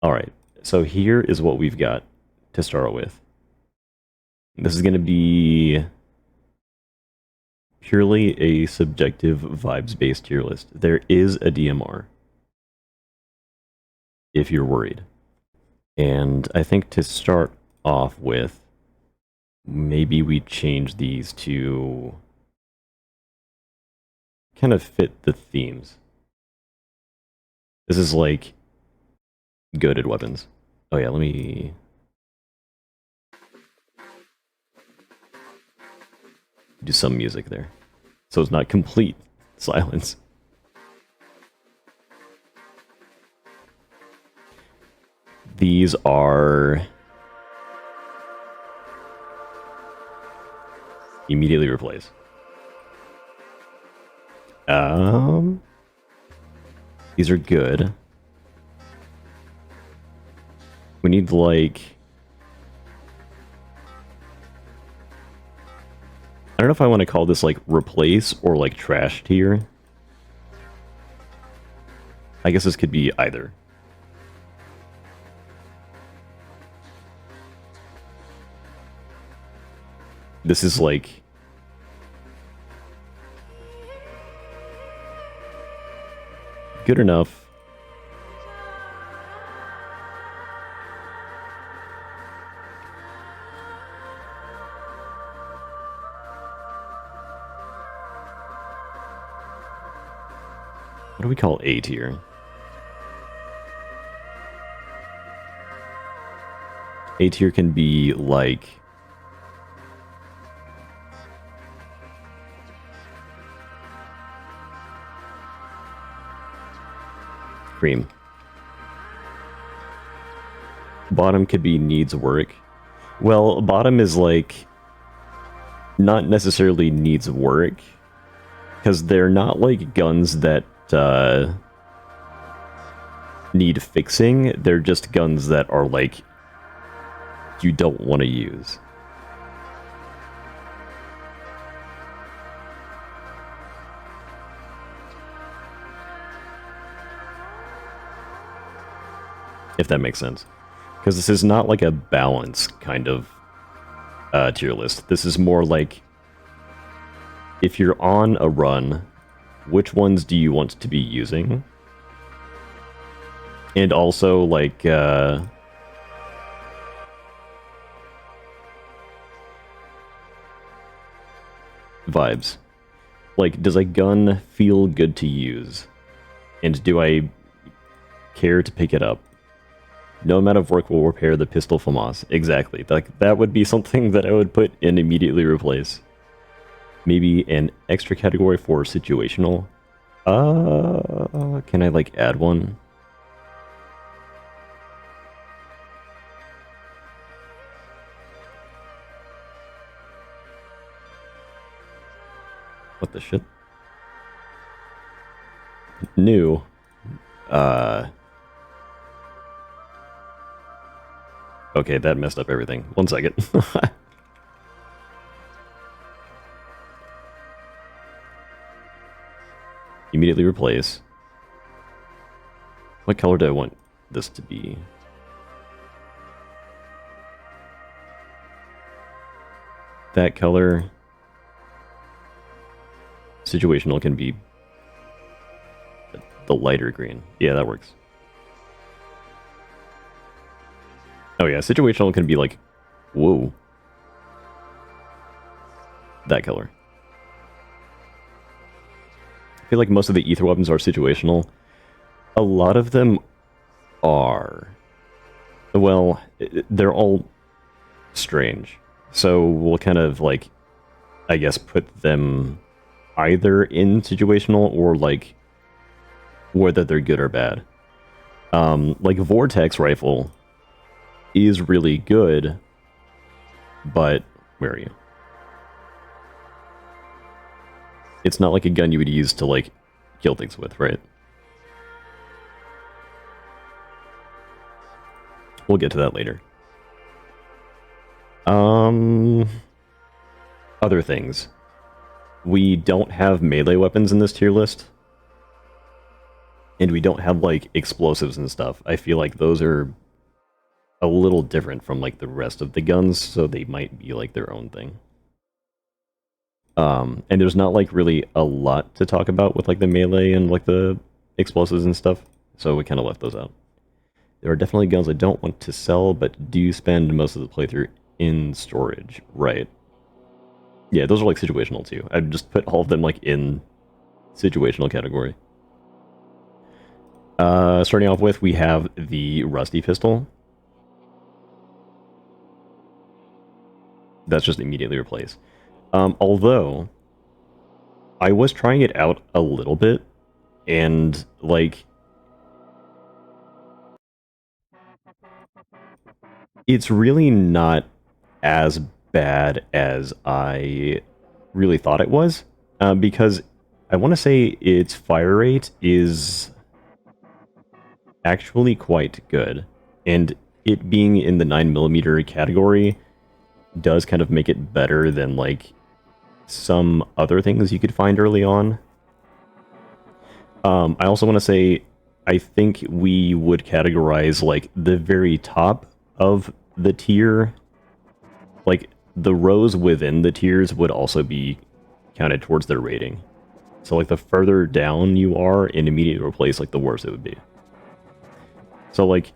Alright, so here is what we've got to start with. This is going to be purely a subjective vibes-based tier list. There is a DMR, if you're worried. And I think to start off with, maybe we change these to kind of fit the themes. This is like goated weapons. Oh yeah, let me... do some music there. So it's not complete silence. These are... immediately replace. These are good. We need, like... I don't know if I want to call this, like, replace or, like, trash tier. I guess this could be either. This is, like... good enough. What do we call A tier? A tier can be like... cream. Bottom could be needs work. Well, bottom is like... not necessarily needs work, because they're not like guns that need fixing. They're just guns that are like you don't want to use. If that makes sense. Because this is not like a balance kind of tier list. This is more like, if you're on a run, which ones do you want to be using? And also, like, vibes. Like, does a gun feel good to use? And do I care to pick it up? No amount of work will repair the pistol FAMAS. Exactly. Like, that would be something that I would put in immediately replace. Maybe an extra category for situational. Can I, like, add one? What the shit? New. Okay, that messed up everything. 1 second. Immediately replace. What color do I want this to be? That color. Situational can be the lighter green. Yeah, that works. Oh yeah, situational can be like, whoa. That color. I feel like most of the ether weapons are situational. A lot of them are. Well, they're all strange. So we'll kind of like, I guess, put them either in situational or like whether they're good or bad. Like Vortex Rifle is really good, but where are you? It's not like a gun you would use to like kill things with, right? We'll get to that later. Other things. We don't have melee weapons in this tier list. and we don't have like explosives and stuff. I feel like those are a little different from like the rest of the guns, so they might be like their own thing. And there's not like really a lot to talk about with like the melee and like the explosives and stuff, so we kind of left those out. There are definitely guns I don't want to sell, but do spend most of the playthrough in storage. Right. Yeah, those are like situational too. I'd just put all of them like in situational category. Starting off with, we have the Rusty Pistol. That's just immediately replaced. Although, I was trying it out a little bit, and, like, it's really not as bad as I really thought it was, because I want to say its fire rate is actually quite good, and it being in the 9mm category does kind of make it better than, like, some other things you could find early on. I also want to say, I think we would categorize, like, the very top of the tier, like, the rows within the tiers would also be counted towards their rating. So, like, the further down you are in immediate replace, like, the worse it would be. So, like,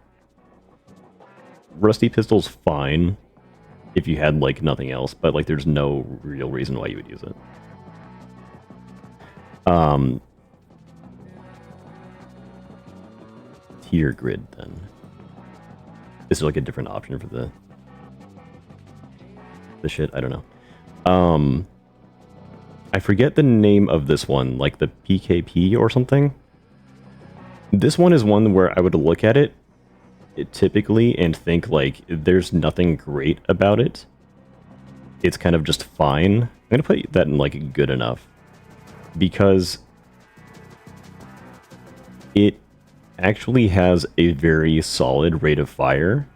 Rusty Pistol's fine if you had, like, nothing else, but, like, there's no real reason why you would use it. Tier grid, then. This is, like, a different option for the shit, I don't know. I forget the name of this one, like the PKP or something. This one is one where I would look at it typically and think, like, there's nothing great about it. It's kind of just fine. I'm gonna put that in, like, good enough. Because it actually has a very solid rate of fire.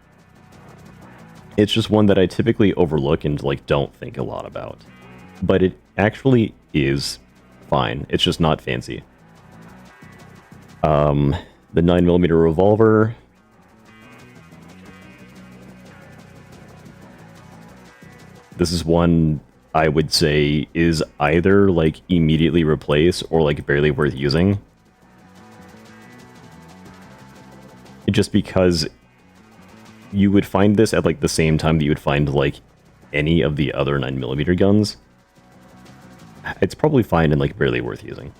It's just one that I typically overlook and, like, don't think a lot about. But it actually is fine. It's just not fancy. The 9mm revolver. This is one I would say is either, like, immediately replace or, like, barely worth using. Just because you would find this at, like, the same time that you would find, like, any of the other 9mm guns. It's probably fine and, like, barely worth using.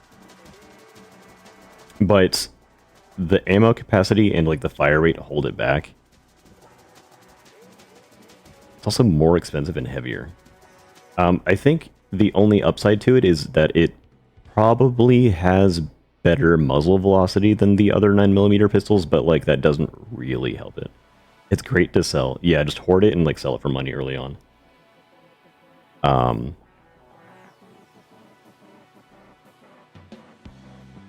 But the ammo capacity and, like, the fire rate hold it back. It's also more expensive and heavier. I think the only upside to it is that it probably has better muzzle velocity than the other 9mm pistols, but, like, that doesn't really help it. It's great to sell. Yeah, just hoard it and, like, sell it for money early on.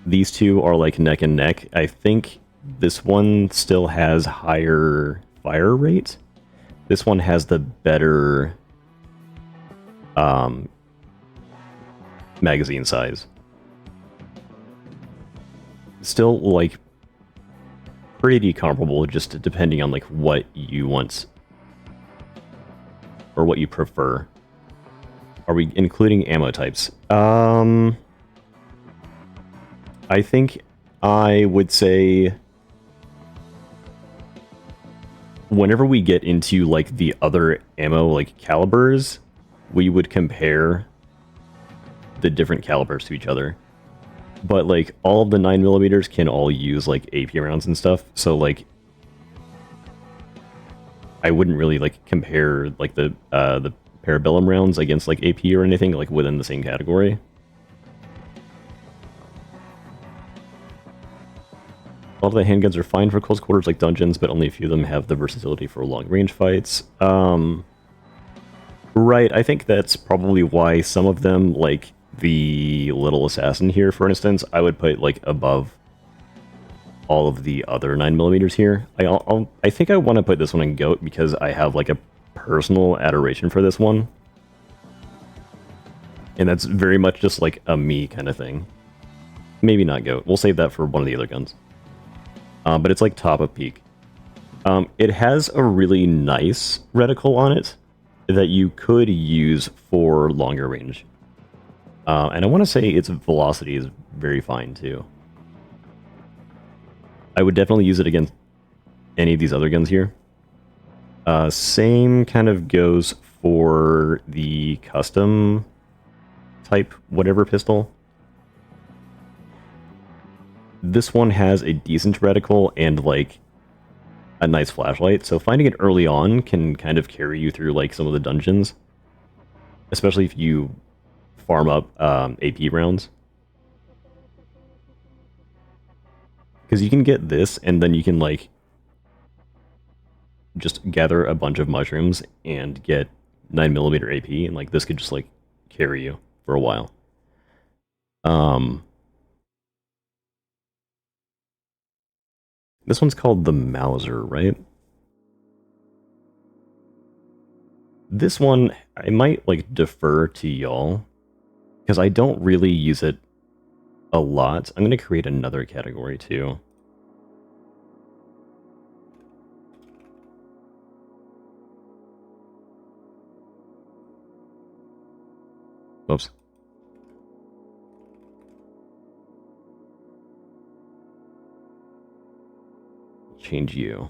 These two are, like, neck and neck. I think this one still has higher fire rate. This one has the better magazine size. Still, like, pretty comparable, just depending on, like, what you want or what you prefer. Are we including ammo types? I think I would say whenever we get into, like, the other ammo, like, calibers, we would compare the different calibers to each other. But, like, all of the 9mm can all use, like, AP rounds and stuff, so, like, I wouldn't really, like, compare, like, the Parabellum rounds against, like, AP or anything, like, within the same category. A lot of the handguns are fine for close quarters, like dungeons, but only a few of them have the versatility for long-range fights. Right, I think that's probably why some of them, like the Little Assassin here, for instance, I would put, like, above all of the other 9mm here. I think I want to put this one in GOAT because I have, like, a personal adoration for this one. And that's very much just, like, a me kind of thing. Maybe not goat. We'll save that for one of the other guns. But it's like top of peak. It has a really nice reticle on it that you could use for longer range. And I want to say its velocity is very fine too. I would definitely use it against any of these other guns here. Same kind of goes for the custom type whatever pistol. This one has a decent reticle and like a nice flashlight, so finding it early on can kind of carry you through like some of the dungeons, especially if you farm up AP rounds. Because you can get this, and then you can like just gather a bunch of mushrooms and get 9mm AP, and like this could just like carry you for a while. This one's called the Mauser, right? This one, I might like defer to y'all, because I don't really use it a lot. I'm going to create another category too. Oops. Change you.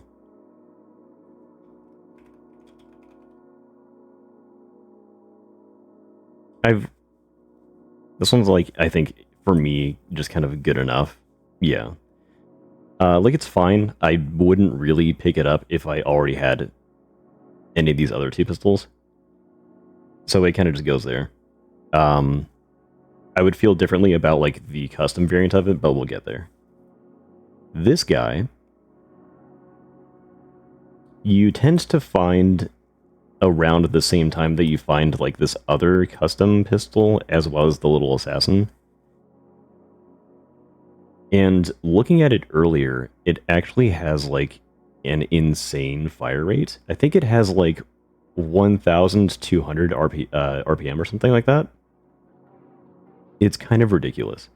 This one's like, I think, for me, just kind of good enough. Yeah. Like, it's fine. I wouldn't really pick it up if I already had any of these other two pistols. So it kind of just goes there. I would feel differently about, like, the custom variant of it, but we'll get there. This guy, you tend to find around the same time that you find, like, this other custom pistol, as well as the little assassin. And looking at it earlier, it actually has, like, an insane fire rate. I think it has, like, 1,200 RPM or something like that. It's kind of ridiculous.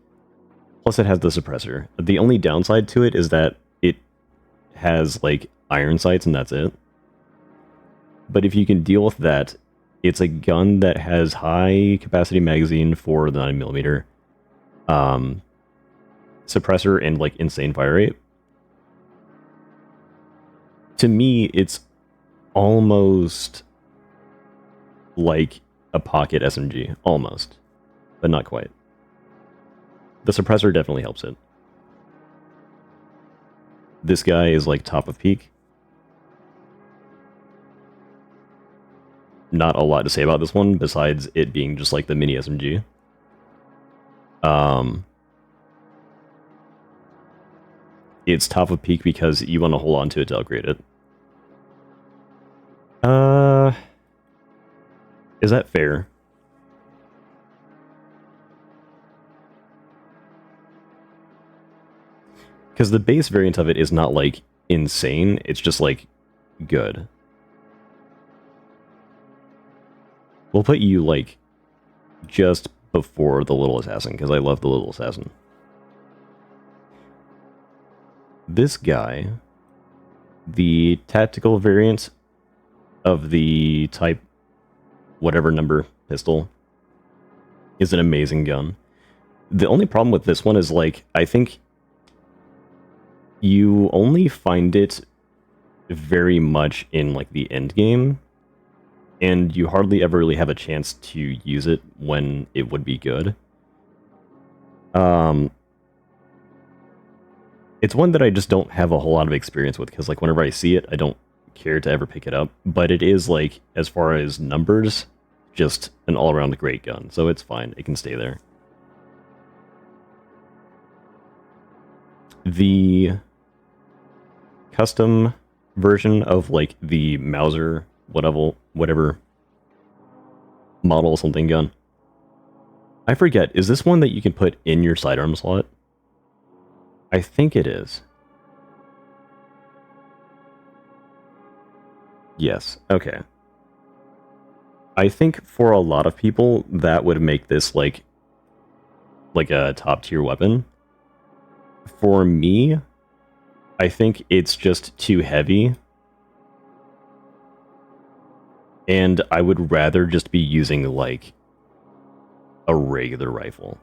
Plus it has the suppressor. The only downside to it is that it has, like, iron sights and that's it. But if you can deal with that, it's a gun that has high capacity magazine for the 9mm. Suppressor and, like, insane fire rate. To me, it's almost like a pocket SMG. Almost. But not quite. The suppressor definitely helps it. This guy is, like, top of peak. Not a lot to say about this one, besides it being just, like, the mini SMG. It's top of peak because you want to hold on to it to upgrade it. Is that fair? Because the base variant of it is not, like, insane, it's just, like, good. We'll put you, like, just before the little assassin, because I love the little assassin. This guy, the tactical variant of the type whatever number pistol, is an amazing gun. The only problem with this one is, like, I think you only find it very much in, like, the end game, and you hardly ever really have a chance to use it when it would be good. It's one that I just don't have a whole lot of experience with, because, like, whenever I see it, I don't care to ever pick it up. But it is, like, as far as numbers, just an all-around great gun, so it's fine. It can stay there. The custom version of, like, the Mauser whatever model something gun. I forget, is this one that you can put in your sidearm slot? I think it is. Yes, okay. I think for a lot of people, that would make this, like a top-tier weapon. For me, I think it's just too heavy. And I would rather just be using, like, a regular rifle.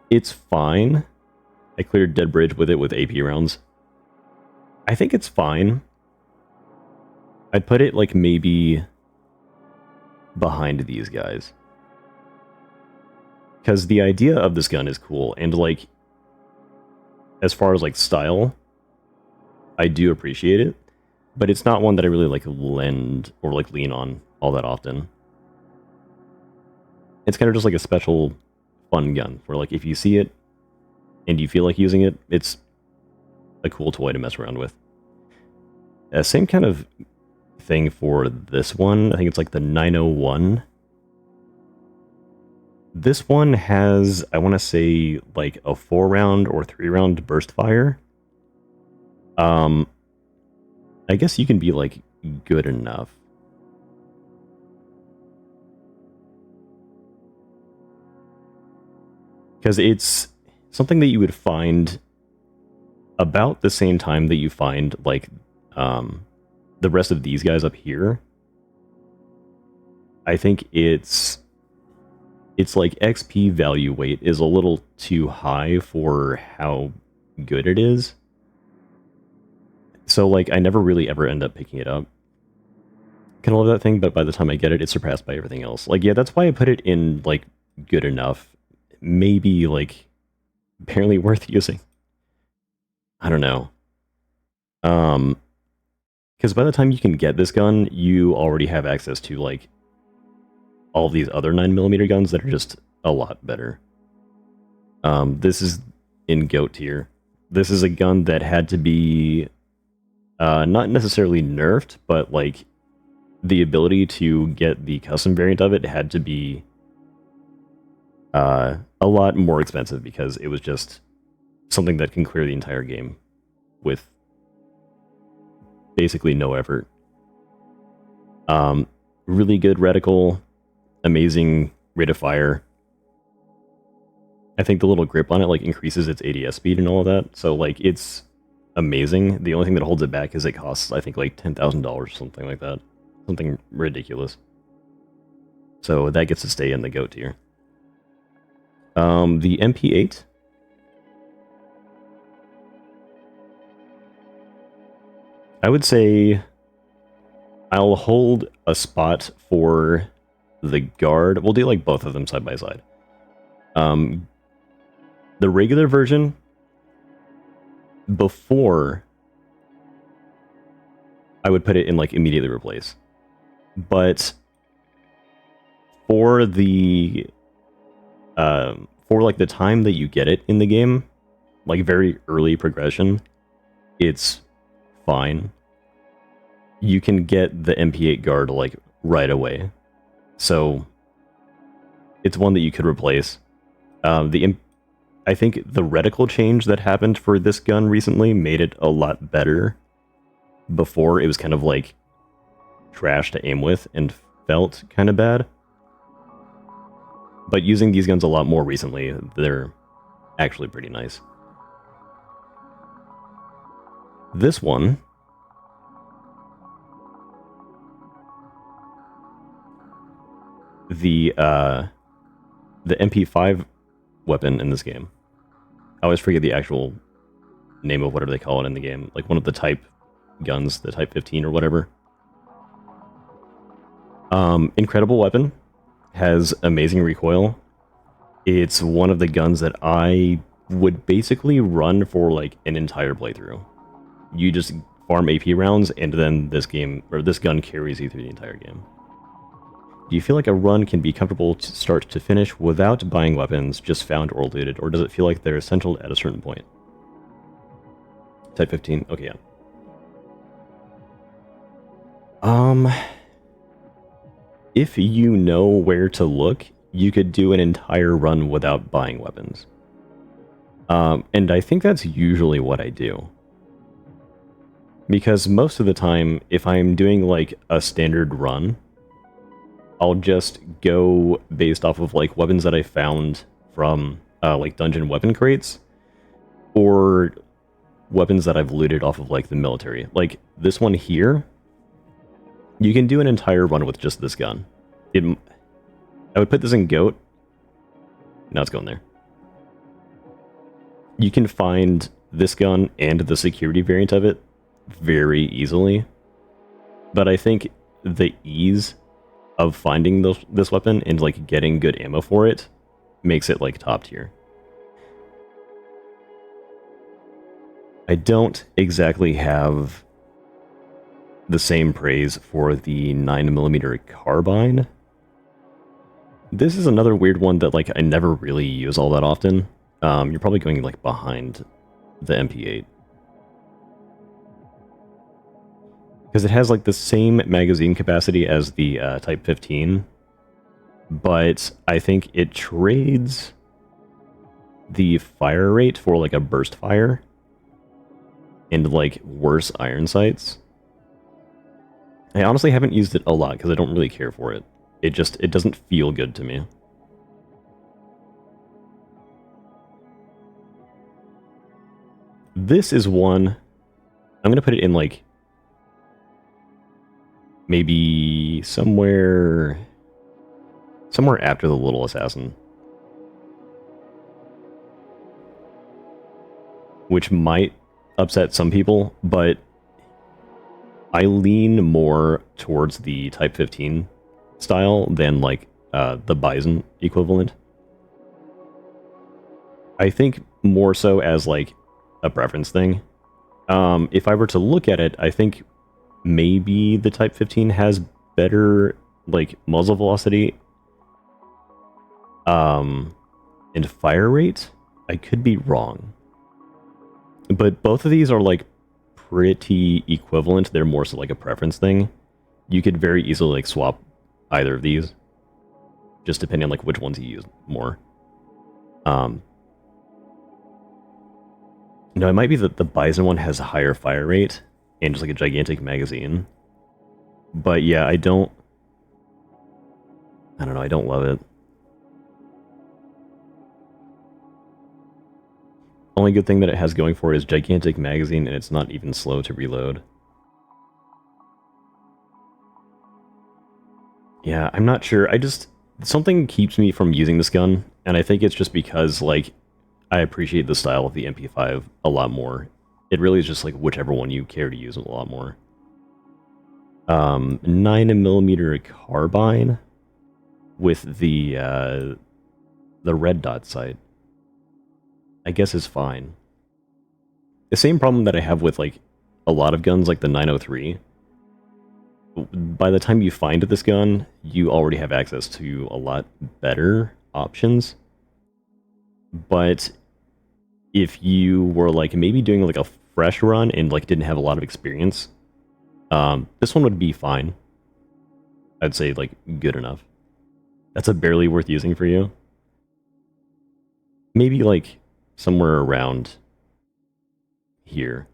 It's fine. I cleared Dead Bridge with it with AP rounds. I think it's fine. I'd put it, like, maybe behind these guys. Because the idea of this gun is cool, and, like, as far as, like, style, I do appreciate it, but it's not one that I really, like, lend or, like, lean on all that often. It's kind of just, like, a special fun gun, where, like, if you see it and you feel like using it, it's a cool toy to mess around with. Same kind of thing for this one. I think it's, like, the 901. This one has, I want to say, like, a 4-round or 3-round burst fire. I guess you can be, like, good enough. Because it's something that you would find about the same time that you find, like, the rest of these guys up here. I think it's like XP value weight is a little too high for how good it is. So, like, I never really ever end up picking it up. Kind of love that thing, but by the time I get it, it's surpassed by everything else. Like, yeah, that's why I put it in, like, good enough. Maybe, like, barely worth using. I don't know. Because by the time you can get this gun, you already have access to, like, all of these other 9mm guns that are just a lot better. This is in GOAT tier. This is a gun that had to be not necessarily nerfed, but, like, the ability to get the custom variant of it had to be a lot more expensive, because it was just something that can clear the entire game with basically no effort. Really good reticle, amazing rate of fire. I think the little grip on it, like, increases its ADS speed and all of that, so, like, it's amazing. The only thing that holds it back is it costs, I think, like, $10,000 or something like that. Something ridiculous. So that gets to stay in the GOAT tier. The MP8. I would say I'll hold a spot for the guard. We'll do, like, both of them side by side. The regular version, before, I would put it in, like, immediately replace. But for the like, the time that you get it in the game, like, very early progression, it's fine. You can get the MP8 guard, like, right away. So it's one that you could replace. I think the reticle change that happened for this gun recently made it a lot better. Before, it was kind of, like, trash to aim with and felt kind of bad. But using these guns a lot more recently, they're actually pretty nice. This one, the MP5 weapon in this game, I always forget the actual name of whatever they call it in the game, like one of the type guns, the Type 15 or whatever. Incredible weapon, has amazing recoil. It's one of the guns that I would basically run for, like, an entire playthrough. You just farm AP rounds, and then this gun carries you through the entire game. Do you feel like a run can be comfortable to start to finish without buying weapons just found or looted, or does it feel like they're essential at a certain point? Type 15, okay, yeah. If you know where to look, you could do an entire run without buying weapons. And I think that's usually what I do. Because most of the time, if I'm doing, like, a standard run, I'll just go based off of, like, weapons that I found from like dungeon weapon crates, or weapons that I've looted off of like the military. Like this one here, you can do an entire run with just this gun. I would put this in GOAT. Now it's going there. You can find this gun and the security variant of it very easily. But I think the ease of finding this weapon and like getting good ammo for it makes it like top tier. I don't exactly have the same praise for the 9mm carbine. This is another weird one that like I never really use all that often. You're probably going like behind the MP8. Because it has like the same magazine capacity as the Type 15, but I think it trades the fire rate for like a burst fire and like worse iron sights. I honestly haven't used it a lot because I don't really care for it. It doesn't feel good to me. This is one, I'm gonna put it in like maybe somewhere after the Little Assassin, which might upset some people, but I lean more towards the Type 15 style than like the Bison equivalent. I think more so as like a preference thing. If I were to look at it, I think maybe the Type 15 has better like muzzle velocity and fire rate. I could be wrong, but both of these are like pretty equivalent. They're more so like a preference thing. You could very easily like swap either of these, just depending on like which ones you use more. No, it might be that the Bison one has a higher fire rate and just like a gigantic magazine. But yeah, I don't know, I don't love it. Only good thing that it has going for it is gigantic magazine, and it's not even slow to reload. Yeah, I'm not sure. Something keeps me from using this gun, and I think it's just because, like, I appreciate the style of the MP5 a lot more. It really is just, like, whichever one you care to use a lot more. 9mm carbine with the red dot sight, I guess, is fine. The same problem that I have with, like, a lot of guns, like the 903. By the time you find this gun, you already have access to a lot better options. But if you were, like, maybe doing, like, a fresh run and, like, didn't have a lot of experience, this one would be fine. I'd say, like, good enough. That's a barely worth using for you. Maybe, like, somewhere around here.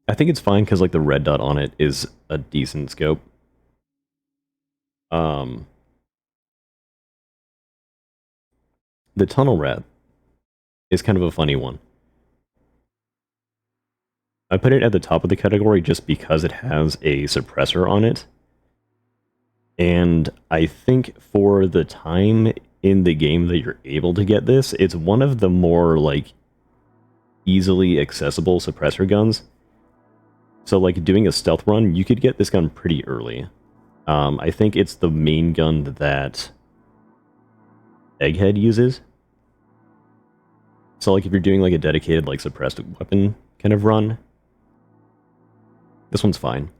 I think it's fine because, like, the red dot on it is a decent scope. The tunnel rat is kind of a funny one. I put it at the top of the category just because it has a suppressor on it. And I think for the time in the game that you're able to get this, it's one of the more, like, easily accessible suppressor guns. So, like, doing a stealth run, you could get this gun pretty early. I think it's the main gun that Egghead uses. So, like, if you're doing, like, a dedicated, like, suppressed weapon kind of run, this one's fine.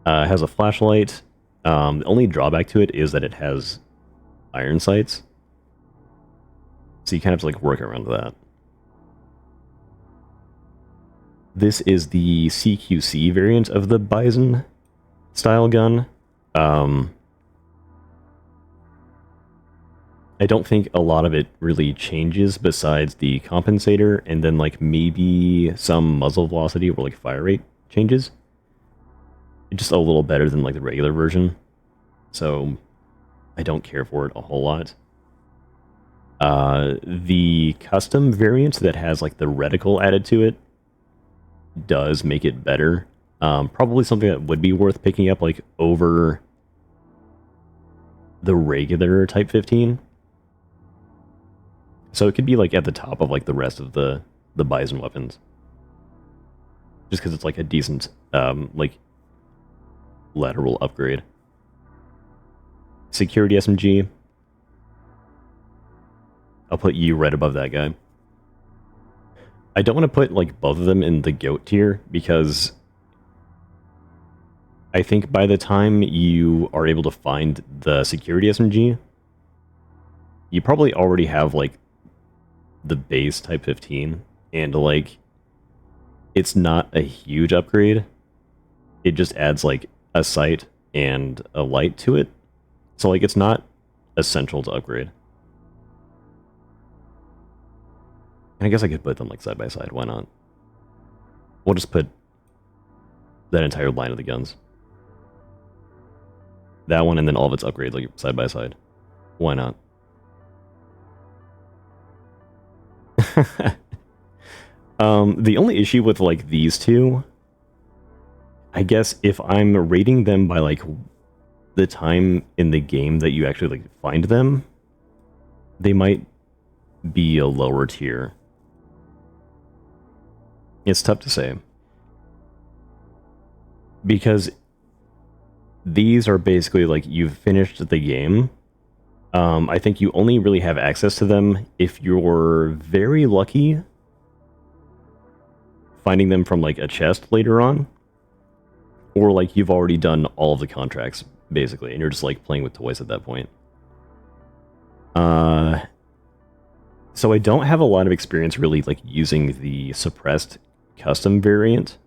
It has a flashlight. The only drawback to it is that it has iron sights. So you kind of have to, like, work around that. This is the CQC variant of the Bison style gun. I don't think a lot of it really changes besides the compensator and then, like, maybe some muzzle velocity or, like, fire rate changes. It's just a little better than, like, the regular version. So I don't care for it a whole lot. The custom variant that has like the reticle added to it does make it better. Probably something that would be worth picking up like over the regular Type 15. So it could be like at the top of like the rest of the Bison weapons. Just because it's like a decent like lateral upgrade. Security SMG. I'll put you right above that guy. I don't want to put like both of them in the GOAT tier because I think by the time you are able to find the security SMG, you probably already have like the base Type 15, and like it's not a huge upgrade. It just adds like a sight and a light to it. So like it's not essential to upgrade. And I guess I could put them like side by side. Why not? We'll just put that entire line of the guns. That one and then all of its upgrades like side by side. Why not? The only issue with like these two, I guess if I'm rating them by like the time in the game that you actually like find them, they might be a lower tier. It's tough to say. Because these are basically like you've finished the game. I think you only really have access to them if you're very lucky finding them from like a chest later on. Or like you've already done all of the contracts, basically, and you're just like playing with toys at that point. So I don't have a lot of experience really like using the suppressed custom variant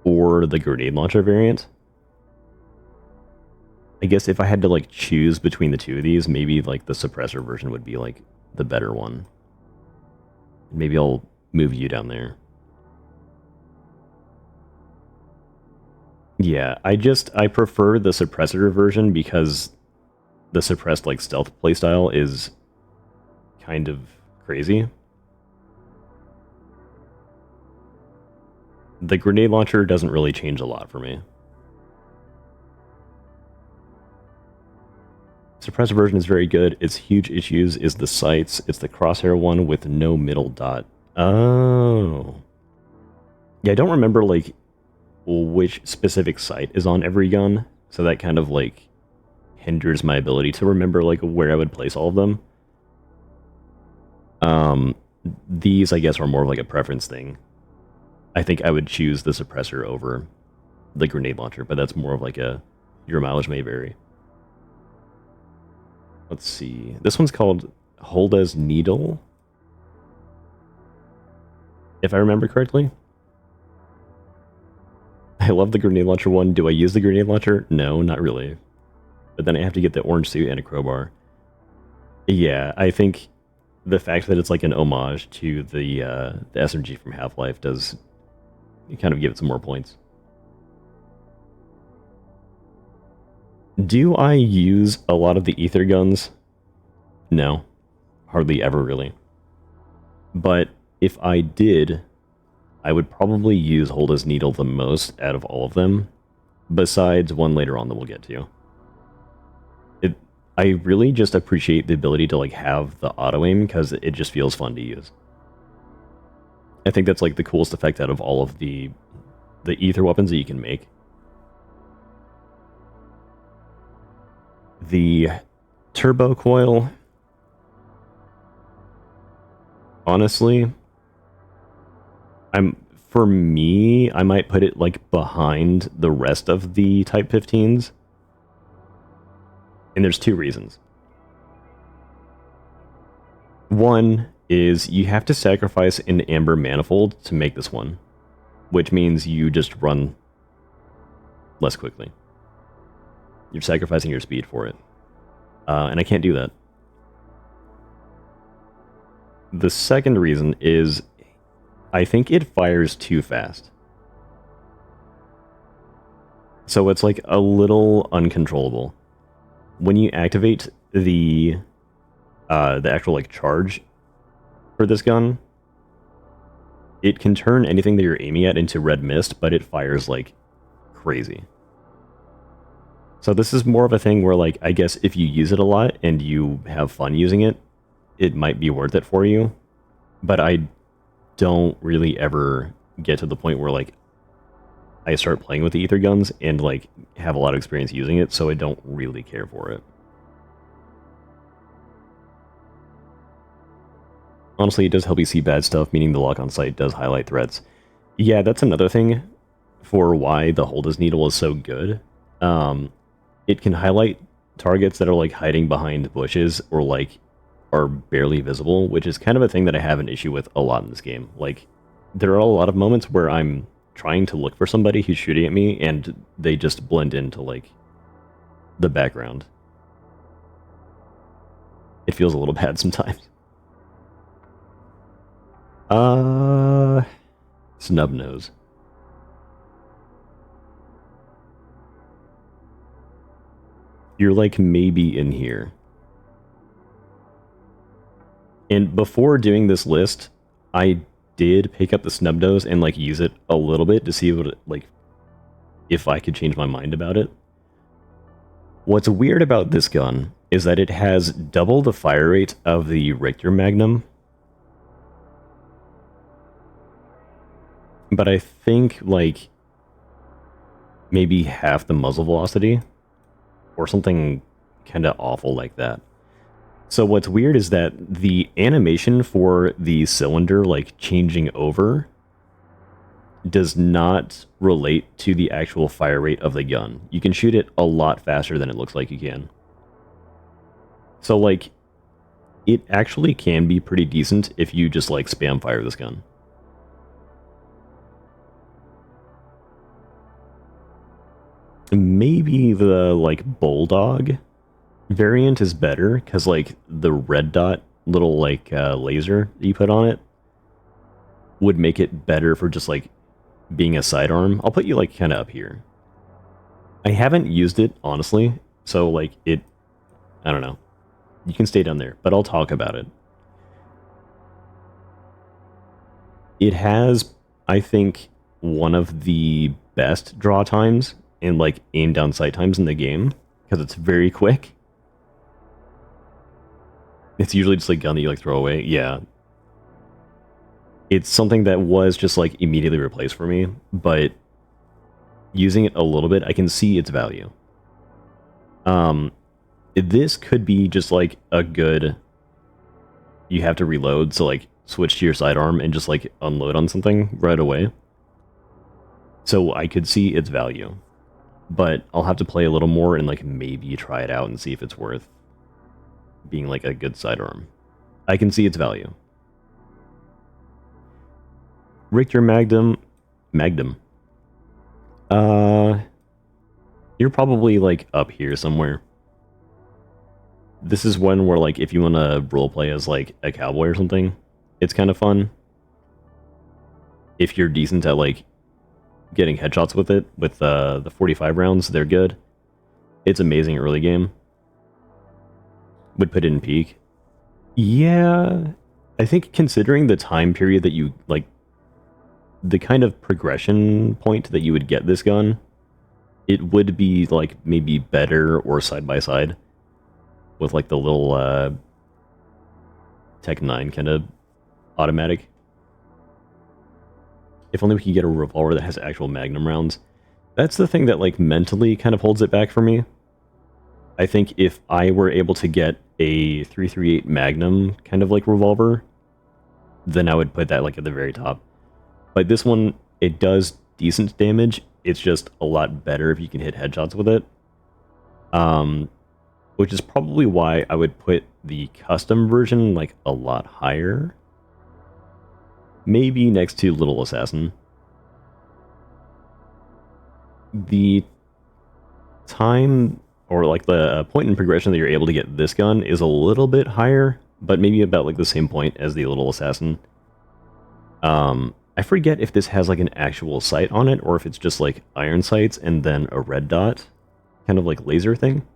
or the grenade launcher variant. I guess if I had to like choose between the two of these, maybe like the suppressor version would be like the better one. Maybe I'll move you down there. Yeah, I prefer the suppressor version because the suppressed like stealth playstyle is kind of crazy. The grenade launcher doesn't really change a lot for me. Suppressor version is very good. Its huge issues is the sights. It's the crosshair one with no middle dot. Oh. Yeah, I don't remember like which specific sight is on every gun, so that kind of like hinders my ability to remember like where I would place all of them. These I guess are more of like a preference thing. I think I would choose the suppressor over the grenade launcher, but that's more of like your mileage may vary. Let's see. This one's called Hold as Needle, if I remember correctly. I love the grenade launcher one. Do I use the grenade launcher? No, not really. But then I have to get the orange suit and a crowbar. Yeah, I think the fact that it's like an homage to the SMG from Half-Life does kind of give it some more points. Do I use a lot of the ether guns? No. Hardly ever, really. But if I did, I would probably use Hold as Needle the most out of all of them, besides one later on that we'll get to. I really just appreciate the ability to like have the auto-aim because it just feels fun to use. I think that's like the coolest effect out of all of the ether weapons that you can make. The turbo coil, honestly, for me, I might put it like behind the rest of the Type 15s. And there's two reasons. One is you have to sacrifice an amber manifold to make this one, which means you just run less quickly. You're sacrificing your speed for it. And I can't do that. The second reason is I think it fires too fast. So it's like a little uncontrollable. When you activate the the actual like charge for this gun, it can turn anything that you're aiming at into red mist, but it fires like crazy. So this is more of a thing where, like, I guess if you use it a lot and you have fun using it, it might be worth it for you. But I don't really ever get to the point where, like, I start playing with the ether guns and, like, have a lot of experience using it, so I don't really care for it. Honestly, it does help you see bad stuff, meaning the lock on sight does highlight threats. Yeah, that's another thing for why the hold as needle is so good. It can highlight targets that are like hiding behind bushes or like are barely visible, which is kind of a thing that I have an issue with a lot in this game. Like, there are a lot of moments where I'm trying to look for somebody who's shooting at me and they just blend into like the background. It feels a little bad sometimes. Snub nose. You're like maybe in here. And before doing this list, I did pick up the snub nose and like use it a little bit to see what like if I could change my mind about it. What's weird about this gun is that it has double the fire rate of the Richter Magnum. But I think like maybe half the muzzle velocity or something kind of awful like that. So what's weird is that the animation for the cylinder like changing over does not relate to the actual fire rate of the gun. You can shoot it a lot faster than it looks like you can. So like it actually can be pretty decent if you just like spam fire this gun. Maybe the like bulldog variant is better because like the red dot little like laser that you put on it would make it better for just like being a sidearm. I'll put you like kind of up here. I haven't used it honestly, so like it, I don't know. You can stay down there, but I'll talk about it. It has, I think, one of the best draw times and like aim down sight times in the game because it's very quick. It's usually just like gun that you like throw away. Yeah. It's something that was just like immediately replaced for me, but using it a little bit, I can see its value. This could be just like a good, you have to reload, so like switch to your sidearm and just like unload on something right away. So I could see its value. But I'll have to play a little more and like maybe try it out and see if it's worth being like a good sidearm. I can see its value. Richter Magnum. You're probably like up here somewhere. This is one where like if you want to roleplay as like a cowboy or something, it's kind of fun. If you're decent at like getting headshots with it, with the 45 rounds, they're good. It's amazing early game. Would put it in peak. Yeah, I think considering the time period that you, like, the kind of progression point that you would get this gun, it would be, like, maybe better or side by side with, like, the little Tech 9 kind of automatic. If only we could get a revolver that has actual Magnum rounds. That's the thing that, like, mentally kind of holds it back for me. I think if I were able to get a 338 Magnum kind of, like, revolver, then I would put that, like, at the very top. But this one, it does decent damage. It's just a lot better if you can hit headshots with it. Which is probably why I would put the custom version, like, a lot higher. Maybe next to Little Assassin. The time, or like the point in progression that you're able to get this gun is a little bit higher, but maybe about like the same point as the Little Assassin. I forget if this has like an actual sight on it, or if it's just like iron sights and then a red dot, kind of like laser thing.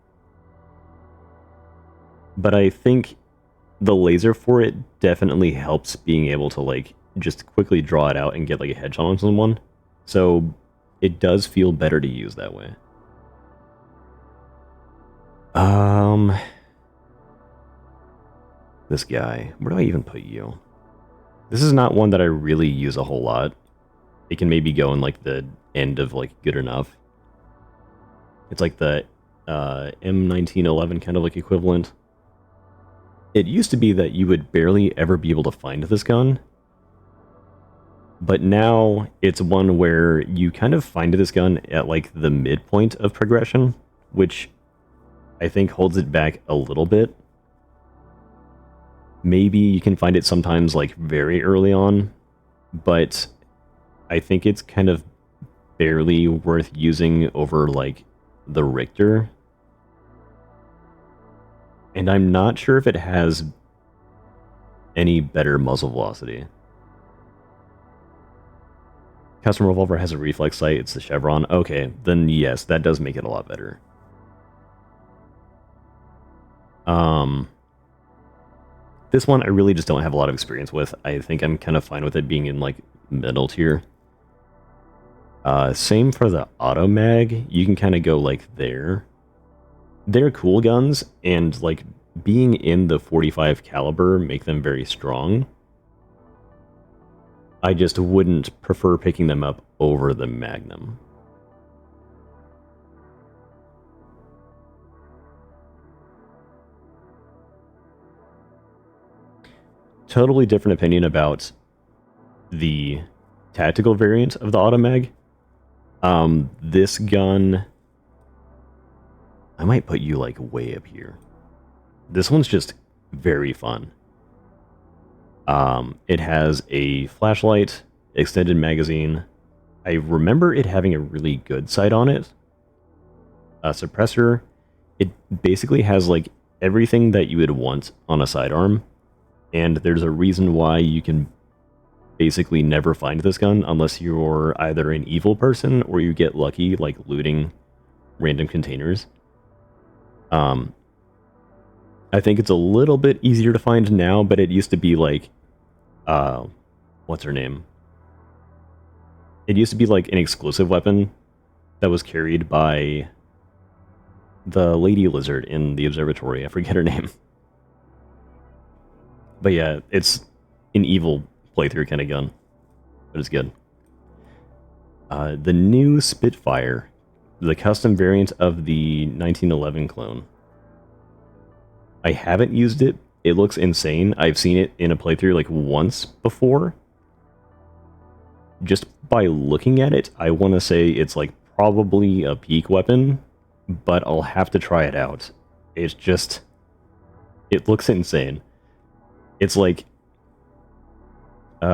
But I think the laser for it definitely helps being able to like just quickly draw it out and get like a headshot on someone. So it does feel better to use that way. This guy, where do I even put you? This is not one that I really use a whole lot. It can maybe go in like the end of like good enough. It's like the M1911 kind of like equivalent. It used to be that you would barely ever be able to find this gun, but now it's one where you kind of find this gun at like the midpoint of progression, which I think holds it back a little bit. Maybe you can find it sometimes like very early on, but I think it's kind of barely worth using over like the Richter. And I'm not sure if it has any better muzzle velocity. Custom revolver has a reflex sight, it's the Chevron. Okay, then yes, that does make it a lot better. This one I really just don't have a lot of experience with. I think I'm kind of fine with it being in like middle tier. Same for the auto mag. You can kind of go like there. They're cool guns, and like being in the 45 caliber make them very strong. I just wouldn't prefer picking them up over the Magnum. Totally different opinion about the tactical variant of the automag. This gun, I might put you like way up here. This one's just very fun. It has a flashlight, extended magazine. I remember it having a really good sight on it. A suppressor. It basically has like everything that you would want on a sidearm. And there's a reason why you can basically never find this gun unless you're either an evil person or you get lucky, like looting random containers. I think it's a little bit easier to find now, but it used to be like, what's her name? It used to be like an exclusive weapon that was carried by the lady lizard in the observatory. I forget her name. But yeah, it's an evil playthrough kind of gun, but it's good. The new Spitfire, the custom variant of the 1911 clone. I haven't used it. It looks insane. I've seen it in a playthrough like once before. Just by looking at it, I want to say it's like probably a peak weapon, but I'll have to try it out. It's just, it looks insane. It's like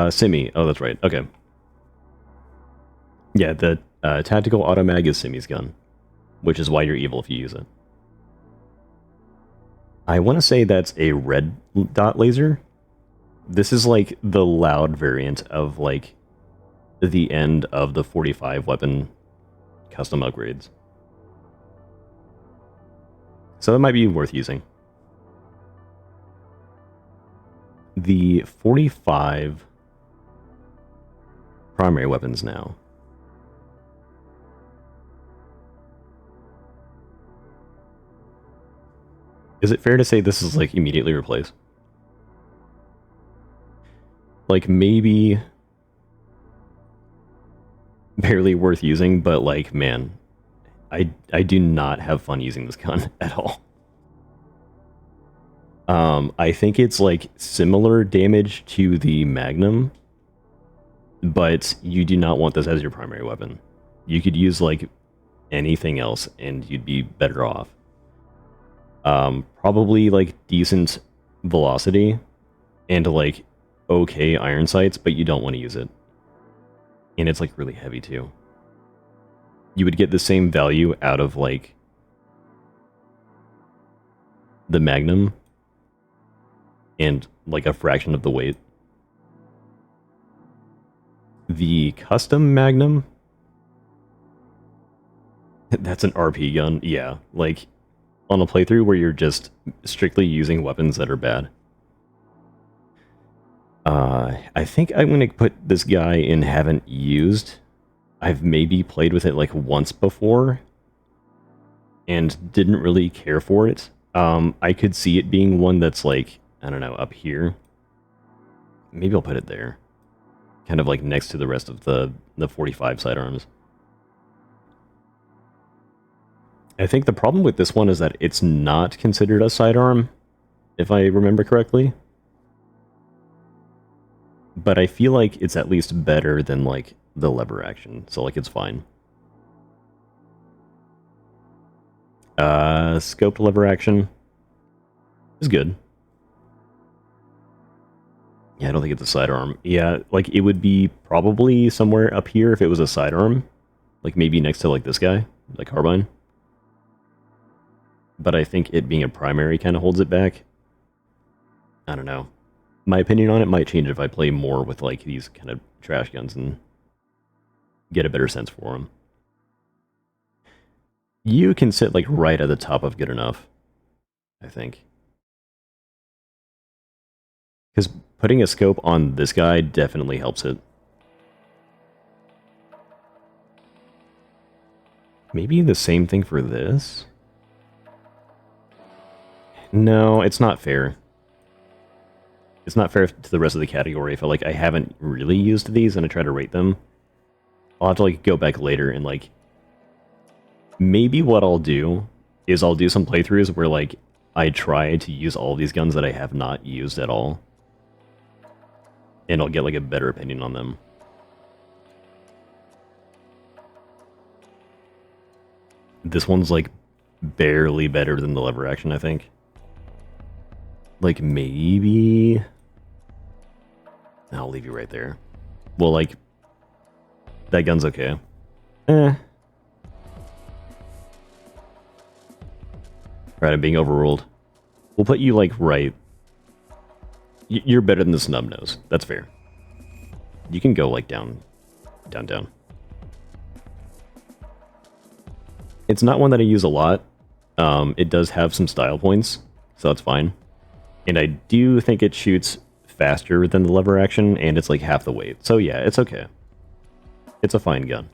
Simi. Oh, that's right. Okay. Yeah, the tactical automag is Simi's gun, which is why you're evil if you use it. I want to say that's a red dot laser. This is like the loud variant of like the end of the 45 weapon custom upgrades. So that might be worth using. The 45 primary weapons now. Is it fair to say this is like immediately replaced? Like maybe barely worth using, but like man, I do not have fun using this gun at all. I think it's like similar damage to the Magnum, but you do not want this as your primary weapon. You could use like anything else and you'd be better off. Probably like decent velocity and like okay iron sights, but you don't want to use it. And it's like really heavy too. You would get the same value out of like the Magnum and like a fraction of the weight. The custom Magnum, that's an RP gun. Yeah, like on a playthrough where you're just strictly using weapons that are bad. I think I'm going to put this guy in haven't used. I've maybe played with it like once before and didn't really care for it. I could see it being one that's like, I don't know, up here. Maybe I'll put it there. Kind of like next to the rest of the 45 sidearms. I think the problem with this one is that it's not considered a sidearm, if I remember correctly. But I feel like it's at least better than, like, the lever action, so, like, it's fine. Scoped lever action is good. Yeah, I don't think it's a sidearm. Yeah, like, it would be probably somewhere up here if it was a sidearm. Like, maybe next to, like, this guy, like Carbine. But I think it being a primary kind of holds it back. I don't know. My opinion on it might change if I play more with, like, these kind of trash guns and get a better sense for them. You can sit, like, right at the top of good enough, I think. Because putting a scope on this guy definitely helps it. Maybe the same thing for this? No, it's not fair. It's not fair to the rest of the category. I feel like I haven't really used these and I try to rate them. I'll have to, like, go back later and, like... Maybe what I'll do is I'll do some playthroughs where, like, I try to use all these guns that I have not used at all. And I'll get, like, a better opinion on them. This one's, like, barely better than the lever action, I think. Like, maybe... I'll leave you right there. Well, like, that gun's okay. Right, I'm being overruled. We'll put you, like, right. You're better than the snub nose. That's fair. You can go, like, down. Down. It's not one that I use a lot. It does have some style points, so that's fine. And I do think it shoots faster than the lever action, and it's like half the weight. So yeah, it's okay. It's a fine gun.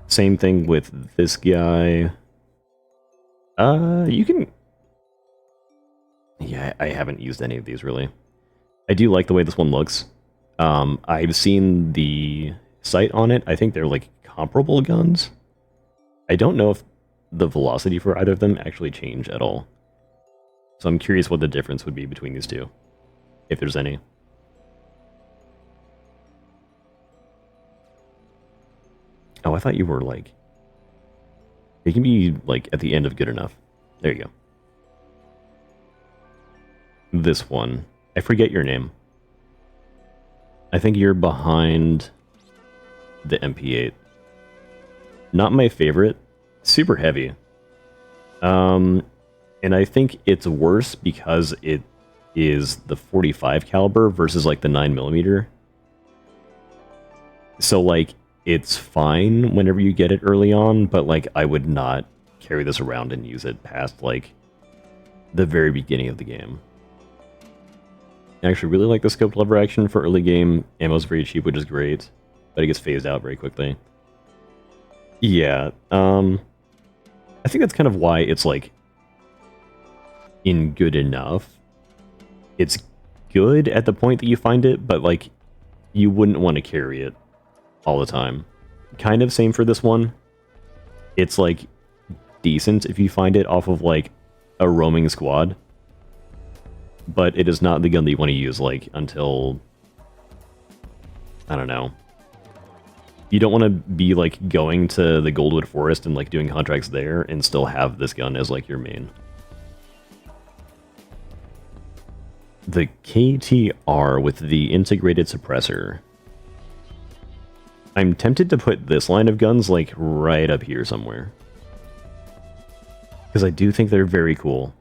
Same thing with this guy. You can... Yeah, I haven't used any of these, really. I do like the way this one looks. I've seen the sight on it. I think they're, like, comparable guns. I don't know if the velocity for either of them actually change at all. So I'm curious what the difference would be between these two, if there's any. Oh, I thought you were, like... You can be, like, at the end of good enough. There you go. This one. I forget your name. I think you're behind the MP8. Not my favorite. Super heavy. And I think it's worse because it is the 45 caliber versus, like, the 9mm. So, like, it's fine whenever you get it early on, but, like, I would not carry this around and use it past, like, the very beginning of the game. I actually really like the scoped lever action for early game. Ammo's very cheap, which is great, but it gets phased out very quickly. Yeah, I think that's kind of why it's, like, in good enough. It's good at the point that you find it, but, like, you wouldn't want to carry it all the time. Kind of same for this one. It's, like, decent if you find it off of, like, a roaming squad. But it is not the gun that you want to use, like, until... I don't know. You don't want to be, like, going to the Goldwood Forest and, like, doing contracts there and still have this gun as, like, your main. The KTR with the integrated suppressor. I'm tempted to put this line of guns, like, right up here somewhere. Because I do think they're very cool.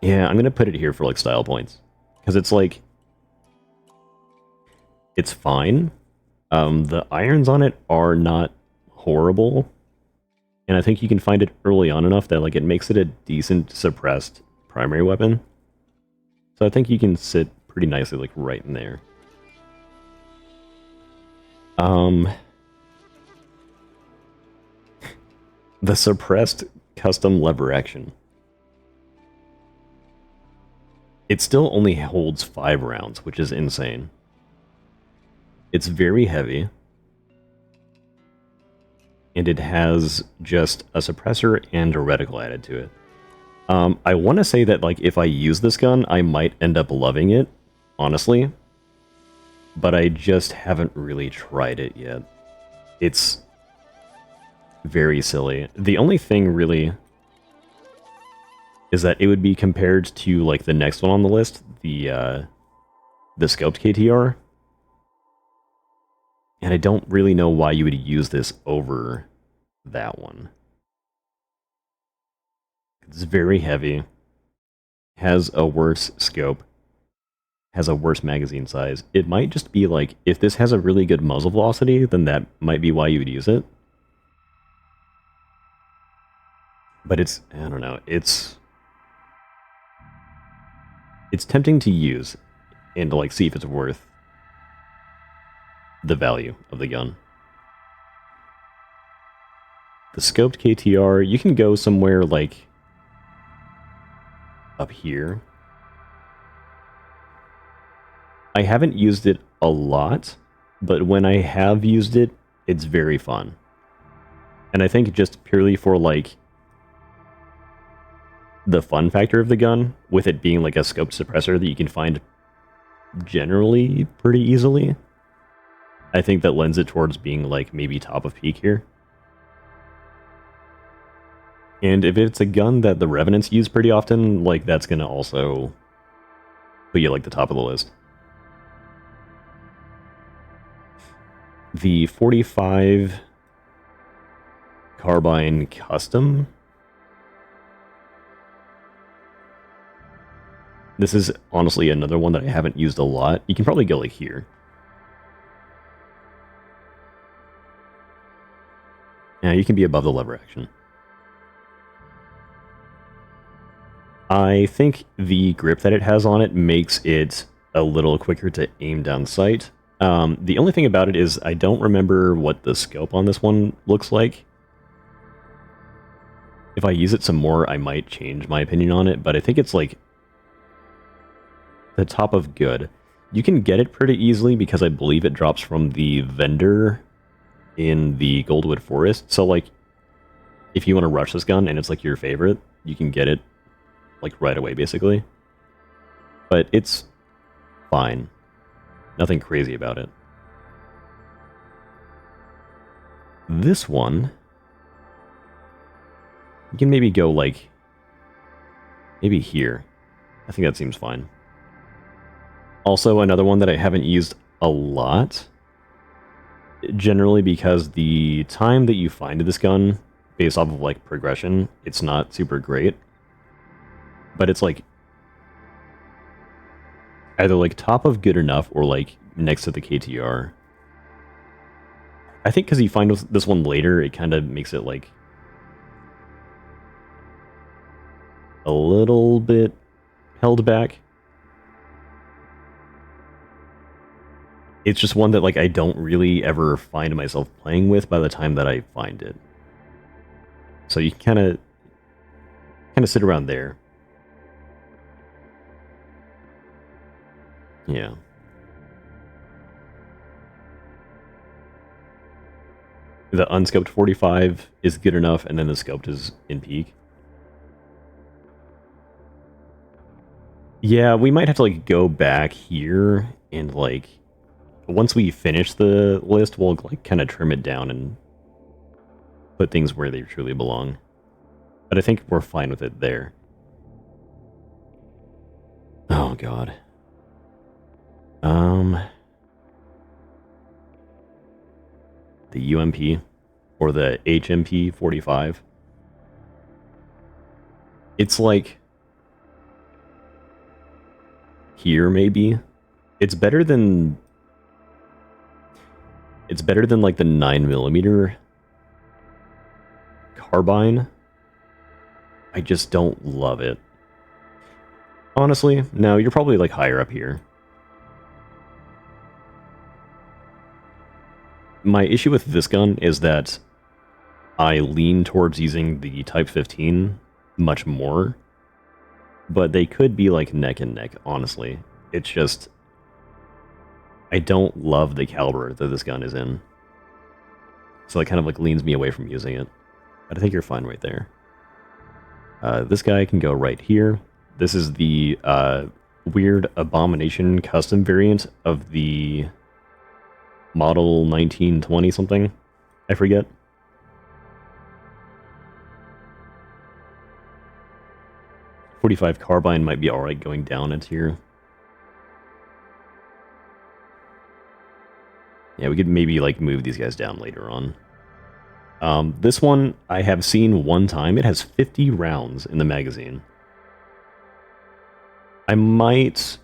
Yeah, I'm going to put it here for, like, style points. Because it's, like... It's fine. The irons on it are not horrible. And I think you can find it early on enough that, like, it makes it a decent suppressed primary weapon. So I think you can sit pretty nicely, like, right in there. The suppressed custom lever action. It still only holds 5 rounds, which is insane. It's very heavy. And it has just a suppressor and a reticle added to it. I want to say that, like, if I use this gun, I might end up loving it, honestly. But I just haven't really tried it yet. It's very silly. The only thing, really, is that it would be compared to, like, the next one on the list, the scoped KTR. And I don't really know why you would use this over that one. It's very heavy, has a worse scope, has a worse magazine size. It might just be like, if this has a really good muzzle velocity, then that might be why you would use it. But it's, I don't know, it's tempting to use and to, like, see if it's worth the value of the gun. The scoped KTR, you can go somewhere like up here. I haven't used it a lot, but when I have used it, it's very fun. And I think just purely for, like, the fun factor of the gun, with it being like a scoped suppressor that you can find generally pretty easily, I think that lends it towards being, like, maybe top of peak here. And if it's a gun that the Revenants use pretty often, like, that's gonna also put you, like, the top of the list. The 45 carbine custom. This is honestly another one that I haven't used a lot. You can probably go, like, here. Yeah, you can be above the lever action. I think the grip that it has on it makes it a little quicker to aim down sight. The only thing about it is I don't remember what the scope on this one looks like. If I use it some more, I might change my opinion on it, but I think it's, like, the top of good. You can get it pretty easily because I believe it drops from the vendor in the Goldwood Forest. So, like, if you want to rush this gun and it's, like, your favorite, you can get it, like, right away, basically. But it's fine. Nothing crazy about it. This one, you can maybe go, like, maybe here. I think that seems fine. Also, another one that I haven't used a lot, generally because the time that you find this gun, based off of, like, progression, it's not super great. But it's, like, either, like, top of good enough or, like, next to the KTR. I think because you find this one later, it kind of makes it, like, a little bit held back. It's just one that, like, I don't really ever find myself playing with by the time that I find it. So you kind of sit around there. Yeah. The unscoped 45 is good enough, and then the scoped is in peak. Yeah, we might have to, like, go back here and, like, once we finish the list, we'll, like, kind of trim it down and put things where they truly belong. But I think we're fine with it there. Oh, God. The UMP, or the HMP 45. It's, like, here, maybe. It's better than, like, the 9mm carbine. I just don't love it. Honestly, no, you're probably like higher up here. My issue with this gun is that I lean towards using the Type 15 much more, but they could be like neck and neck, honestly. It's just, I don't love the caliber that this gun is in. So it kind of like leans me away from using it. But I think you're fine right there. This guy can go right here. This is the weird Abomination custom variant of the model 1920 something. I forget. .45 carbine might be alright going down into here. Yeah, we could maybe like move these guys down later on. This one I have seen one time. It has 50 rounds in the magazine. I might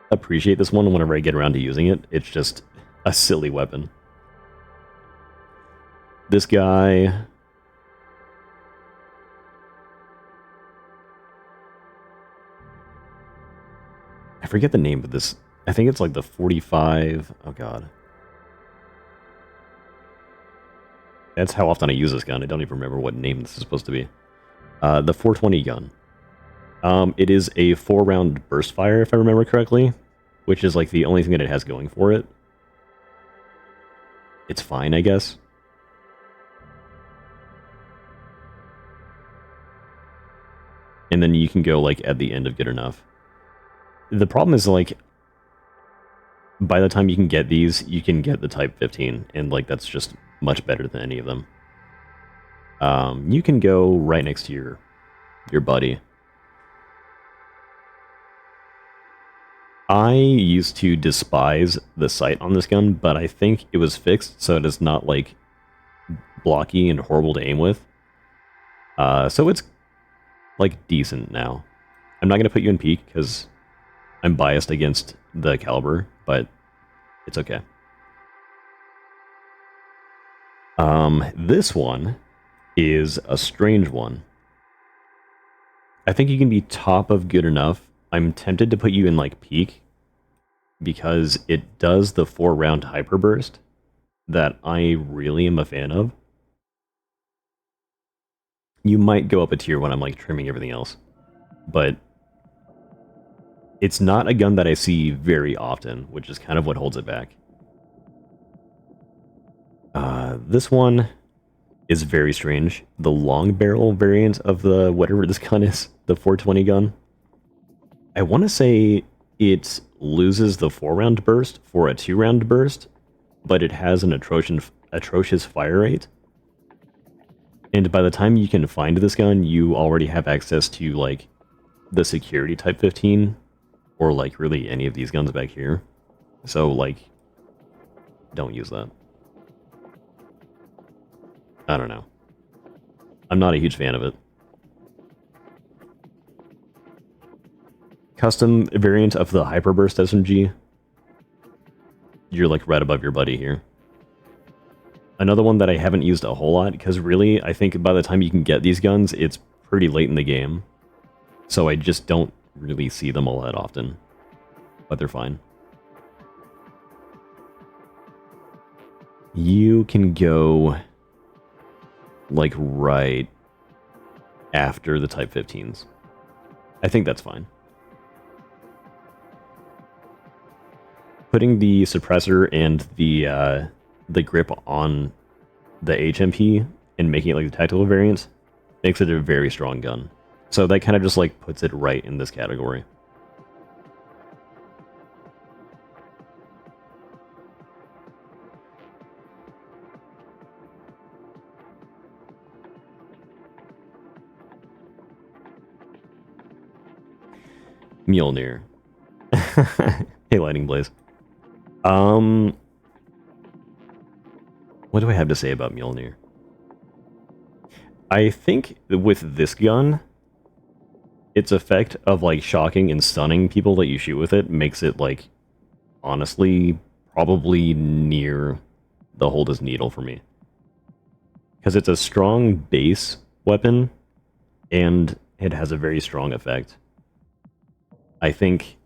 appreciate this one whenever I get around to using it. It's just a silly weapon. This guy... I forget the name of this. I think it's like the 45... Oh god. That's how often I use this gun. I don't even remember what name this is supposed to be. The 420 gun. It is a 4-round burst fire, if I remember correctly, which is like the only thing that it has going for it. It's fine, I guess. And then you can go like at the end of good enough. The problem is like, by the time you can get these, you can get the Type 15, and like that's just much better than any of them. You can go right next to your buddy. I used to despise the sight on this gun, but I think it was fixed so it is not like blocky and horrible to aim with. So it's like decent now. I'm not going to put you in peak because I'm biased against the caliber, but it's okay. This one is a strange one. I think you can be top of good enough. I'm tempted to put you in like peak because it does the 4-round hyperburst that I really am a fan of. You might go up a tier when I'm like trimming everything else, but it's not a gun that I see very often, which is kind of what holds it back. This one is very strange. The long barrel variant of the whatever this gun is, the 420 gun. I want to say it loses the 4-round burst for a 2-round burst, but it has an atrocious fire rate. And by the time you can find this gun, you already have access to like the security Type 15, or like really any of these guns back here. So like, don't use that. I don't know. I'm not a huge fan of it. Custom variant of the Hyperburst SMG. You're like right above your buddy here. Another one that I haven't used a whole lot, because really, I think by the time you can get these guns, it's pretty late in the game. So I just don't really see them all that often. But they're fine. You can go like right after the Type 15s. I think that's fine. Putting the suppressor and the grip on the HMP and making it like the tactical variant makes it a very strong gun. So that kind of just like puts it right in this category. Mjolnir. Hey, Lightning Blaze. What do I have to say about Mjolnir? I think with this gun, its effect of like shocking and stunning people that you shoot with it makes it like, honestly, probably near the hold as needle for me. Because it's a strong base weapon, and it has a very strong effect. I think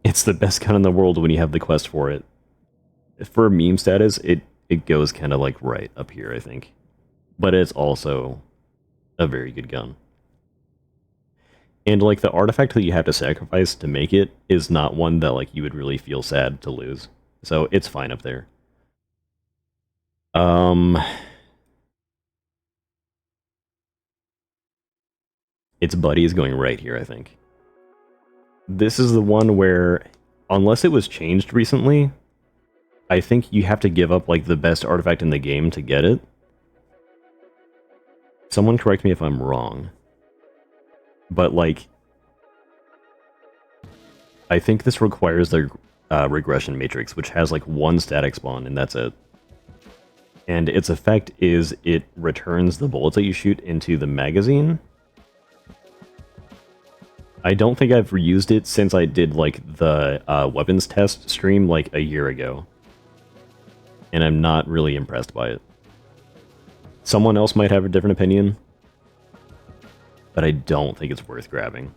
it's the best gun in the world when you have the quest for it. For meme status, it goes kind of like right up here, I think. But it's also a very good gun. And like the artifact that you have to sacrifice to make it is not one that like you would really feel sad to lose. So it's fine up there. Its buddy is going right here, I think. This is the one where, unless it was changed recently, I think you have to give up like the best artifact in the game to get it. Someone correct me if I'm wrong. But like, I think this requires the regression matrix, which has like one static spawn, and that's it. And its effect is it returns the bullets that you shoot into the magazine. I don't think I've reused it since I did like the weapons test stream like a year ago. And I'm not really impressed by it. Someone else might have a different opinion, but I don't think it's worth grabbing.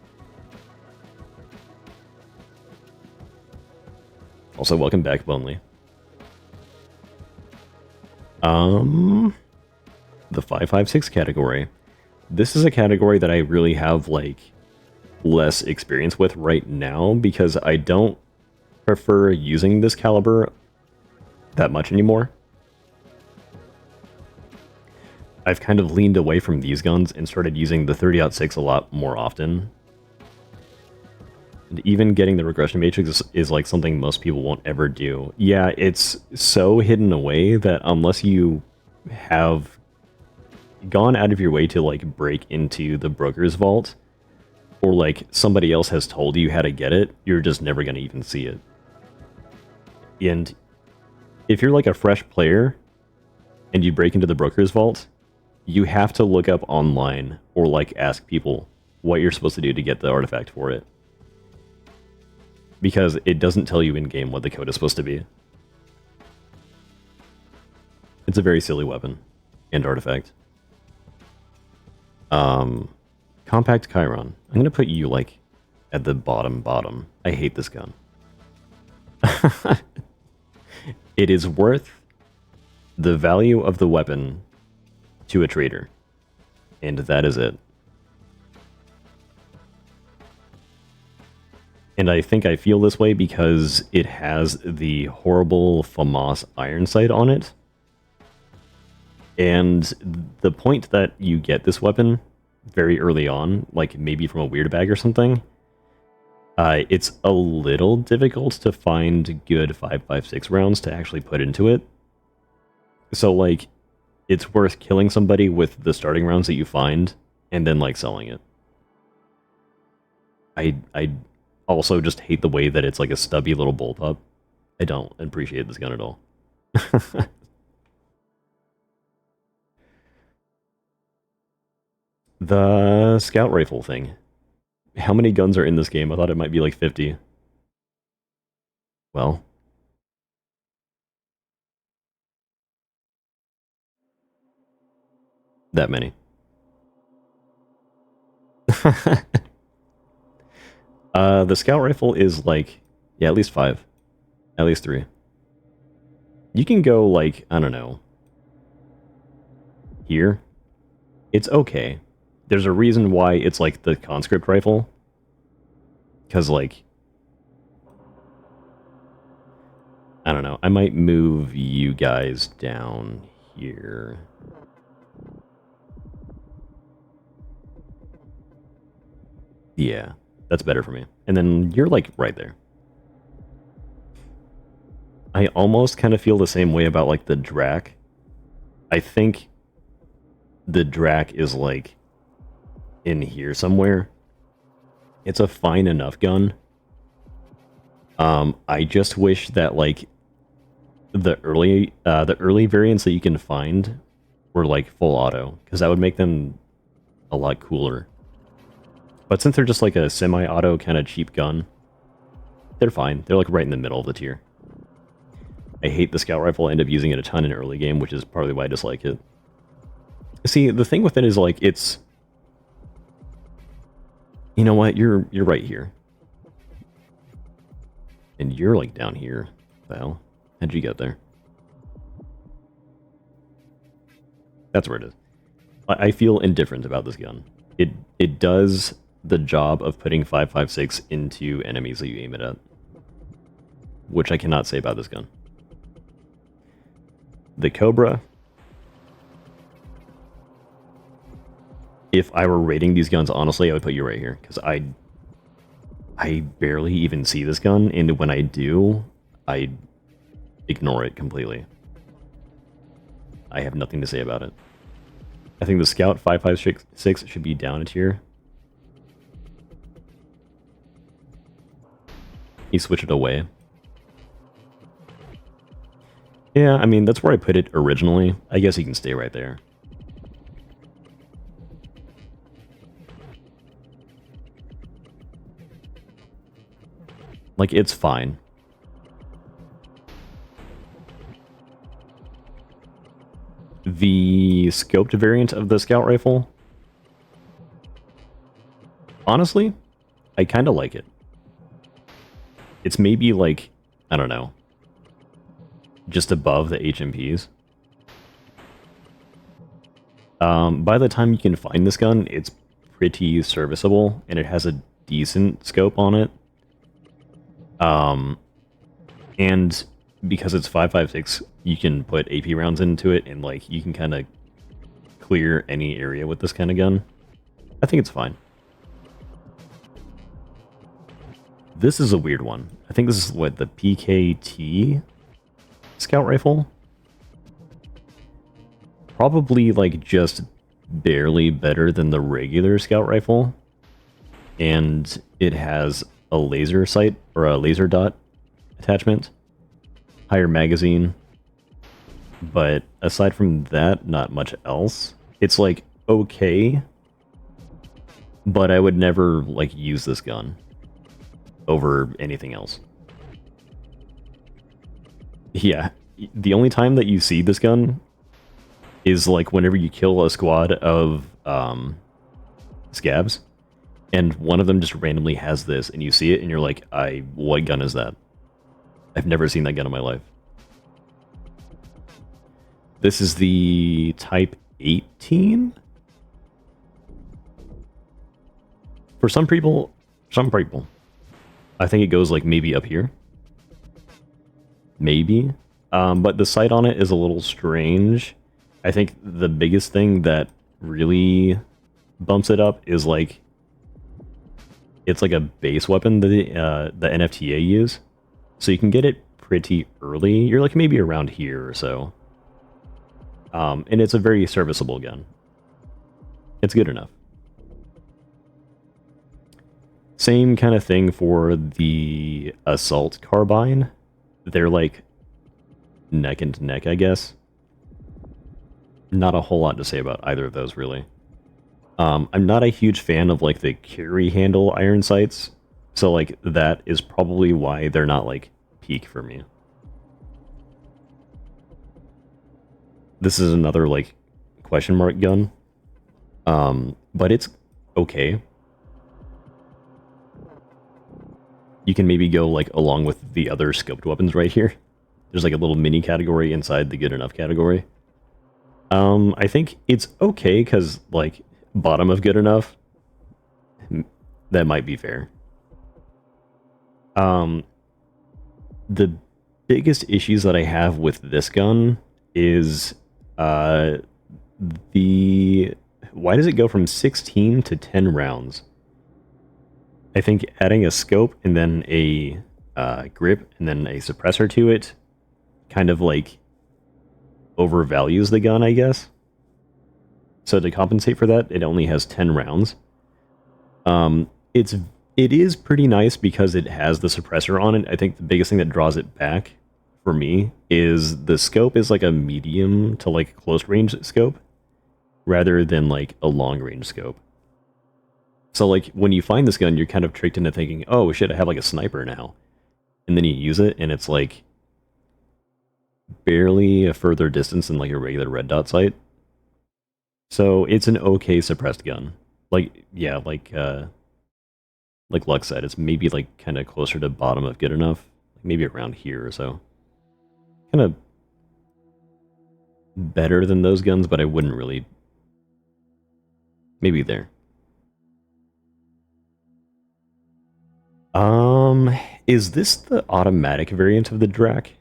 Also, welcome back, Bonely. The 556 category. This is a category that I really have, like, less experience with right now, because I don't prefer using this caliber that much anymore. I've kind of leaned away from these guns and started using the 30-06 a lot more often. And even getting the regression matrix is like something most people won't ever do. Yeah, it's so hidden away that unless you have gone out of your way to like break into the broker's vault, or like somebody else has told you how to get it, you're just never going to even see it. And if you're like a fresh player and you break into the broker's vault, you have to look up online or like ask people what you're supposed to do to get the artifact for it. Because it doesn't tell you in-game what the code is supposed to be. It's a very silly weapon and artifact. Compact Chiron. I'm gonna put you like at the bottom. I hate this gun. It is worth the value of the weapon to a trader. And that is it. And I think I feel this way because it has the horrible FAMAS iron sight on it. And the point that you get this weapon very early on, like maybe from a weird bag or something, it's a little difficult to find good 5.56 rounds to actually put into it. So, like, it's worth killing somebody with the starting rounds that you find, and then, like, selling it. I also just hate the way that it's like a stubby little bullpup. I don't appreciate this gun at all. The scout rifle thing. How many guns are in this game? I thought it might be like 50. Well. That many. The scout rifle is like, yeah, at least 5. At least 3. You can go like, I don't know. Here. It's okay. There's a reason why it's like the conscript rifle. Because like, I don't know. I might move you guys down here. Yeah, that's better for me. And then you're like right there. I almost kind of feel the same way about like the Drac. I think the Drac is like in here somewhere. It's a fine enough gun. I just wish that like the early variants that you can find were like full auto, because that would make them a lot cooler. But since they're just like a semi-auto kind of cheap gun, they're fine. They're like right in the middle of the tier. I hate the scout rifle. I end up using it a ton in early game, which is partly why I dislike it. See, the thing with it is like it's... You know what? You're right here. And you're like down here. What the hell? How'd you get there? That's where it is. I feel indifferent about this gun. It does the job of putting 5.56 into enemies that you aim it at, which I cannot say about this gun. The Cobra, if I were rating these guns, honestly, I would put you right here, because I barely even see this gun, and when I do, I ignore it completely. I have nothing to say about it. I think the Scout 5.56 should be down a tier. You switch it away. Yeah, I mean, that's where I put it originally. I guess you can stay right there. Like, it's fine. The scoped variant of the Scout Rifle, honestly, I kind of like it. It's maybe like, I don't know, just above the HMPs. By the time you can find this gun, it's pretty serviceable, and it has a decent scope on it. And because it's 5.56, you can put AP rounds into it, and like you can kind of clear any area with this kind of gun. I think it's fine. This is a weird one. I think this is what, the PKT Scout Rifle? Probably like just barely better than the regular Scout Rifle. And it has a laser sight, or a laser dot attachment. Higher magazine. But aside from that, not much else. It's like okay, but I would never like use this gun over anything else. Yeah, the only time that you see this gun is like whenever you kill a squad of scabs, and one of them just randomly has this, and you see it, and you're like, what gun is that? I've never seen that gun in my life. This is the Type 18? For some people, I think it goes like maybe up here. Maybe. But the sight on it is a little strange. I think the biggest thing that really bumps it up is like, it's like a base weapon that the NFTA use. So you can get it pretty early. You're like maybe around here or so. And it's a very serviceable gun. It's good enough. Same kind of thing for the Assault Carbine. They're like neck and neck, I guess. Not a whole lot to say about either of those, really. I'm not a huge fan of like the carry handle iron sights, so like that is probably why they're not like peak for me. This is another like question mark gun, but it's okay. You can maybe go like along with the other scoped weapons right here. There's like a little mini category inside the good enough category. I think it's okay because like bottom of good enough, that might be fair. The biggest issues that I have with this gun is why does it go from 16 to 10 rounds? I think adding a scope and then a grip and then a suppressor to it kind of like overvalues the gun, I guess. So to compensate for that, it only has 10 rounds. It is pretty nice because it has the suppressor on it. I think the biggest thing that draws it back for me is the scope is like a medium to like close range scope rather than like a long range scope. So like when you find this gun, you're kind of tricked into thinking, oh shit, I have like a sniper now. And then you use it and it's like barely a further distance than like a regular red dot sight. So it's an okay suppressed gun. Like, yeah, like Lux said, it's maybe like kind of closer to bottom of good enough. maybe around here or so. Kind of better than those guns, but I wouldn't really... Maybe there. Is this the automatic variant of the Drac?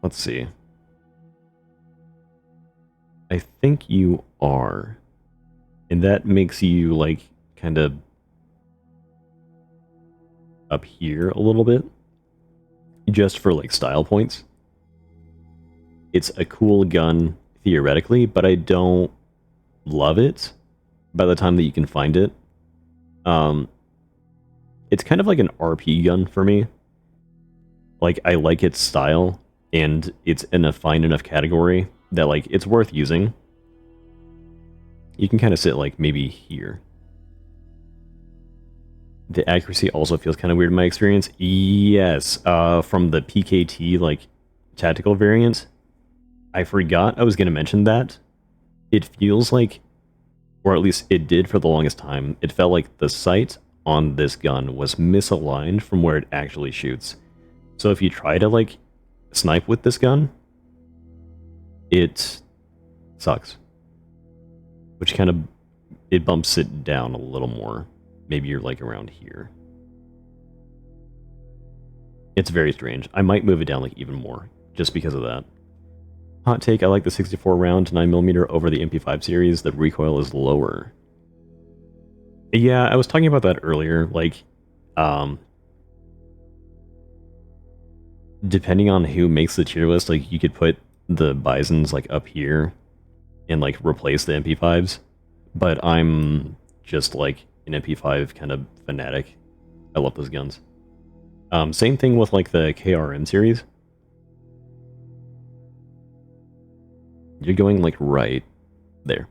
Let's see. I think you are. And that makes you, like, kind of up here a little bit. Just for, like, style points. It's a cool gun, theoretically, but I don't love it by the time that you can find it. It's kind of like an RP gun for me. Like, I like its style, and it's in a fine enough category that, like, it's worth using. You can kind of sit, like, maybe here. The accuracy also feels kind of weird in my experience. Yes, from the PKT, like, tactical variant. I forgot I was going to mention that. It feels like, or at least it did for the longest time, it felt like the sight on this gun was misaligned from where it actually shoots. So if you try to, like, snipe with this gun, it sucks. Which kind of, it bumps it down a little more. Maybe you're, like, around here. It's very strange. I might move it down, like, even more, just because of that. Hot take, I like the 64 round 9mm over the MP5 series. The recoil is lower. Yeah, I was talking about that earlier. Like, depending on who makes the tier list, like, you could put the Bisons, like, up here and, like, replace the MP5s. But I'm just, like, an MP5 kind of fanatic. I love those guns. Same thing with, like, the KRM series. You're going, like, right there.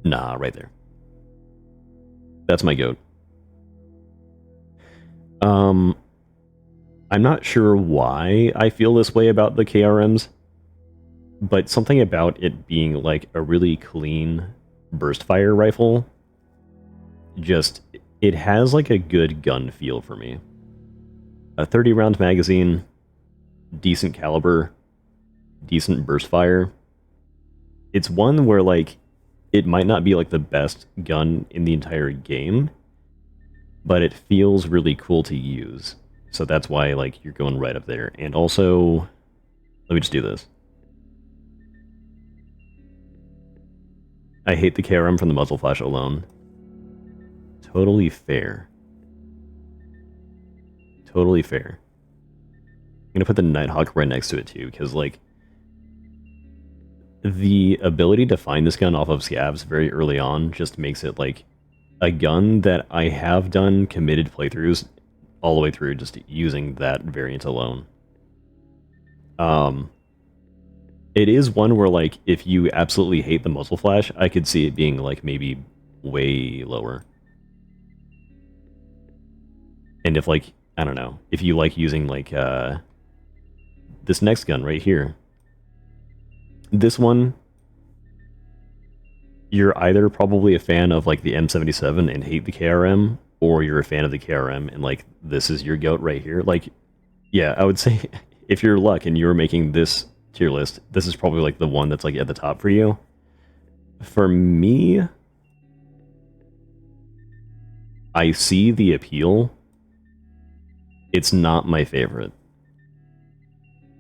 Nah, right there. That's my goat. I'm not sure why I feel this way about the KRMs, but something about it being, like, a really clean burst fire rifle, just, it has, like, a good gun feel for me. A 30-round magazine, decent caliber, decent burst fire. It's one where, like, it might not be, like, the best gun in the entire game, but it feels really cool to use. So that's why, like, you're going right up there. And also, let me just do this. I hate the KRM from the muzzle flash alone. Totally fair. Totally fair. I'm gonna put the Nighthawk right next to it too, because, like, the ability to find this gun off of scavs very early on just makes it, like, a gun that I have done committed playthroughs all the way through just using that variant alone. It is one where, like, if you absolutely hate the muzzle flash, I could see it being, like, maybe way lower. And if, like, I don't know, if you like using, like, this next gun right here, this one, you're either probably a fan of, like, the M77 and hate the KRM, or you're a fan of the KRM and, like, this is your goat right here. Like, yeah, I would say if you're luck and you're making this tier list, this is probably, like, the one that's, like, at the top for you. For me, I see the appeal. It's not my favorite.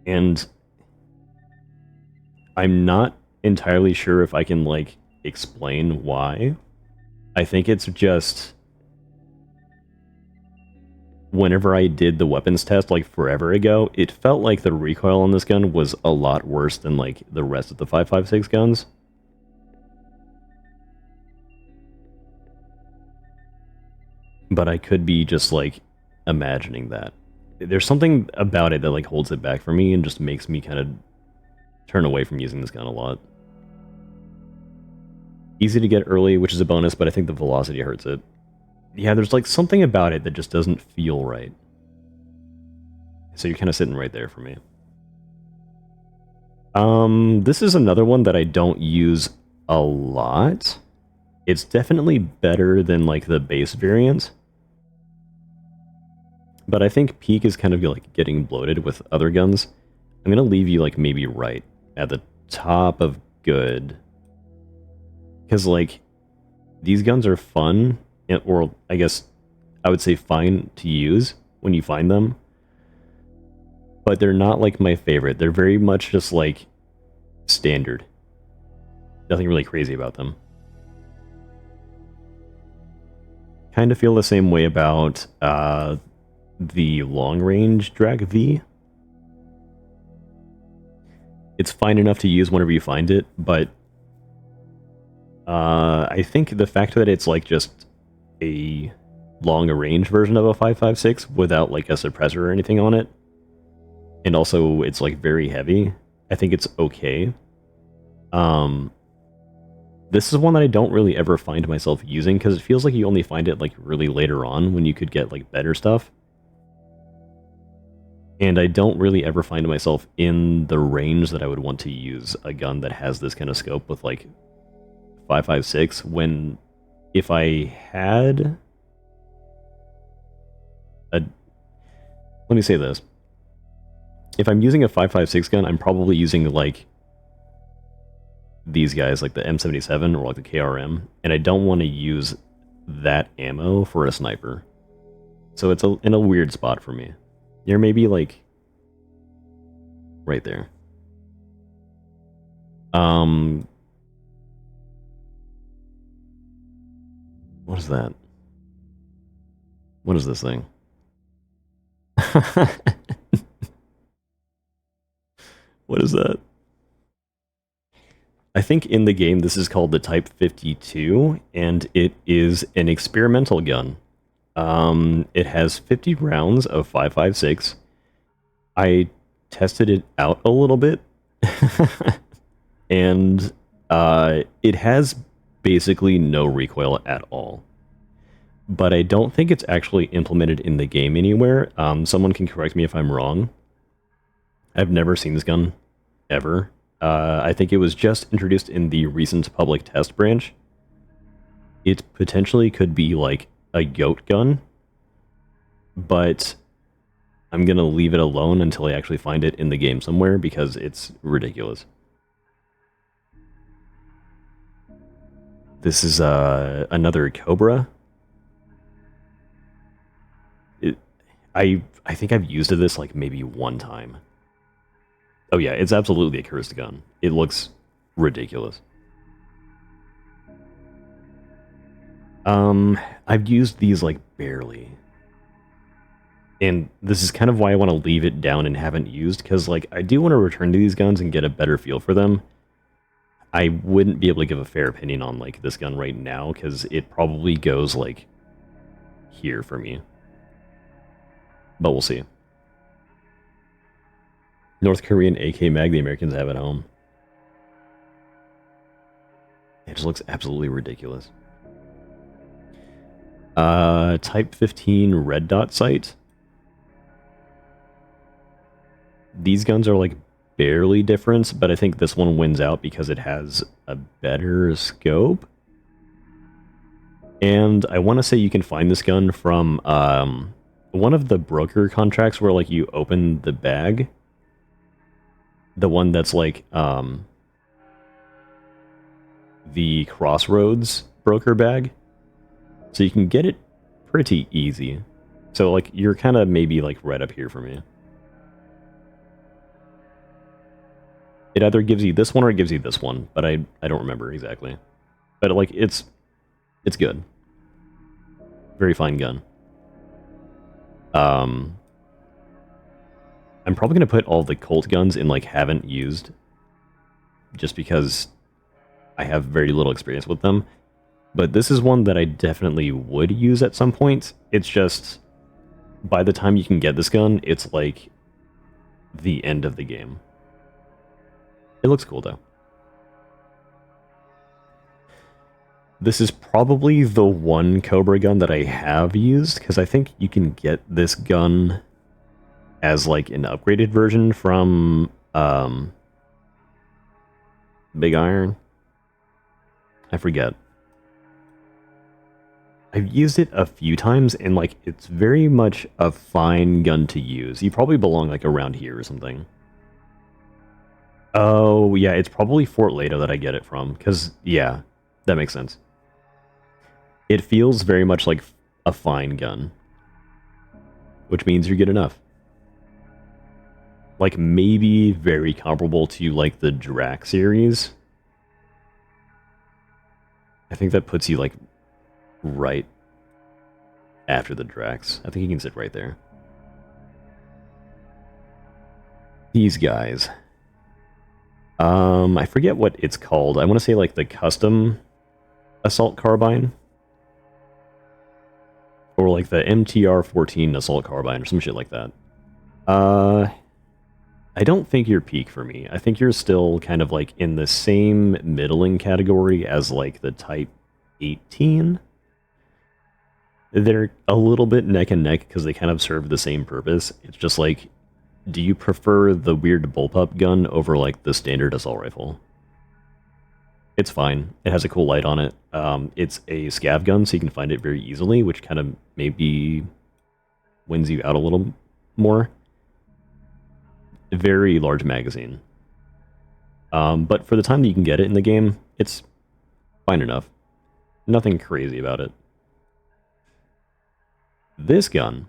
And I'm not entirely sure if I can, like, explain why. I think it's just, whenever I did the weapons test, like, forever ago, it felt like the recoil on this gun was a lot worse than, like, the rest of the 5.56 guns. But I could be just, like, imagining that. There's something about it that, like, holds it back for me and just makes me kind of turn away from using this gun a lot. Easy to get early, which is a bonus, but I think the velocity hurts it. Yeah, there's, like, something about it that just doesn't feel right. So you're kind of sitting right there for me. This is another one that I don't use a lot. It's definitely better than, like, the base variant. But I think peak is kind of like getting bloated with other guns. I'm gonna leave you like maybe right at the top of good. Because like, these guns are fun, or I guess I would say fine to use when you find them. But they're not like my favorite. They're very much just like standard. Nothing really crazy about them. Kind of feel the same way about the long-range Drag V. It's fine enough to use whenever you find it, but I think the fact that it's like just a long-range version of a 5.56 without like a suppressor or anything on it, and also it's like very heavy, I think it's okay. This is one that I don't really ever find myself using because it feels like you only find it like really later on when you could get like better stuff. And I don't really ever find myself in the range that I would want to use a gun that has this kind of scope with like 5.56 when if I had a... Let me say this. If I'm using a 5.56 gun, I'm probably using like these guys, like the M77 or like the KRM, and I don't want to use that ammo for a sniper. So it's in a weird spot for me. You're maybe like right there. What is that? What is this thing? What is that? I think in the game this is called the Type 52, and it is an experimental gun. It has 50 rounds of 5.56. I tested it out a little bit, and it has basically no recoil at all. But I don't think it's actually implemented in the game anywhere. Someone can correct me if I'm wrong. I've never seen this gun, ever. I think it was just introduced in the recent public test branch. It potentially could be like a goat gun, but I'm gonna leave it alone until I actually find it in the game somewhere because it's ridiculous. This is another Cobra. I think I've used this like maybe one time. Oh yeah, it's absolutely a cursed gun. It looks ridiculous. I've used these like barely. And this is kind of why I want to leave it down and haven't used, because like I do want to return to these guns and get a better feel for them. I wouldn't be able to give a fair opinion on like this gun right now, because it probably goes like here for me. But we'll see. North Korean AK mag the Americans have at home. It just looks absolutely ridiculous. Type 15 red dot sight. These guns are like barely different, but I think this one wins out because it has a better scope. And I want to say you can find this gun from one of the broker contracts where like you open the bag. The one that's like the Crossroads broker bag. So you can get it pretty easy. So like you're kind of maybe like right up here for me. It either gives you this one or it gives you this one, but I don't remember exactly. But like it's good. Very fine gun. I'm probably gonna put all the Colt guns in like haven't used, just because I have very little experience with them. But this is one that I definitely would use at some point. It's just, by the time you can get this gun, it's like the end of the game. It looks cool though. This is probably the one Cobra gun that I have used, because I think you can get this gun as like an upgraded version from Big Iron. I forget. I've used it a few times, and like it's very much a fine gun to use. You probably belong like around here or something. Oh yeah, it's probably Fort Lato that I get it from, because yeah, that makes sense. It feels very much like a fine gun, which means you're good enough. Like maybe very comparable to like the Drac series. I think that puts you like right after the Drax. I think you can sit right there. These guys. I forget what it's called. I want to say like the custom assault carbine. Or like the MTR-14 assault carbine or some shit like that. I don't think you're peak for me. I think you're still kind of like in the same middling category as like the Type 18. They're a little bit neck and neck because they kind of serve the same purpose. It's just like, do you prefer the weird bullpup gun over like the standard assault rifle? It's fine. It has a cool light on it. It's a scav gun, so you can find it very easily, which kind of maybe wins you out a little more. Very large magazine. But for the time that you can get it in the game, it's fine enough. Nothing crazy about it. This gun,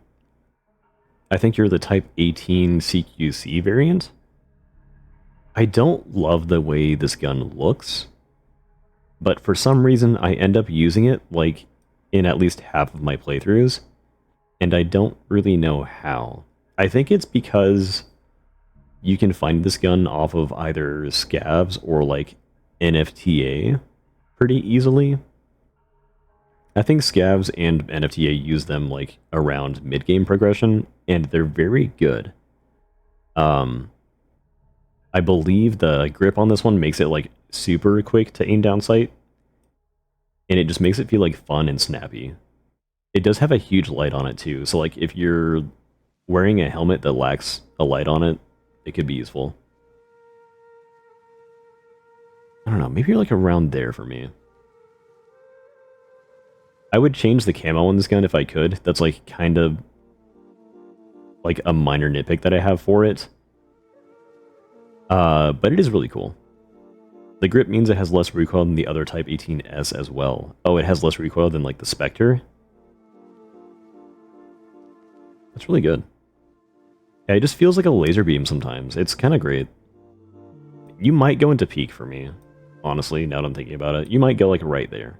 I think you're the Type 18 CQC variant. I don't love the way this gun looks, but for some reason I end up using it like in at least half of my playthroughs, and I don't really know how. I think it's because you can find this gun off of either scavs or like NFTA pretty easily. I think scavs and NFTA use them like around mid-game progression, and they're very good. I believe the grip on this one makes it like super quick to aim down sight, and it just makes it feel like fun and snappy. It does have a huge light on it too, so like if you're wearing a helmet that lacks a light on it, it could be useful. I don't know, maybe you're like around there for me. I would change the camo on this gun if I could. That's like kind of like a minor nitpick that I have for it. But it is really cool. The grip means it has less recoil than the other Type 18S as well. Oh, it has less recoil than like the Spectre? That's really good. Yeah, it just feels like a laser beam sometimes. It's kind of great. You might go into peak for me, honestly, now that I'm thinking about it. You might go like right there.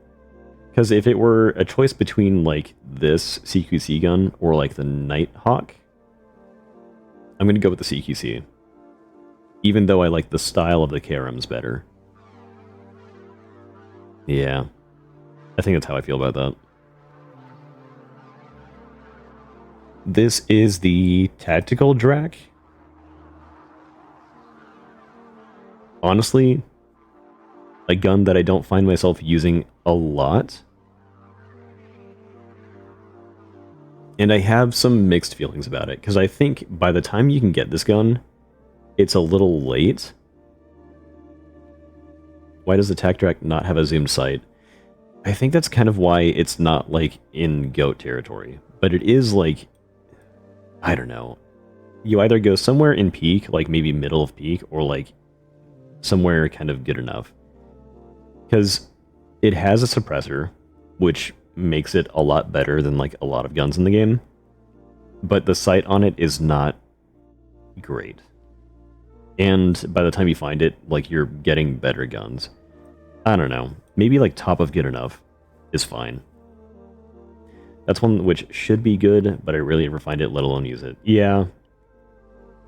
Because if it were a choice between like this CQC gun or like the Nighthawk, I'm going to go with the CQC. Even though I like the style of the KRMs better. Yeah. I think that's how I feel about that. This is the Tactical Drac. Honestly, a gun that I don't find myself using a lot. And I have some mixed feelings about it, because I think by the time you can get this gun, it's a little late. Why does the Tac Drac not have a zoomed sight? I think that's kind of why it's not, like, in GOAT territory. But it is, like, I don't know. You either go somewhere in peak, like maybe middle of peak, or, like, somewhere kind of good enough. Because it has a suppressor, which makes it a lot better than like a lot of guns in the game. But the sight on it is not great. And by the time you find it, like you're getting better guns. I don't know. Maybe like top of good enough is fine. That's one which should be good, but I rarely ever find it, let alone use it. Yeah.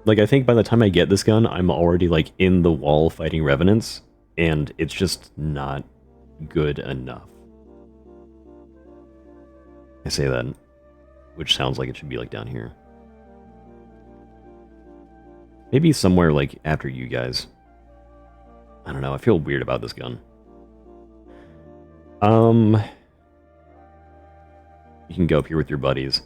Like I think by the time I get this gun, I'm already like in the wall fighting Revenants, and it's just not good enough. I say that, which sounds like it should be like down here. Maybe somewhere like after you guys. I don't know, I feel weird about this gun. You can go up here with your buddies.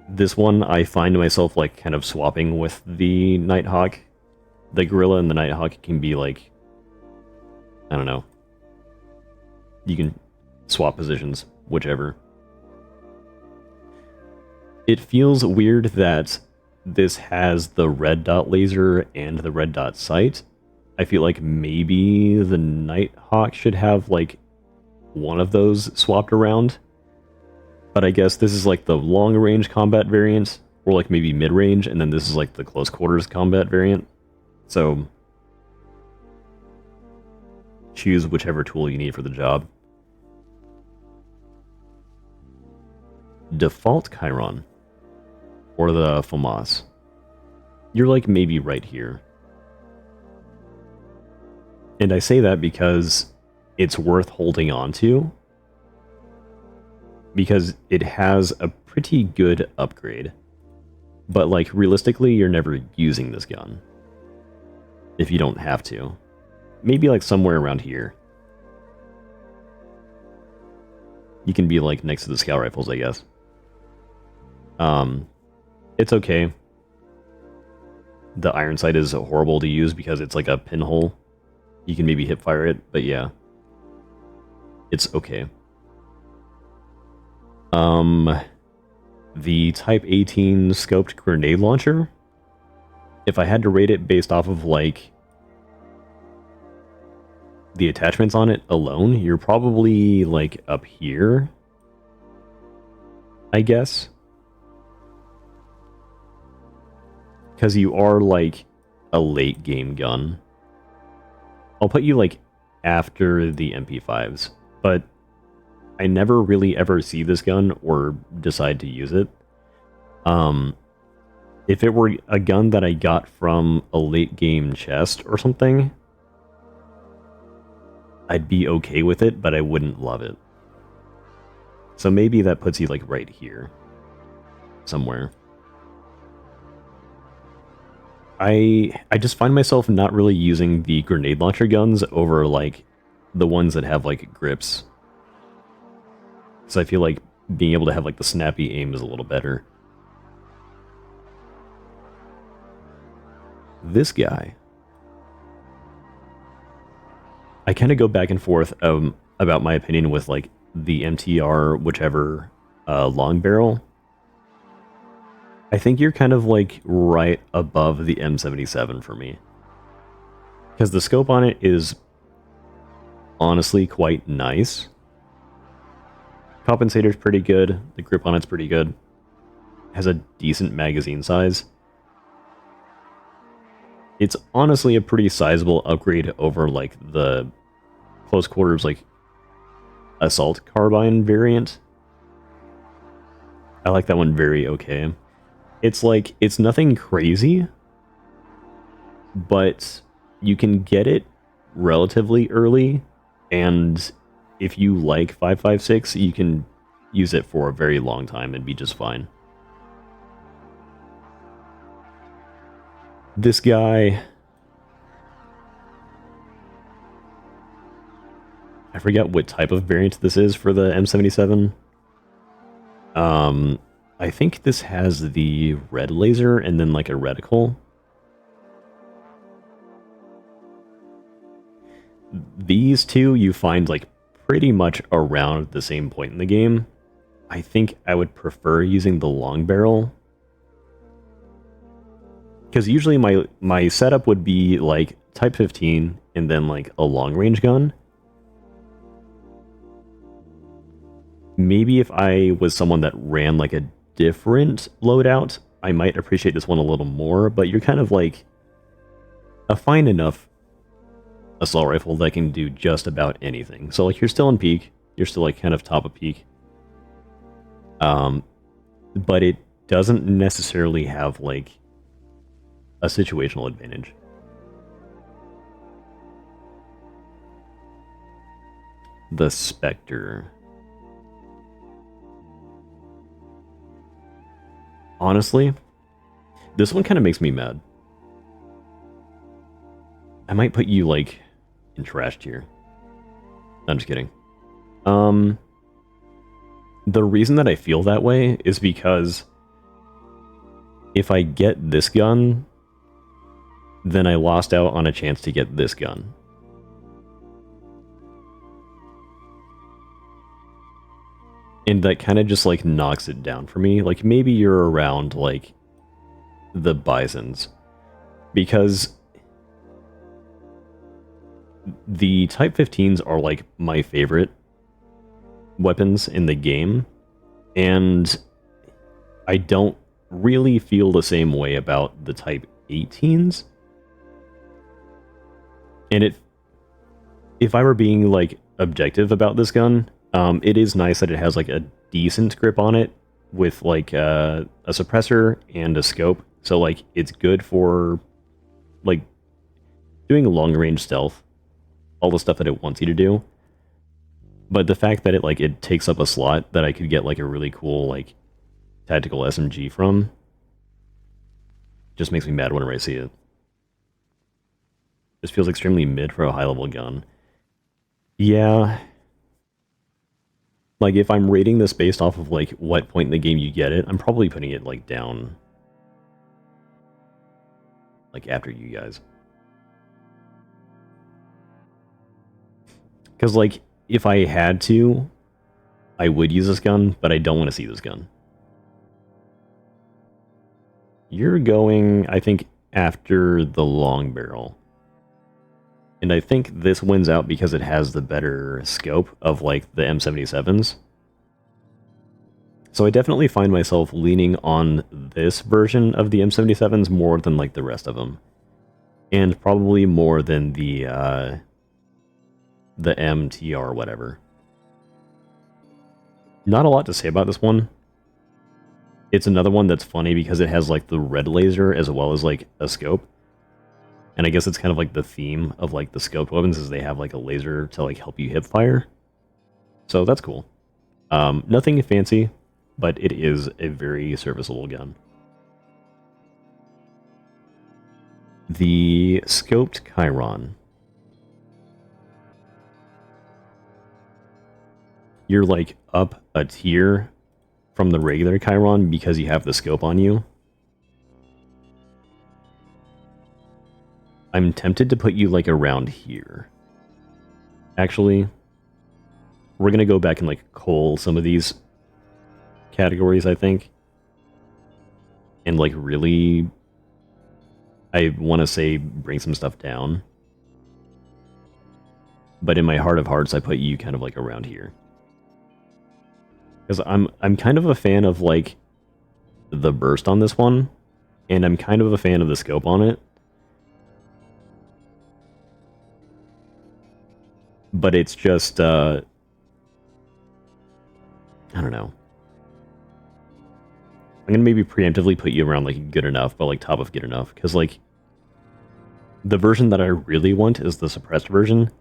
This one, I find myself like kind of swapping with the Nighthawk. The Gorilla and the Nighthawk can be like, I don't know. You can swap positions, whichever. It feels weird that this has the red dot laser and the red dot sight. I feel like maybe the Nighthawk should have like one of those swapped around. But I guess this is like the long range combat variant, or like maybe mid range, and then this is like the close quarters combat variant. So choose whichever tool you need for the job. Default Chiron, or the FAMAS. You're like maybe right here. And I say that because it's worth holding on to, because it has a pretty good upgrade. But like realistically, you're never using this gun if you don't have to. Maybe like somewhere around here. You can be like next to the scout rifles, I guess. It's okay. The iron sight is horrible to use because it's like a pinhole. You can maybe hip fire it, but yeah. It's okay. The Type 18 scoped grenade launcher, if I had to rate it based off of like the attachments on it alone, you're probably like up here, I guess. Because you are like a late game gun. I'll put you like after the MP5s, but I never really ever see this gun or decide to use it. If it were a gun that I got from a late game chest or something, I'd be okay with it, but I wouldn't love it. So maybe that puts you like right here somewhere. I just find myself not really using the grenade launcher guns over like the ones that have like grips. So I feel like being able to have like the snappy aim is a little better. This guy, I kind of go back and forth about my opinion with like the MTR, whichever long barrel. I think you're kind of like right above the M77 for me. Because the scope on it is honestly quite nice. Compensator's pretty good. The grip on it's pretty good. Has a decent magazine size. It's honestly a pretty sizable upgrade over like the close quarters like assault carbine variant. I like that one very okay. It's like, it's nothing crazy, but you can get it relatively early, and if you like 5.56, you can use it for a very long time and be just fine. This guy, I forget what type of variant this is for the M77. I think this has the red laser and then like a reticle. These two you find like pretty much around the same point in the game. I think I would prefer using the long barrel. Because usually my setup would be like Type 15 and then like a long range gun. Maybe if I was someone that ran like a different loadout, I might appreciate this one a little more, but you're kind of like a fine enough assault rifle that can do just about anything. So like you're still in peak, you're still like kind of top of peak. But it doesn't necessarily have like a situational advantage. The Spectre. Honestly, this one kind of makes me mad. I might put you, like, in trash tier. I'm just kidding. The reason that I feel that way is because if I get this gun, then I lost out on a chance to get this gun. And that kind of just, like, knocks it down for me. Like, maybe you're around, like, the Bisons. Because the Type 15s are, like, my favorite weapons in the game. And I don't really feel the same way about the Type 18s. And if I were being, like, objective about this gun, it is nice that it has, like, a decent grip on it with, like, a suppressor and a scope. So, like, it's good for, like, doing long-range stealth, all the stuff that it wants you to do. But the fact that it takes up a slot that I could get, like, a really cool, like, tactical SMG from just makes me mad whenever I see it. This feels extremely mid for a high-level gun. Yeah. Like, if I'm rating this based off of, like, what point in the game you get it, I'm probably putting it, like, down. Like, after you guys. Because, like, if I had to, I would use this gun, but I don't want to see this gun. You're going, I think, after the long barrel. And I think this wins out because it has the better scope of, like, the M77s. So I definitely find myself leaning on this version of the M77s more than, like, the rest of them. And probably more than the MTR whatever. Not a lot to say about this one. It's another one that's funny because it has, like, the red laser as well as, like, a scope. And I guess it's kind of like the theme of, like, the scoped weapons is they have, like, a laser to, like, help you hip fire. So that's cool. Nothing fancy, but it is a very serviceable gun. The scoped Chiron. You're, like, up a tier from the regular Chiron because you have the scope on you. I'm tempted to put you, like, around here. Actually, we're going to go back and, like, cull some of these categories, I think. And, like, really, I want to say bring some stuff down. But in my heart of hearts, I put you kind of, like, around here. Because I'm kind of a fan of, like, the burst on this one. And I'm kind of a fan of the scope on it. But it's just, I don't know. I'm gonna maybe preemptively put you around, like, good enough, but, like, top of good enough. Because, like, the version that I really want is the suppressed version.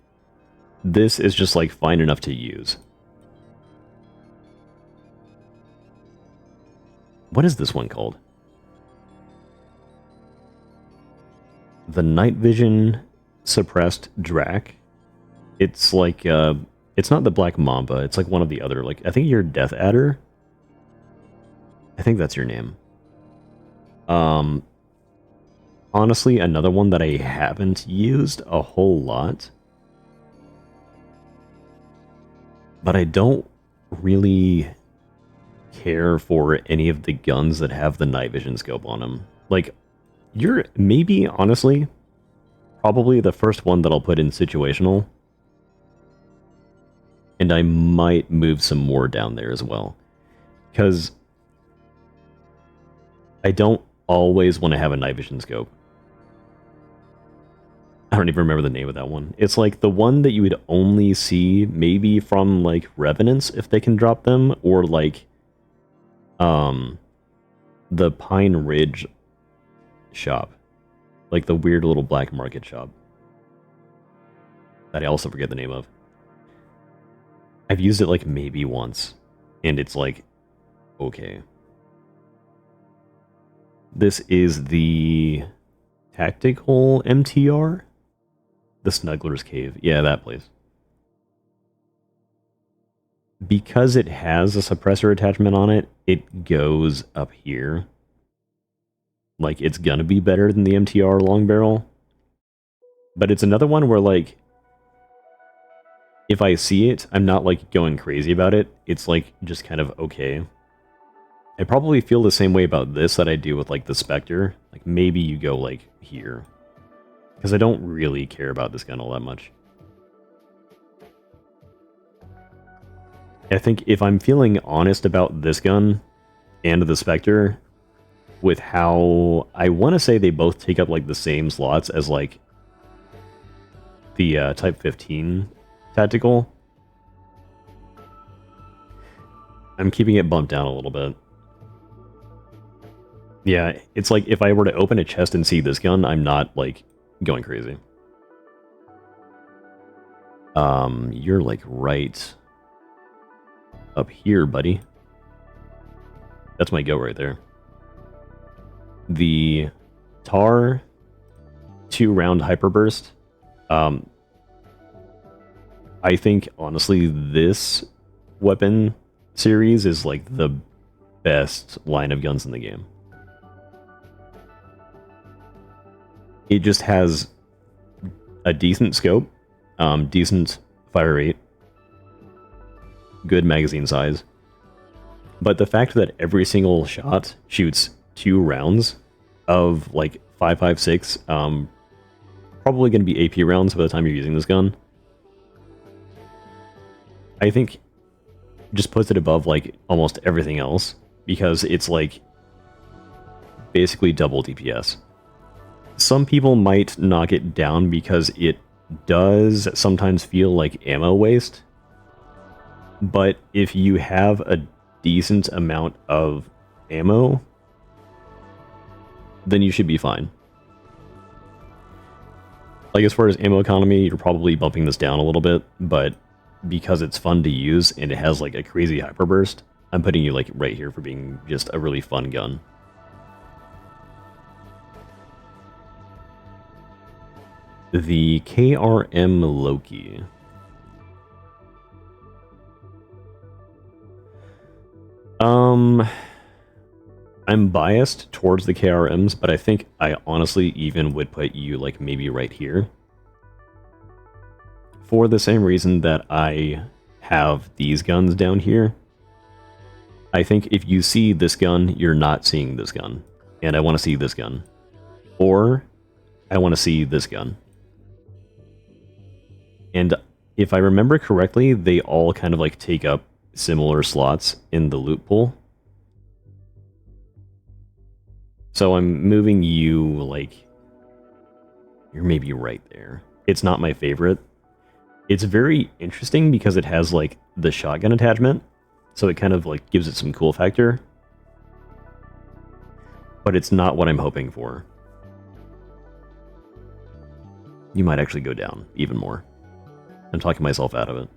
This is just, like, fine enough to use. What is this one called? The Night Vision Suppressed Drac. It's like, it's not the Black Mamba. It's like one of the other, like, I think you're Death Adder. I think that's your name. Honestly, another one that I haven't used a whole lot. But I don't really care for any of the guns that have the night vision scope on them. Like, you're maybe, honestly, probably the first one that I'll put in situational. And I might move some more down there as well. Because I don't always want to have a night vision scope. I don't even remember the name of that one. It's like the one that you would only see maybe from, like, Revenants if they can drop them, or, like, the Pine Ridge shop. Like the weird little black market shop. That I also forget the name of. I've used it, like, maybe once. And it's, like, okay. This is the tactical MTR? The Snuggler's Cave. Yeah, that place. Because it has a suppressor attachment on it, it goes up here. Like, it's gonna be better than the MTR long barrel. But it's another one where, like, if I see it, I'm not like going crazy about it. It's like just kind of okay. I probably feel the same way about this that I do with like the Spectre. Like maybe you go like here. Because I don't really care about this gun all that much. I think if I'm feeling honest about this gun and the Spectre, with how I want to say they both take up like the same slots as like the Type 15 tactical, I'm keeping it bumped down a little bit. Yeah, it's like if I were to open a chest and see this gun, I'm not like going crazy. You're like right up here, buddy. That's my go right there. The Tar 2-round hyperburst. I think honestly this weapon series is like the best line of guns in the game. It just has a decent scope, decent fire rate, good magazine size. But the fact that every single shot shoots 2 rounds of like 5.56, probably going to be AP rounds by the time you're using this gun, I think just puts it above like almost everything else because it's like basically double DPS. Some people might knock it down because it does sometimes feel like ammo waste, but if you have a decent amount of ammo, then you should be fine. Like as far as ammo economy, you're probably bumping this down a little bit, but because it's fun to use and it has like a crazy hyperburst, I'm putting you like right here for being just a really fun gun. The KRM Loki. I'm biased towards the KRMs, but I think I honestly even would put you like maybe right here. For the same reason that I have these guns down here. I think if you see this gun, you're not seeing this gun. And I want to see this gun. Or I want to see this gun. And if I remember correctly, they all kind of like take up similar slots in the loot pool. So I'm moving you like... You're maybe right there. It's not my favorite. It's very interesting because it has like the shotgun attachment. So it kind of like gives it some cool factor. But it's not what I'm hoping for. You might actually go down even more. I'm talking myself out of it.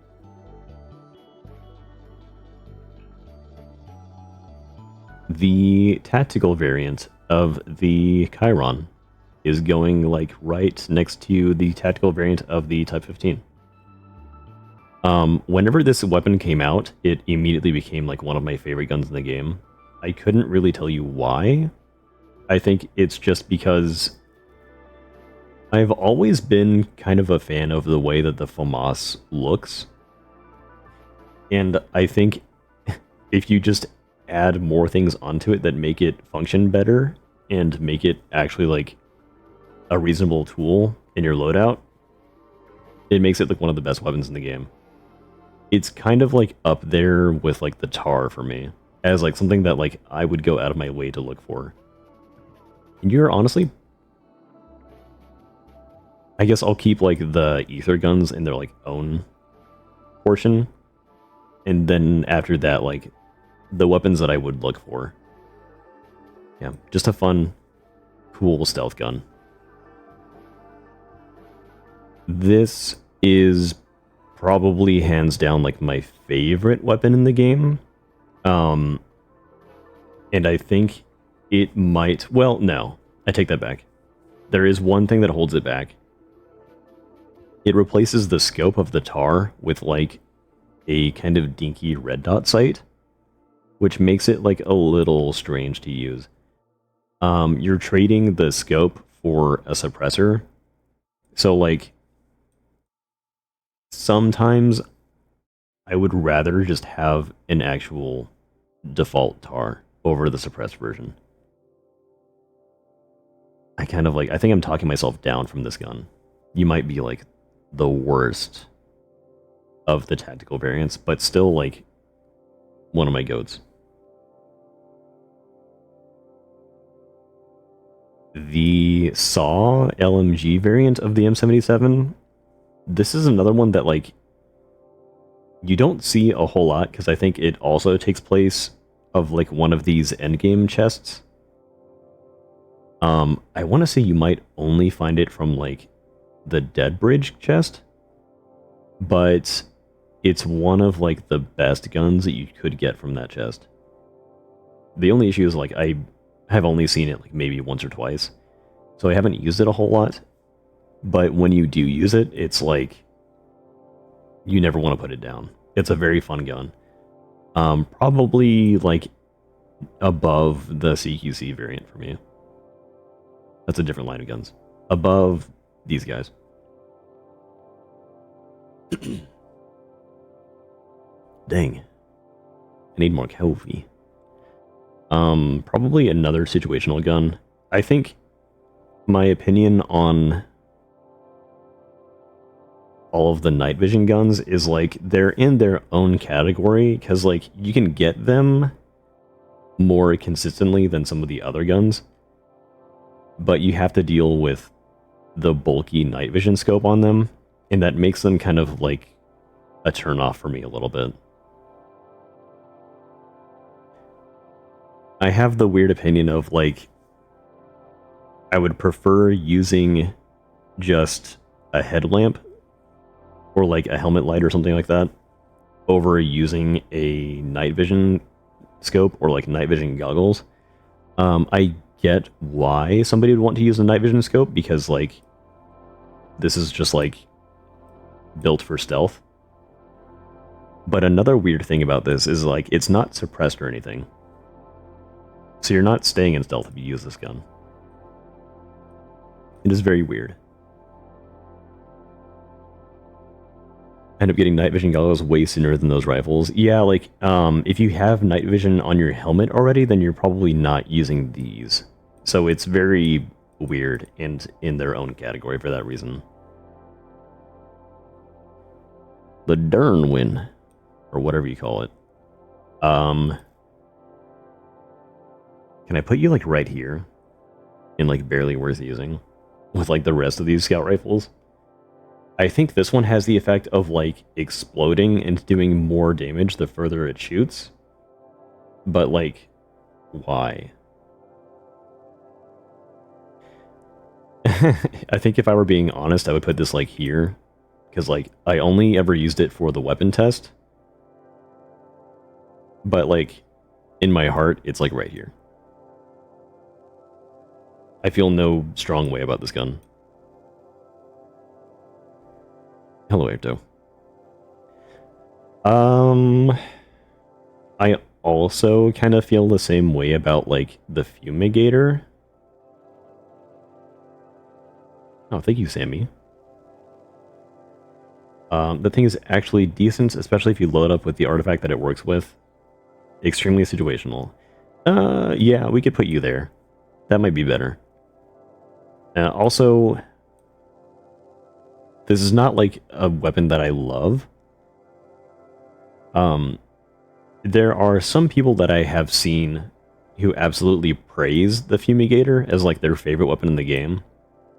The tactical variant of the Chiron is going like right next to the tactical variant of the Type 15. Whenever this weapon came out, it immediately became like one of my favorite guns in the game. I couldn't really tell you why. I think it's just because I've always been kind of a fan of the way that the FAMAS looks. And I think if you just add more things onto it that make it function better and make it actually like a reasonable tool in your loadout, it makes it like one of the best weapons in the game. It's kind of like up there with like the Tar for me, as like something that like I would go out of my way to look for. And you're honestly... I guess I'll keep like the ether guns in their like own portion. And then after that, like the weapons that I would look for. Yeah, just a fun, cool stealth gun. This is probably hands down like my favorite weapon in the game. And I think it might... Well, no, I take that back. There is one thing that holds it back. It replaces the scope of the Tar with like a kind of dinky red dot sight, which makes it like a little strange to use. You're trading the scope for a suppressor. So like, sometimes I would rather just have an actual default tar over the suppressed version. I think I'm talking myself down from this gun. You might be like the worst of the tactical variants, but still like one of my goats. The SAW LMG variant of the M77, this is another one that like you don't see a whole lot because I think it also takes place of like one of these endgame chests. I want to say you might only find it from like the Dead Bridge chest, but it's one of like the best guns that you could get from that chest. The only issue is like I have only seen it like maybe once or twice, so I haven't used it a whole lot. But when you do use it, it's like you never want to put it down. It's a very fun gun. Probably like above the CQC variant for me. That's a different line of guns. Above these guys. Dang. I need more coffee. Probably another situational gun. I think my opinion on all of the night vision guns is like they're in their own category because like you can get them more consistently than some of the other guns, but you have to deal with the bulky night vision scope on them, and that makes them kind of like a turnoff for me a little bit. I have the weird opinion of like I would prefer using just a headlamp or like a helmet light or something like that over using a night vision scope or like night vision goggles. I get why somebody would want to use a night vision scope because like this is just like built for stealth. But another weird thing about this is like it's not suppressed or anything. So you're not staying in stealth if you use this gun. It is very weird. I end up getting night vision goggles way sooner than those rifles. Yeah, like, if you have night vision on your helmet already, then you're probably not using these. So it's very weird and in their own category for that reason. The Dernwin, or whatever you call it. Can I put you, like, right here? And, like, barely worth using? With, like, the rest of these scout rifles? I think this one has the effect of, like, exploding and doing more damage the further it shoots. But, like, why? I think if I were being honest, I would put this, like, here. Because, like, I only ever used it for the weapon test. But, like, in my heart, it's, like, right here. I feel no strong way about this gun. Hello, Airto. I also kind of feel the same way about, like, the Fumigator. Oh, thank you, Sammy. The thing is actually decent, especially if you load up with the artifact that it works with. Extremely situational. Yeah, we could put you there. That might be better. Also, this is not, like, a weapon that I love. There are some people that I have seen who absolutely praise the Fumigator as, like, their favorite weapon in the game.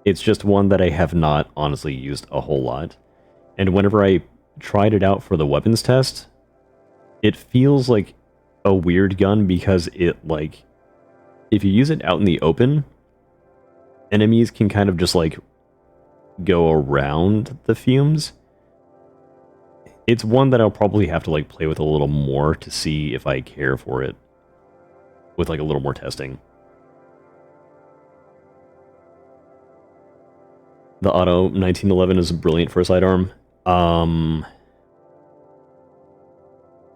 It's just one that I have not, honestly, used a whole lot. And whenever I tried it out for the weapons test, it feels like a weird gun because it, like, if you use it out in the open, enemies can kind of just, like, go around the fumes. It's one that I'll probably have to, like, play with a little more to see if I care for it. With, like, a little more testing. The Auto 1911 is brilliant for a sidearm.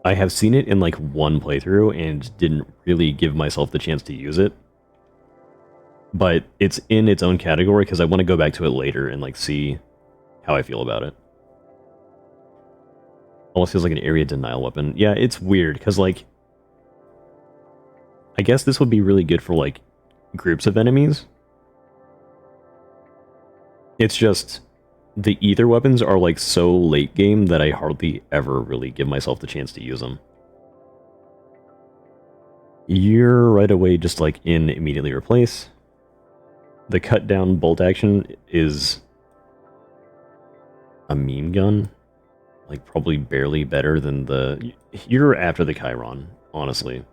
I have seen it in, like, one playthrough and didn't really give myself the chance to use it. But it's in its own category because I want to go back to it later and, like, see how I feel about it. Almost feels like an area denial weapon. Yeah, it's weird, because, like, I guess this would be really good for, like, groups of enemies. It's just, the ether weapons are, like, so late game that I hardly ever really give myself the chance to use them. You're right away just, like, in immediately replace. The cut down bolt action is a meme gun. Like, probably barely better than the... You're after the Chiron, honestly.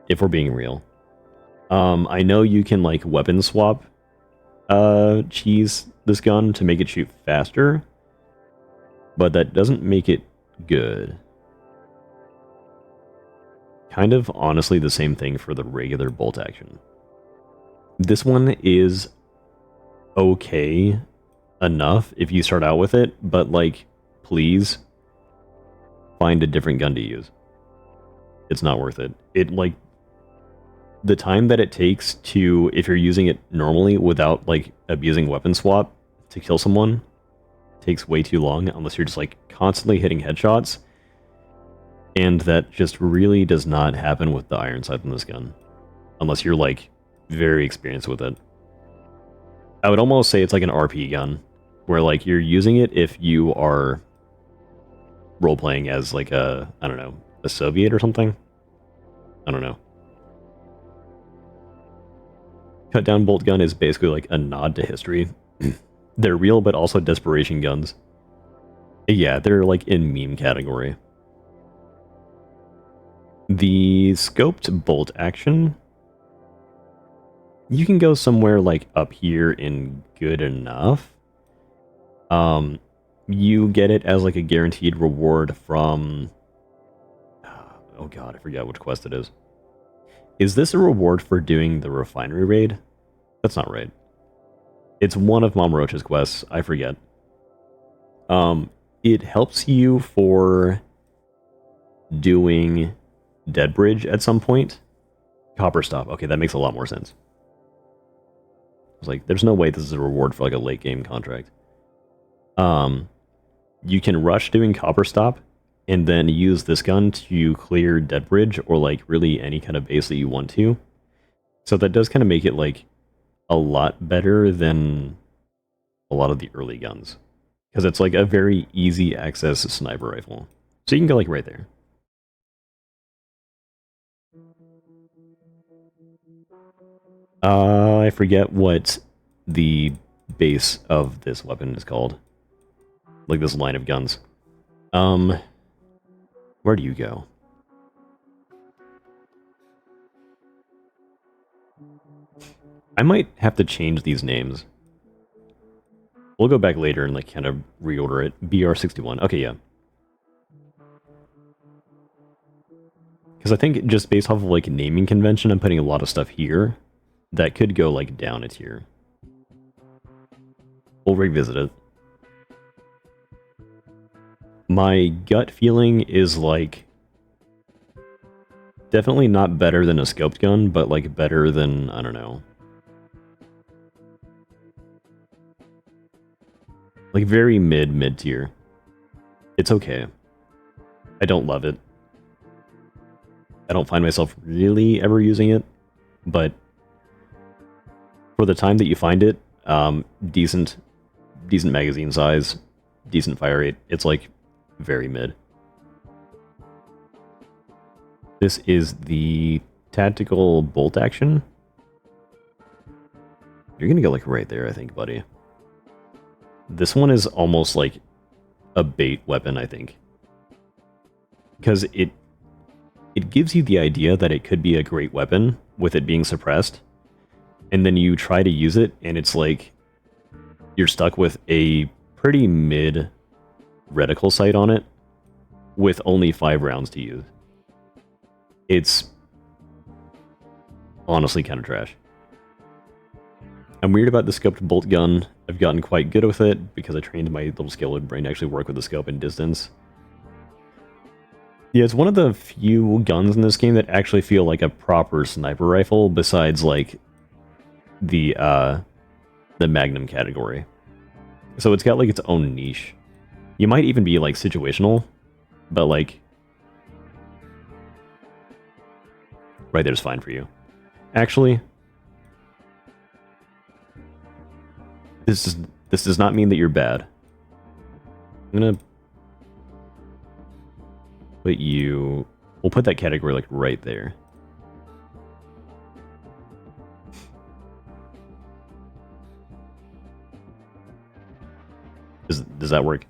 If we're being real. I know you can, like, weapon swap cheese this gun to make it shoot faster, but that doesn't make it good. Kind of, honestly, the same thing for the regular bolt action. This one is okay enough if you start out with it, but, like, please find a different gun to use. It's not worth it. It, like, the time that it takes to, if you're using it normally without, like, abusing weapon swap to kill someone, takes way too long, unless you're just, like, constantly hitting headshots. And that just really does not happen with the iron sight in this gun. Unless you're, like, very experienced with it. I would almost say it's like an RP gun, where, like, you're using it if you are role-playing as, like, a, I don't know, a Soviet or something? I don't know. Cut down bolt gun is basically like a nod to history. They're real, but also desperation guns. Yeah, they're like in meme category. The scoped bolt action, you can go somewhere like up here in good enough. You get it as like a guaranteed reward from... Oh god, I forget which quest it is. Is this a reward for doing the refinery raid? That's not right. It's one of Mom Roach's quests. I forget. It helps you for doing Dead Bridge at some point. Copper Stop. Okay, that makes a lot more sense. I was like, there's no way this is a reward for like a late game contract. You can rush doing Copper Stop and then use this gun to clear Dead Bridge or like really any kind of base that you want to. So that does kind of make it like a lot better than a lot of the early guns. Because it's like a very easy access sniper rifle. So you can go like right there. I forget what the base of this weapon is called. Like this line of guns. Where do you go? I might have to change these names. We'll go back later and like kind of reorder it. BR61. Okay, yeah. Because I think just based off of like naming convention, I'm putting a lot of stuff here that could go like down a tier. We'll revisit it. My gut feeling is like definitely not better than a scoped gun, but like better than, I don't know. Like very mid tier. It's okay. I don't love it. I don't find myself really ever using it, but for the time that you find it, decent magazine size, decent fire rate. It's like very mid. This is the tactical bolt action. You're gonna go like right there, I think, buddy. This one is almost like a bait weapon, I think. Because it gives you the idea that it could be a great weapon with it being suppressed. And then you try to use it, and it's like you're stuck with a pretty mid reticle sight on it with only 5 rounds to use. It's honestly kind of trash. I'm weird about the scoped bolt gun. I've gotten quite good with it because I trained my little skeleton brain to actually work with the scope in distance. Yeah, it's one of the few guns in this game that actually feel like a proper sniper rifle besides like the Magnum category. So it's got like its own niche. You might even be like situational, but like right there's fine for you. Actually, this does not mean that you're bad. I'm gonna put you. We'll put that category like right there. Does that work?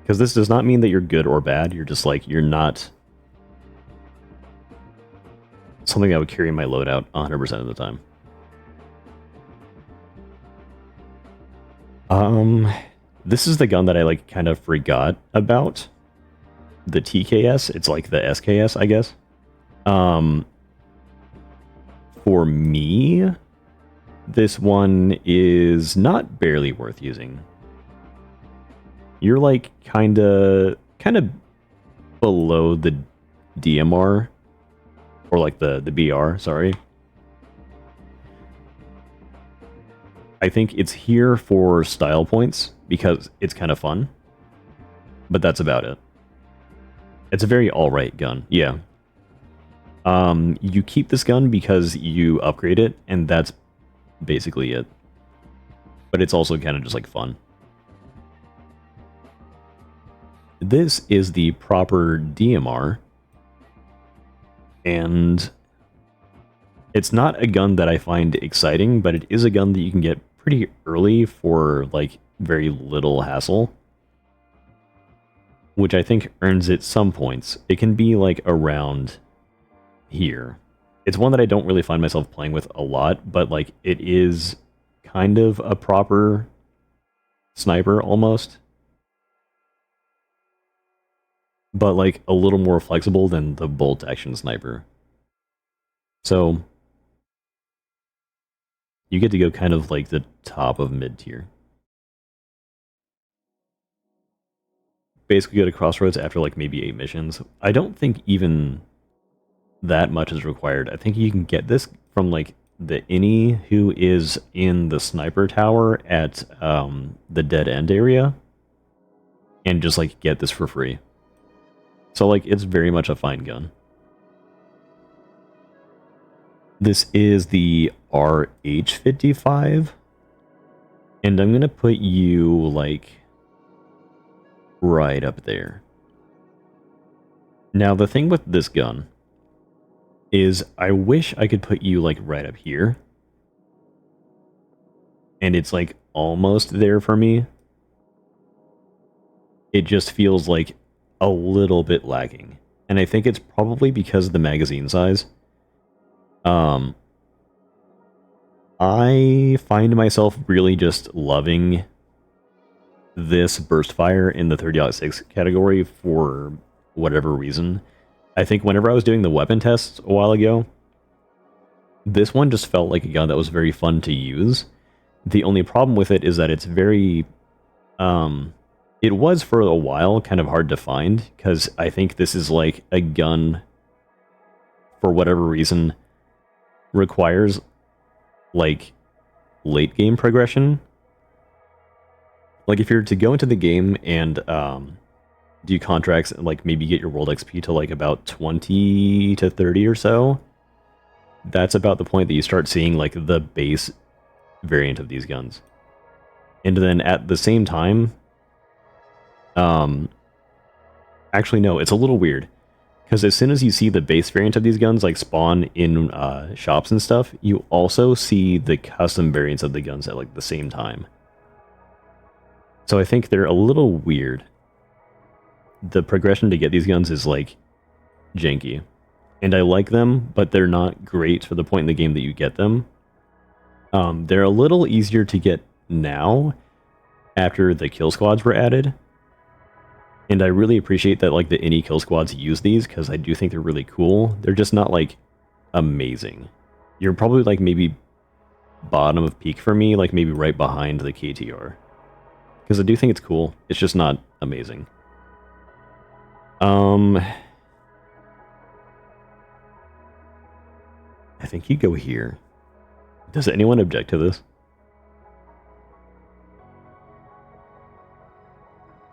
Because this does not mean that you're good or bad. You're just like, you're not something that would carry my load out 100% of the time. This is the gun that I like kind of forgot about. The TKS. It's like the SKS, I guess. For me, this one is not barely worth using. You're like kind of below the DMR, or like the BR, sorry. I think it's here for style points because it's kind of fun, but that's about it. It's a very alright gun, yeah. You keep this gun because you upgrade it, and that's basically it. But it's also kind of just like fun. This is the proper DMR, and it's not a gun that I find exciting, but it is a gun that you can get pretty early for like very little hassle, which I think earns it some points. It can be like around here. It's one that I don't really find myself playing with a lot, but like it is kind of a proper sniper almost, but like a little more flexible than the bolt action sniper. So you get to go kind of like the top of mid tier. Basically go to Crossroads after like maybe 8 missions. I don't think even that much is required. I think you can get this from like the innie who is in the sniper tower at the dead end area, and just like get this for free. So like it's very much a fine gun. This is the RH-55, and I'm gonna put you like right up there. Now the thing with this gun is I wish I could put you like right up here, and it's like almost there for me. It just feels like a little bit lagging, and I think it's probably because of the magazine size. I find myself really just loving this burst fire in the 30.6 category for whatever reason. I think whenever I was doing the weapon tests a while ago, this one just felt like a gun that was very fun to use. The only problem with it is that it's very... it was for a while kind of hard to find, because I think this is like a gun, for whatever reason, requires like late game progression. Like if you're to go into the game and do contracts and like maybe get your world XP to like about 20 to 30 or so, that's about the point that you start seeing like the base variant of these guns. And then at the same time, actually no, it's a little weird, because as soon as you see the base variant of these guns like spawn in shops and stuff, you also see the custom variants of the guns at like the same time. So I think they're a little weird. The progression to get these guns is like janky, and I like them, but they're not great for the point in the game that you get them. They're a little easier to get now after the kill squads were added. And I really appreciate that like the innie kill squads use these, because I do think they're really cool. They're just not like amazing. You're probably like maybe bottom of peak for me, like maybe right behind the KTR. Because I do think it's cool. It's just not amazing. I think you go here. Does anyone object to this?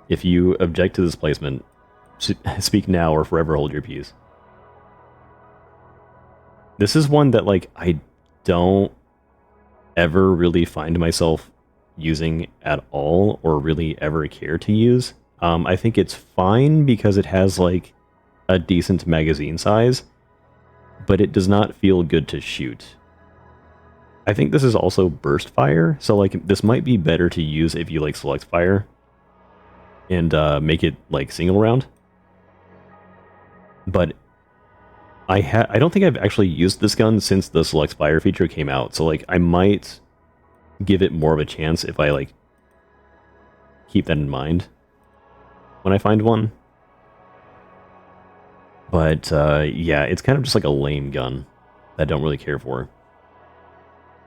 If you object to this placement, speak now or forever hold your peace. This is one that, like, I don't ever really find myself using at all or really ever care to use. I think it's fine because it has, like, a decent magazine size, but it does not feel good to shoot. I think this is also burst fire, so, like, this might be better to use if you, like, select fire and make it, like, single round. But I don't think I've actually used this gun since the select fire feature came out, so, like, I might give it more of a chance if I, like, keep that in mind when I find one. But, yeah, it's kind of just like a lame gun that I don't really care for.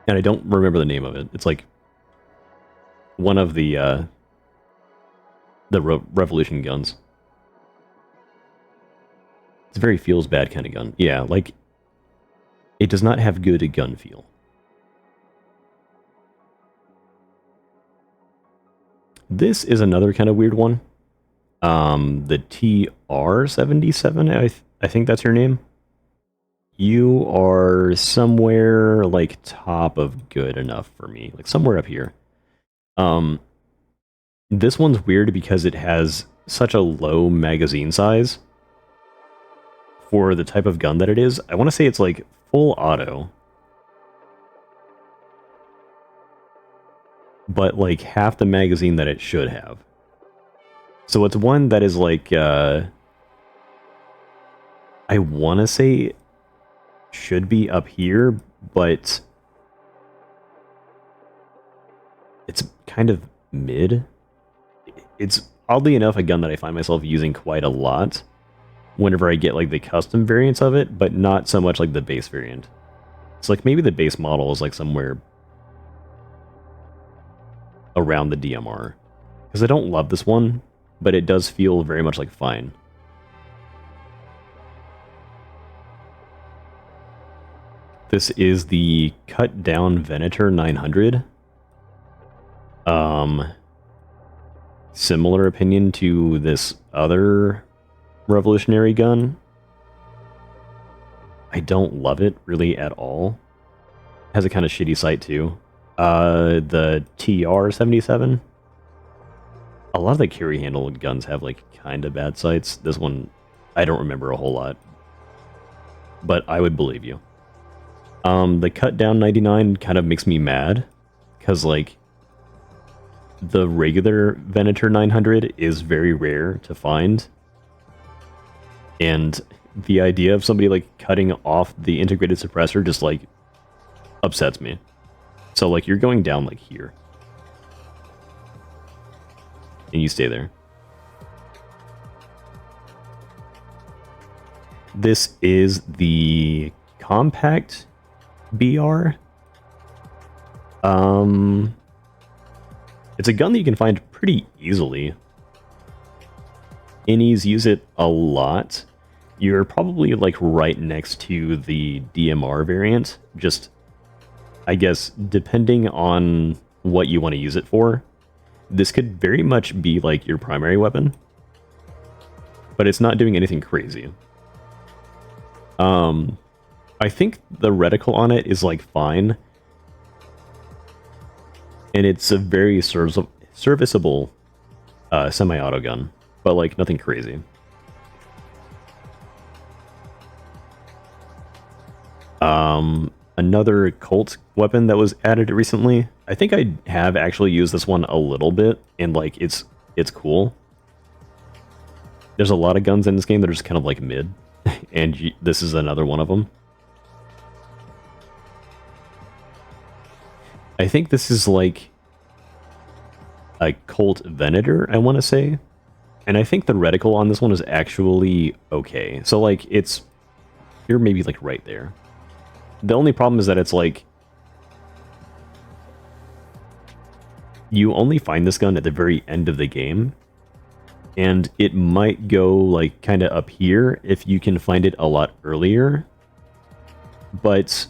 And I don't remember the name of it. It's like one of the Revolution guns. It's a very feels bad kind of gun. Yeah, like, it does not have good gun feel. This is another kind of weird one. The TR-77, I think that's your name. You are somewhere, like, top of good enough for me. Like, somewhere up here. This one's weird because it has such a low magazine size for the type of gun that it is. I want to say it's, like, full auto. But, like, half the magazine that it should have. So it's one that is, like, I want to say should be up here, but it's kind of mid. It's, oddly enough, a gun that I find myself using quite a lot whenever I get, like, the custom variants of it, but not so much like the base variant. It's like maybe the base model is, like, somewhere around the DMR. Because I don't love this one, but it does feel very much like fine. This is the cut down Venator 900. Similar opinion to this other revolutionary gun. I don't love it really at all. It has a kind of shitty sight too. The TR-77. A lot of the carry handle guns have, like, kind of bad sights. This one, I don't remember a whole lot. But I would believe you. The cut down 99 kind of makes me mad. Because, like, the regular Venator 900 is very rare to find. And the idea of somebody, like, cutting off the integrated suppressor just, like, upsets me. So, like, you're going down, like, here. And you stay there. This is the compact BR. It's a gun that you can find pretty easily. Innies use it a lot. You're probably, like, right next to the DMR variant. Just, I guess, depending on what you want to use it for. This could very much be, like, your primary weapon. But it's not doing anything crazy. I think the reticle on it is, like, fine. And it's a very serviceable semi-auto gun. But, like, nothing crazy. Another Colt weapon that was added recently. I think I have actually used this one a little bit, and, like, it's cool. There's a lot of guns in this game that are just kind of, like, mid, and this is another one of them. I think this is, like, a Colt Venator, I want to say. And I think the reticle on this one is actually okay. So, like, you're maybe, like, right there. The only problem is that it's, like, you only find this gun at the very end of the game. And it might go, like, kind of up here if you can find it a lot earlier. But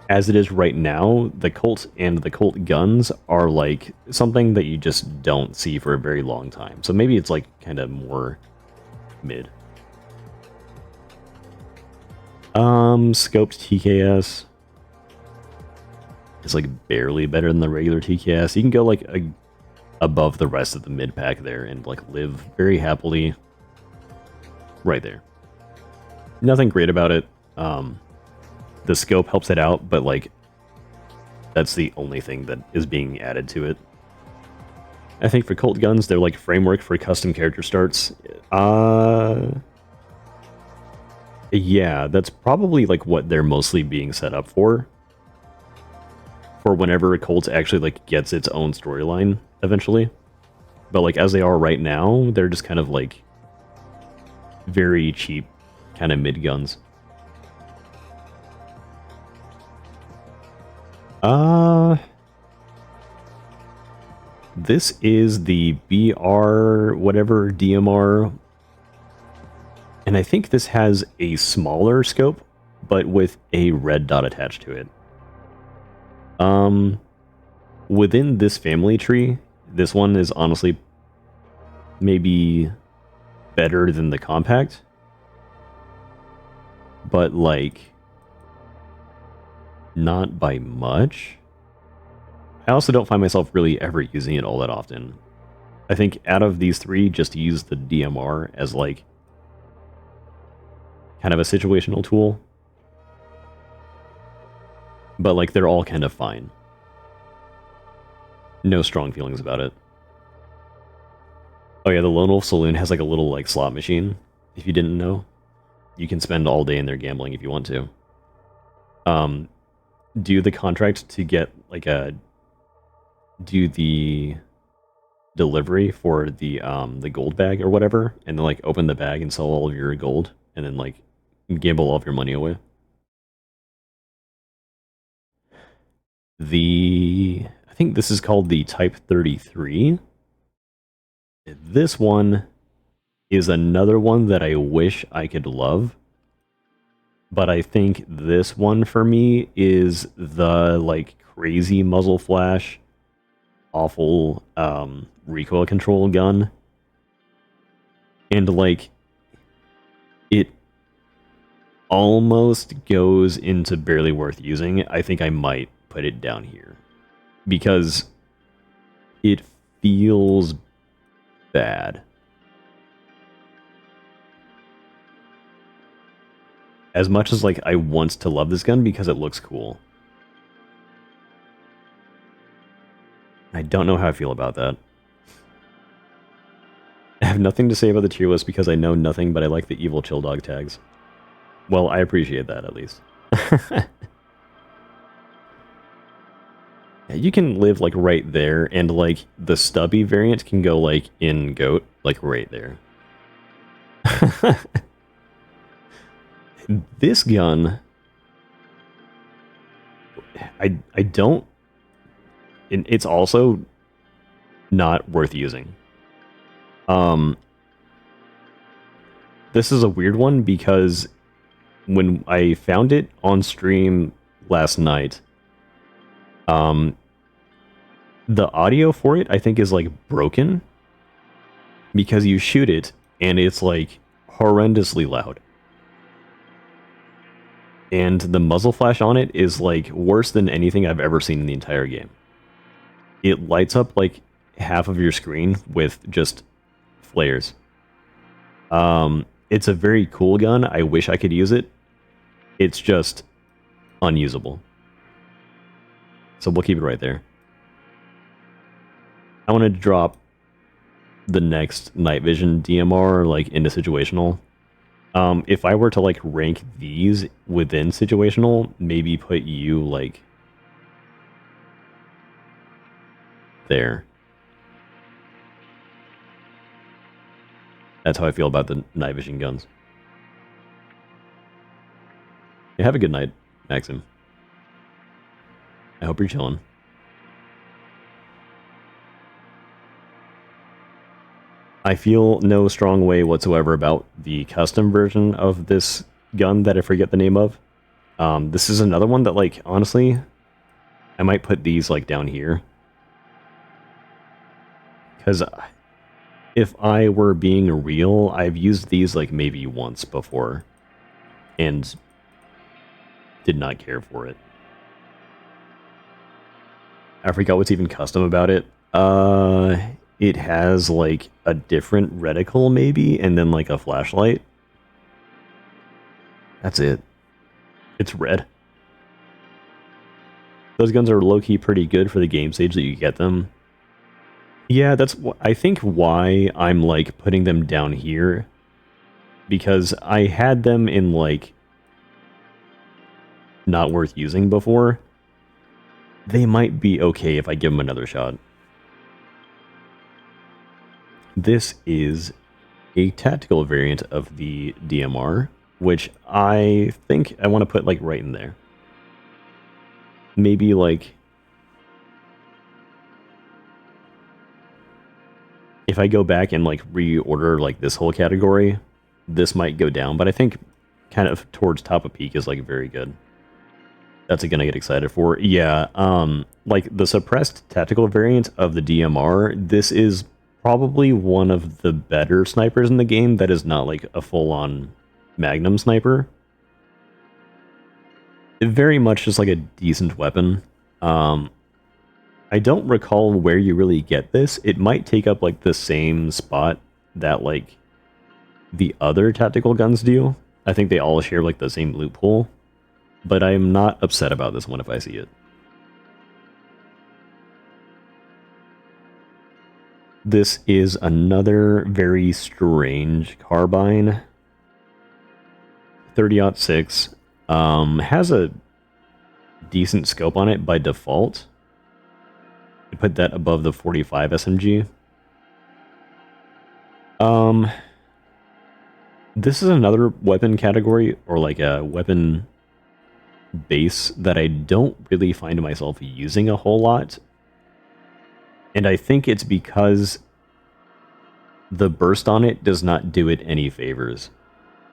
as it is right now, the Colt and the Colt guns are like something that you just don't see for a very long time. So maybe it's like kind of more mid. Scoped TKS is like barely better than the regular TKS. You can go like above the rest of the mid pack there and like live very happily right there. Nothing great about it. The scope helps it out, but like that's the only thing that is being added to it. I think for Colt guns, they're like framework for custom character starts. Yeah, that's probably like what they're mostly being set up for. For whenever a Colt actually like gets its own storyline eventually. But like as they are right now, they're just kind of like very cheap kind of mid guns. This is the BR whatever DMR, and I think this has a smaller scope, but with a red dot attached to it. Within this family tree, this one is honestly maybe better than the compact, but like not by much. I also don't find myself really ever using it all that often. I think out of these three, just to use the DMR as like kind of a situational tool. But like they're all kind of fine. No strong feelings about it. Oh yeah, the Lone Wolf Saloon has like a little like slot machine, if you didn't know. You can spend all day in there gambling if you want to. Do the contract to get like do the delivery for the gold bag or whatever, and then like open the bag and sell all of your gold, and then like gamble all of your money away. I think this is called the Type 33. This one is another one that I wish I could love, but I think this one for me is the like crazy muzzle flash, awful recoil control gun, and like it almost goes into barely worth using. I think I might put it down here because it feels bad. As much as like I want to love this gun because it looks cool, I don't know how I feel about that. I have nothing to say about the tier list because I know nothing, but I like the evil chill dog tags. Well, I appreciate that at least. You can live like right there, and like the stubby variant can go like in goat, like right there. This gun, I don't. It's also not worth using. This is a weird one because when I found it on stream last night, the audio for it I think is like broken because you shoot it and it's like horrendously loud. And the muzzle flash on it is like worse than anything I've ever seen in the entire game. It lights up like half of your screen with just flares. It's a very cool gun. I wish I could use it. It's just unusable. So we'll keep it right there. I want to drop the next night vision DMR like into situational. If I were to like rank these within situational, maybe put you like there. That's how I feel about the night vision guns. Yeah, have a good night, Maxim. I hope you're chilling. I feel no strong way whatsoever about the custom version of this gun that I forget the name of. This is another one that, like, honestly, I might put these, like, down here. Because if I were being real, I've used these, like, maybe once before. And did not care for it. I forgot what's even custom about it. It has, like, a different reticle, maybe, and then, like, a flashlight. That's it. It's red. Those guns are low-key pretty good for the game stage that you get them. Yeah, that's, I think, why I'm, like, putting them down here. Because I had them in, like, not worth using before. They might be okay if I give them another shot. This is a tactical variant of the DMR, which I think I want to put, like, right in there. Maybe, like, if I go back and, like, reorder, like, this whole category, this might go down, but I think kind of towards top of peak is, like, very good. That's a gun I get excited for. Yeah, like, the suppressed tactical variant of the DMR, this is probably one of the better snipers in the game that is not, like, a full-on Magnum sniper. Very much just, like, a decent weapon. I don't recall where you really get this. It might take up, like, the same spot that, like, the other tactical guns do. I think they all share, like, the same loot pool. But I'm not upset about this one if I see it. This is another very strange carbine. 30-06. Has a decent scope on it by default. You put that above the 45 SMG. This is another weapon category, or like a weapon base that I don't really find myself using a whole lot. And I think it's because the burst on it does not do it any favors.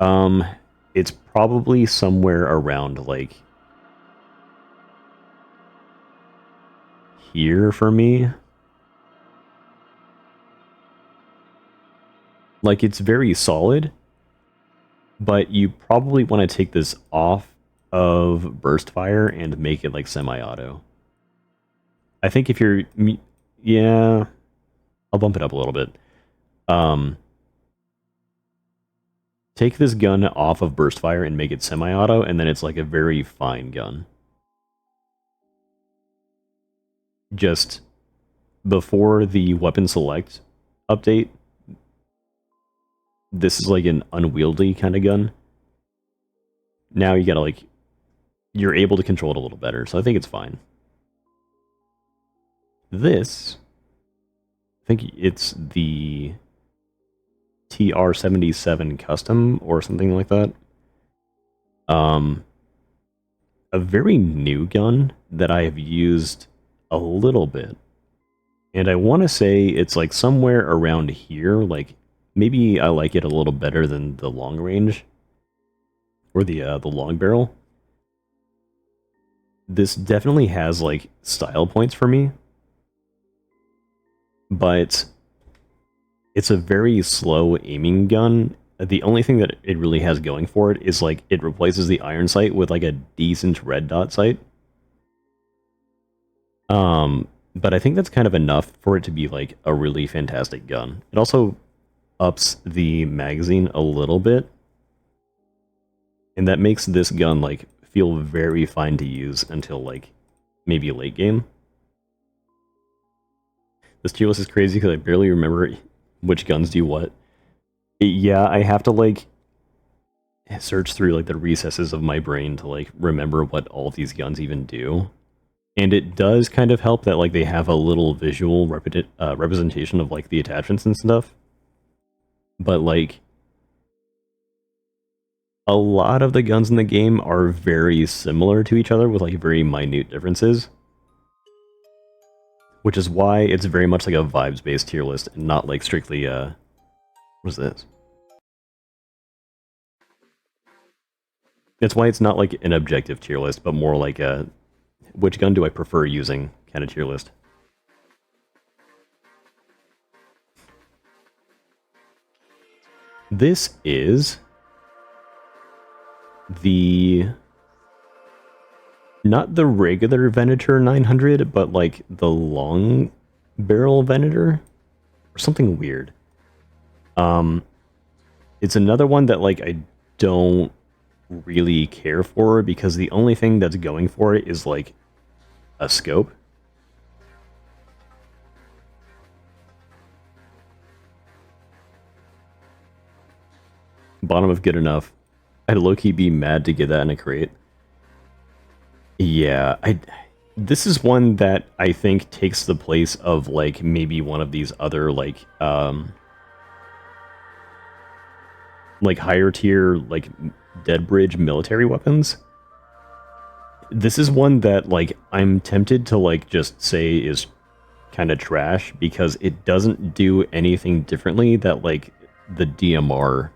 It's probably somewhere around, like, here for me. Like, it's very solid, but you probably want to take this off of burst fire and make it, like, semi-auto. I think if you're... Yeah, I'll bump it up a little bit. Take this gun off of burst fire and make it semi-auto, and then it's like a very fine gun. Just before the weapon select update, this is like an unwieldy kind of gun. Now you gotta, like, you're able to control it a little better, so I think it's fine. This, I think it's the TR-77 Custom or something like that. A very new gun that I have used a little bit. And I want to say it's like somewhere around here. Like, maybe I like it a little better than the long range. Or the long barrel. This definitely has, like, style points for me. But it's a very slow aiming gun. The only thing that it really has going for it is, like, it replaces the iron sight with, like, a decent red dot sight. But I think that's kind of enough for it to be, like, a really fantastic gun. It also ups the magazine a little bit. And that makes this gun, like, feel very fine to use until, like, maybe late game. This tier list is crazy because I barely remember which guns do what. Yeah, I have to, like, search through, like, the recesses of my brain to, like, remember what all of these guns even do. And it does kind of help that, like, they have a little visual representation of, like, the attachments and stuff. But, like, a lot of the guns in the game are very similar to each other with, like, very minute differences. Which is why it's very much like a vibes-based tier list, and not, like, strictly, what's this? It's why it's not like an objective tier list, but more like a which gun do I prefer using kind of tier list. This is the not the regular Venator 900, but like the long barrel Venator or something weird. It's another one that like I don't really care for because the only thing that's going for it is like a scope. Bottom of good enough. I'd low-key be mad to get that in a crate. Yeah, this is one that I think takes the place of like maybe one of these other like higher tier like Dead Bridge military weapons. This is one that like I'm tempted to like just say is kind of trash because it doesn't do anything differently that like the DMR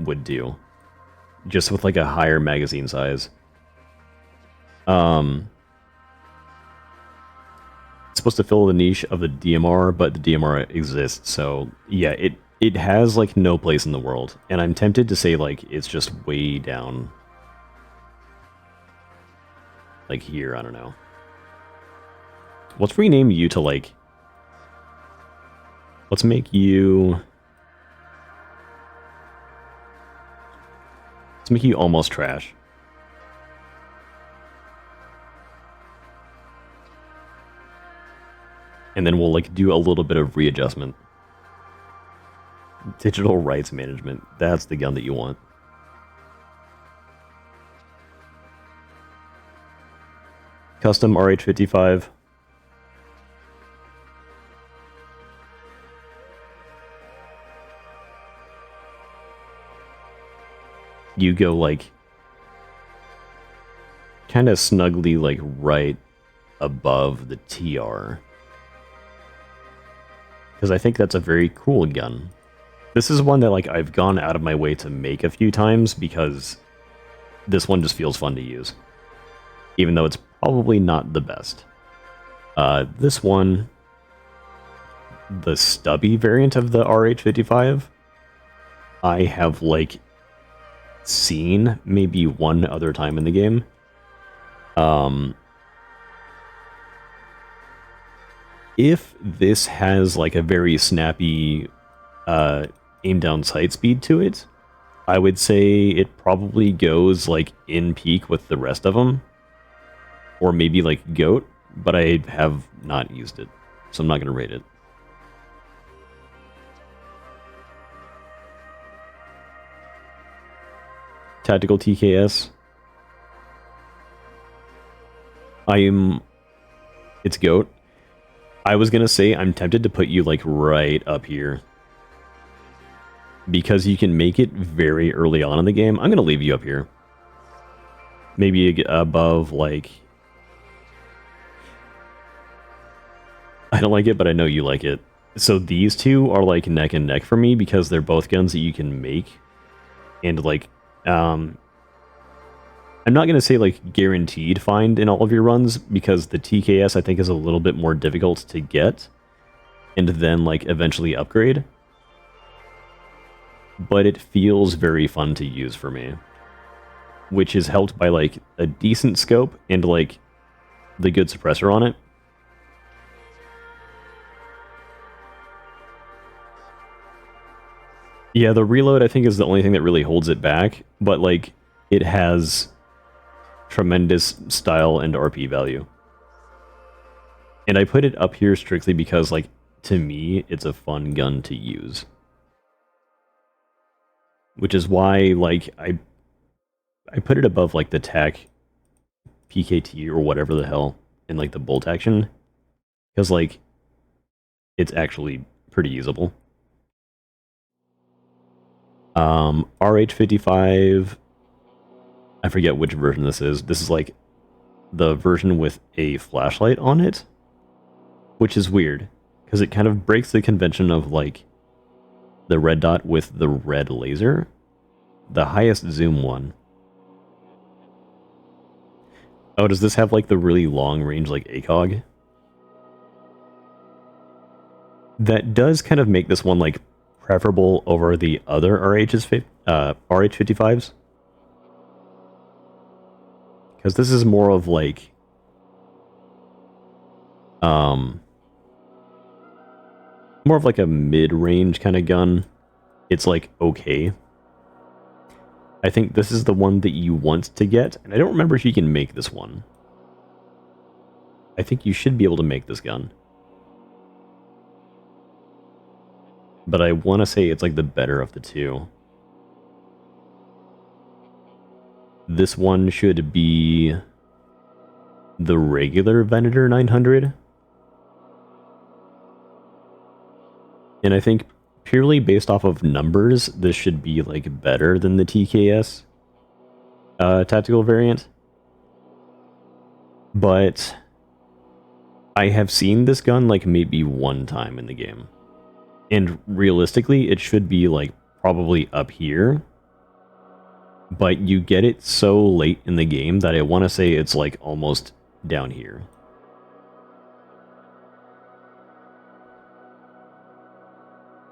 would do, just with like a higher magazine size. It's supposed to fill the niche of the DMR, but the DMR exists, so yeah, it has like no place in the world, and I'm tempted to say like it's just way down, like here. I don't know. Let's rename you to like. Let's make you. Let's make you almost trash. And then we'll like do a little bit of readjustment. Digital rights management. That's the gun that you want. Custom RH55. You go like kind of snugly like right above the TR. Because I think that's a very cool gun. This is one that like I've gone out of my way to make a few times because this one just feels fun to use. Even though it's probably not the best. This one, the stubby variant of the RH55, I have like seen maybe one other time in the game. If this has like a very snappy aim down sight speed to it, I would say it probably goes like in peak with the rest of them, or maybe like GOAT, but I have not used it, so I'm not going to rate it. Tactical TKS. It's GOAT. I was gonna say I'm tempted to put you like right up here because you can make it very early on in the game. I'm gonna leave you up here, maybe above like. I don't like it, but I know you like it. So these two are like neck and neck for me because they're both guns that you can make, and like I'm not going to say like guaranteed find in all of your runs because the TKS I think is a little bit more difficult to get and then like eventually upgrade. But it feels very fun to use for me, which is helped by like a decent scope and like the good suppressor on it. Yeah, the reload I think is the only thing that really holds it back, but like it has tremendous style and RP value. And I put it up here strictly because like to me it's a fun gun to use. Which is why like I put it above like the TAC PKT or whatever the hell in like the bolt action, because like it's actually pretty usable. RH55, I forget which version this is. This is like the version with a flashlight on it, which is weird because it kind of breaks the convention of like the red dot with the red laser. The highest zoom one Oh, does this have like the really long range like ACOG? That does kind of make this one like preferable over the other RH55s. Because this is more of like more of like a mid-range kind of gun. It's like okay. I think this is the one that you want to get, and I don't remember if you can make this one. I think you should be able to make this gun. But I want to say it's like the better of the two. This one should be the regular Venator 900. And I think purely based off of numbers, this should be like better than the TKS tactical variant. But I have seen this gun like maybe one time in the game. And realistically, it should be like probably up here. But you get it so late in the game that I want to say it's like almost down here.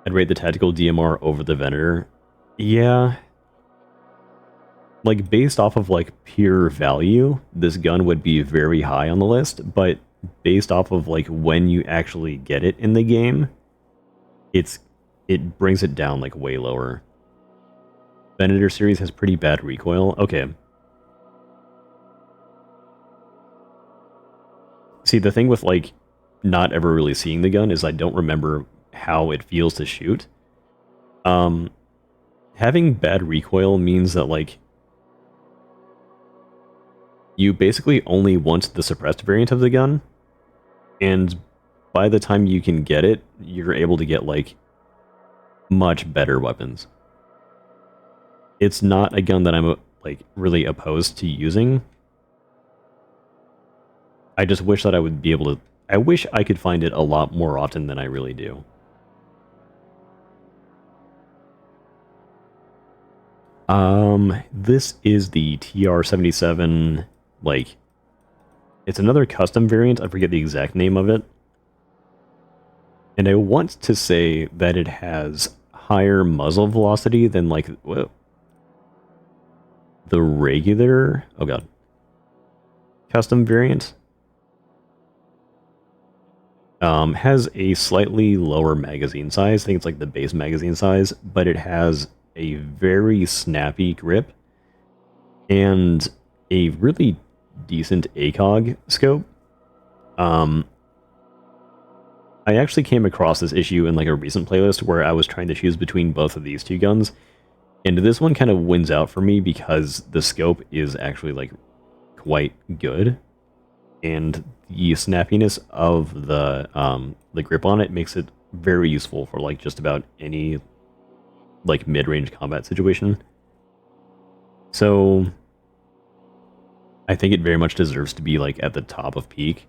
I'd rate the tactical DMR over the Venator. Yeah. Like, based off of, like, pure value, this gun would be very high on the list, but based off of, like, when you actually get it in the game, it brings it down, like, way lower. Venator series has pretty bad recoil. Okay. See, the thing with, like, not ever really seeing the gun is I don't remember how it feels to shoot. Having bad recoil means that, like, you basically only want the suppressed variant of the gun, and by the time you can get it, you're able to get, like, much better weapons. It's not a gun that I'm, like, really opposed to using. I just wish that I would be able to... I wish I could find it a lot more often than I really do. This is the TR-77, like... It's another custom variant, I forget the exact name of it. And I want to say that it has higher muzzle velocity than, like, whoa, the regular... Oh god. Custom variant. Has a slightly lower magazine size. I think it's like the base magazine size, but it has a very snappy grip and a really decent ACOG scope. I actually came across this issue in like a recent playlist where I was trying to choose between both of these two guns, and this one kind of wins out for me because the scope is actually like quite good, and the snappiness of the grip on it makes it very useful for like just about any like mid-range combat situation. So I think it very much deserves to be like at the top of peak.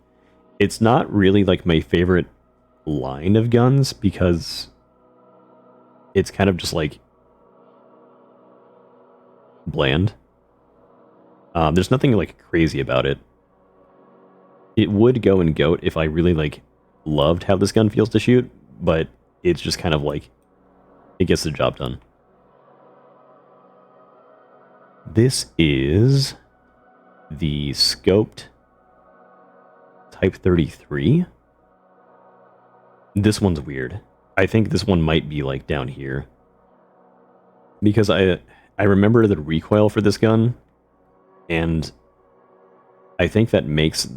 It's not really like my favorite line of guns because it's kind of just like bland. There's nothing like crazy about it. It would go in GOAT if I really like loved how this gun feels to shoot, but it's just kind of like it gets the job done. This is the scoped Type 33. This one's weird. I think this one might be like down here. Because I remember the recoil for this gun, and I think that makes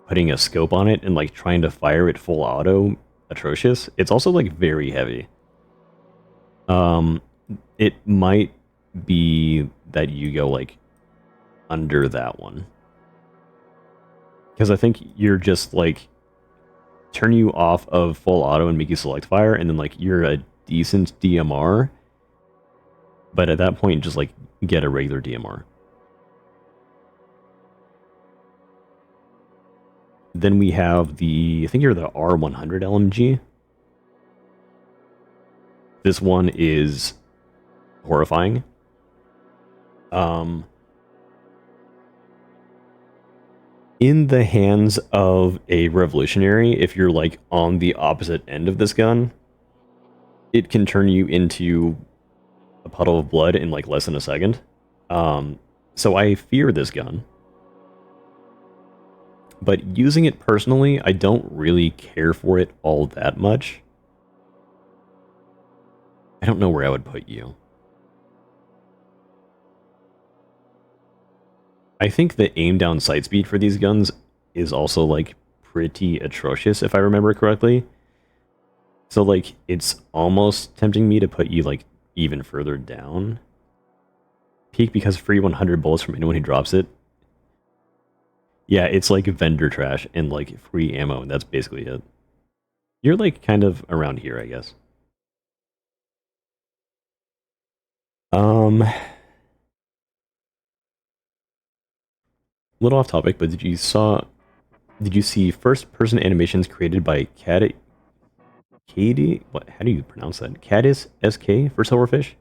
putting a scope on it and like trying to fire it full auto atrocious. It's also like very heavy. It might be that you go like under that one. Because I think you're just like turn you off of full auto and make you select fire, and then like you're a decent DMR. But at that point, just like get a regular DMR. Then we have the, I think you're the R100 LMG. This one is horrifying. in the hands of a revolutionary, if you're like on the opposite end of this gun, it can turn you into a puddle of blood in like less than a second. So I fear this gun. But using it personally, I don't really care for it all that much. I don't know where I would put you. I think the aim down sight speed for these guns is also like pretty atrocious, if I remember correctly. So like it's almost tempting me to put you like even further down. Peak because free 100 bullets from anyone who drops it. Yeah, it's like vendor trash and like free ammo, and that's basically it. You're like kind of around here, I guess. Little off topic, but did you see first person animations created by Katie? What? How do you pronounce that? Cadis SK for Silverfish?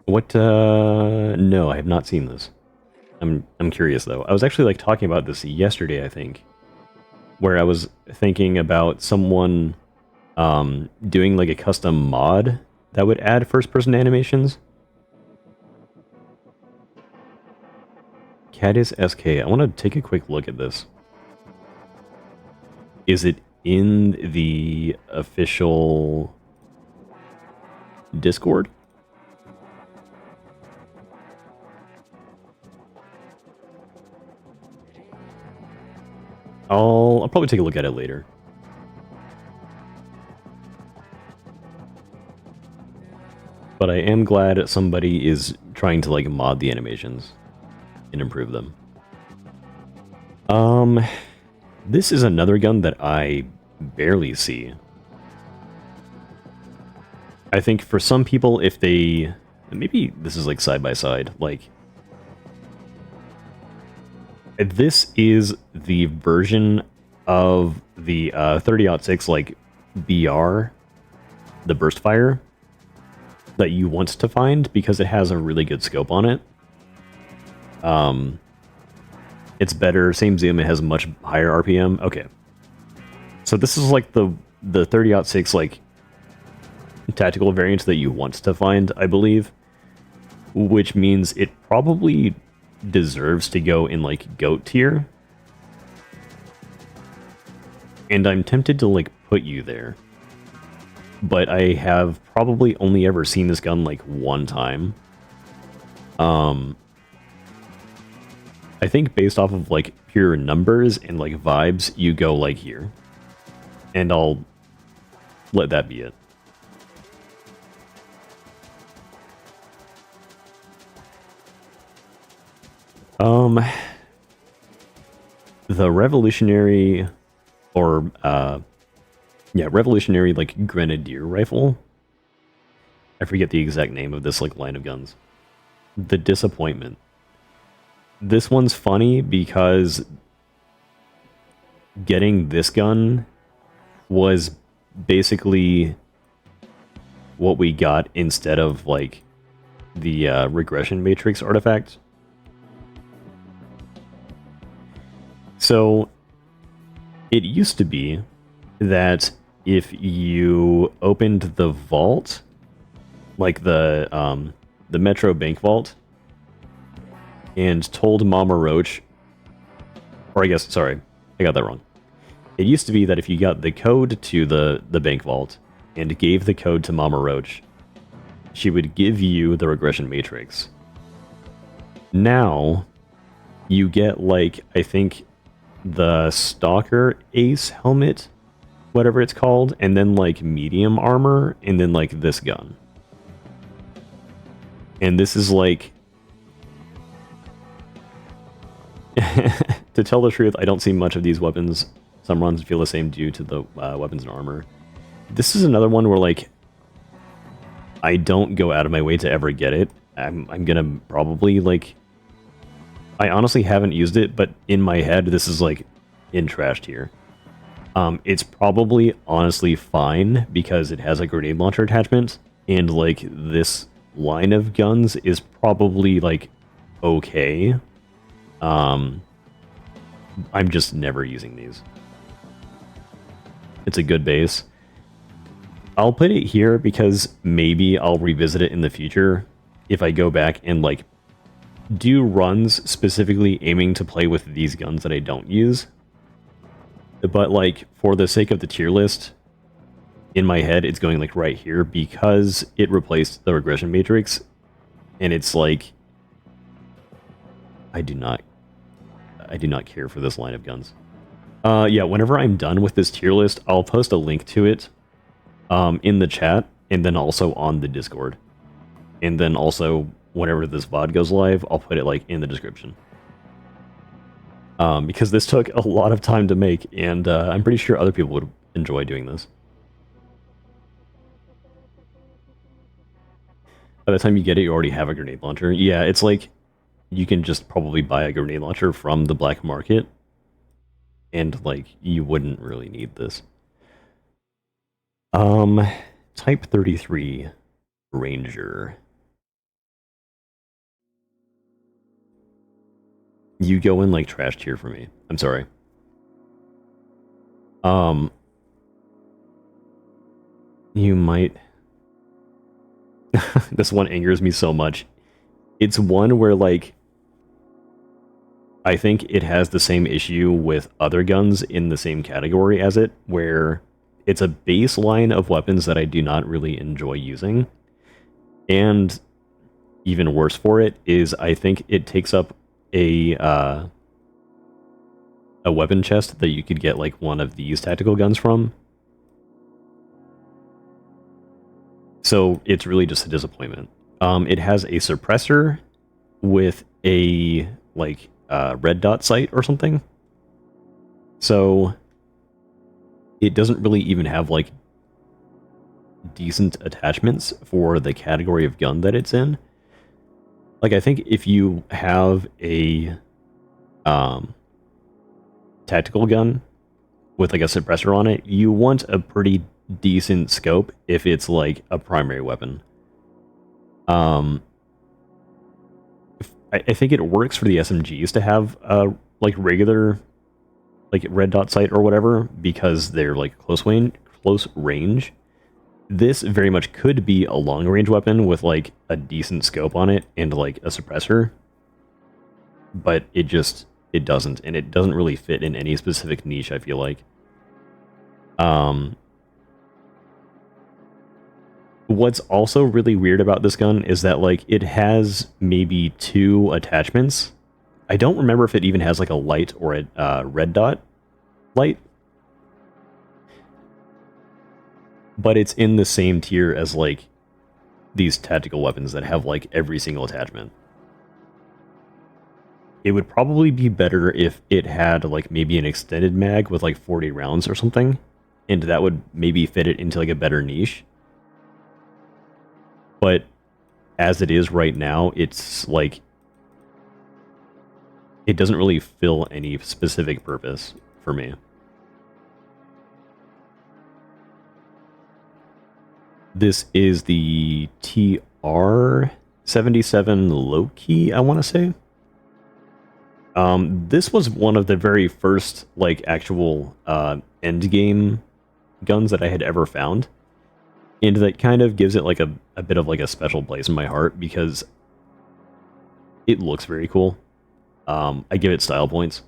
What? No, I have not seen this. I'm curious though. I was actually like talking about this yesterday, I think, where I was thinking about someone doing like a custom mod that would add first-person animations. Cadis SK. I want to take a quick look at this. Is it in the official Discord? I'll probably take a look at it later. But I am glad somebody is trying to like mod the animations and improve them. This is another gun that I barely see. I think for some people, if they... Maybe this is like side by side, like... This is the version of the 30-06 like BR, the burst fire, that you want to find because it has a really good scope on it. It's better, same zoom, it has much higher RPM. Okay. So this is like the 30-06 like tactical variant that you want to find, I believe, which means it probably deserves to go in like GOAT tier. And I'm tempted to like put you there. But I have probably only ever seen this gun like one time. I think based off of like pure numbers and like vibes, you go like here. And I'll let that be it. The revolutionary or revolutionary like grenadier rifle. I forget the exact name of this like line of guns. The disappointment. This one's funny because getting this gun was basically what we got instead of like the regression matrix artifact. So it used to be that if you opened the vault, like the Metro Bank vault, and told Mama Roach, or I guess, sorry, I got that wrong. It used to be that if you got the code to the bank vault and gave the code to Mama Roach, she would give you the regression matrix. Now, you get like, I think, the Stalker Ace helmet, whatever it's called, and then like medium armor, and then like this gun. And this is like... To tell the truth, I don't see much of these weapons. Some runs feel the same due to the weapons and armor. This is another one where, like, I don't go out of my way to ever get it. I'm gonna probably, like... I honestly haven't used it, but in my head, this is, like, in trash tier. It's probably, honestly, fine, because it has a grenade launcher attachment, and, like, this line of guns is probably, like, okay. I'm just never using these. It's a good base. I'll put it here because maybe I'll revisit it in the future if I go back and like do runs specifically aiming to play with these guns that I don't use. But like for the sake of the tier list, in my head it's going like right here because it replaced the regression matrix, and it's like I do not care for this line of guns. Yeah, whenever I'm done with this tier list, I'll post a link to it in the chat, and then also on the Discord. And then also, whenever this VOD goes live, I'll put it like in the description. Because this took a lot of time to make, and I'm pretty sure other people would enjoy doing this. By the time you get it, you already have a grenade launcher. Yeah, it's like you can just probably buy a grenade launcher from the black market, and like you wouldn't really need this. Type 33 Ranger. You go in like trash tier for me. I'm sorry. You might... This one angers me so much. It's one where, like, I think it has the same issue with other guns in the same category as it, where it's a baseline of weapons that I do not really enjoy using. And even worse for it is I think it takes up a weapon chest that you could get like one of these tactical guns from. So it's really just a disappointment. It has a suppressor with a like red dot sight or something. So it doesn't really even have like decent attachments for the category of gun that it's in. Like I think if you have a tactical gun with like a suppressor on it, you want a pretty decent scope if it's like a primary weapon. I think it works for the SMGs to have like regular like red dot sight or whatever because they're like close range. This very much could be a long range weapon with like a decent scope on it and like a suppressor, but it doesn't, and it doesn't really fit in any specific niche, I feel like. What's also really weird about this gun is that like it has maybe 2 attachments. I don't remember if it even has like a light or a red dot light, but it's in the same tier as like these tactical weapons that have like every single attachment. It would probably be better if it had like maybe an extended mag with like 40 rounds or something, and that would maybe fit it into like a better niche. But as it is right now, it's like it doesn't really fill any specific purpose for me. This is the TR-77 low-key, I want to say. This was one of the very first, like, actual endgame guns that I had ever found. And that kind of gives it, like, a bit of, like, a special place in my heart, because it looks very cool. I give it style points.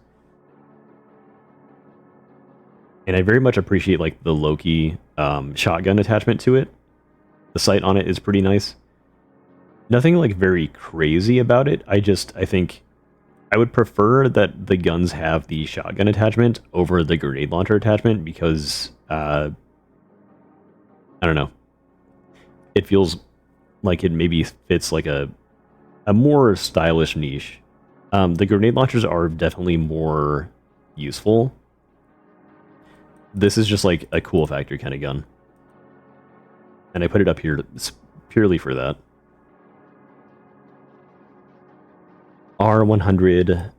And I very much appreciate, like, the low-key shotgun attachment to it. The sight on it is pretty nice. Nothing, like, very crazy about it. I think I would prefer that the guns have the shotgun attachment over the grenade launcher attachment because, I don't know. It feels like it maybe fits like a more stylish niche. The grenade launchers are definitely more useful. This is just like a cool factor kind of gun. And I put it up here purely for that. R100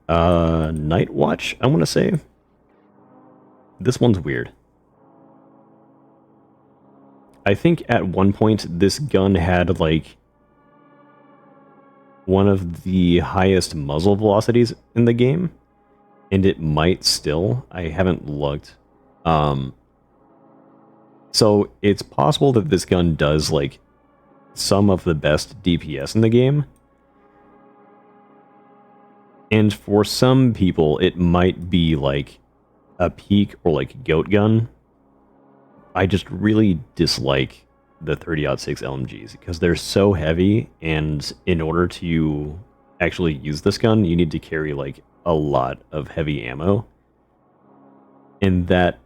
Night Watch, I want to say. This one's weird. I think at one point this gun had like one of the highest muzzle velocities in the game, and it might still. I haven't looked. So it's possible that this gun does like some of the best DPS in the game. And for some people, it might be like a peak or like goat gun. I just really dislike the 30-06 LMGs because they're so heavy, and in order to actually use this gun, you need to carry like a lot of heavy ammo, and that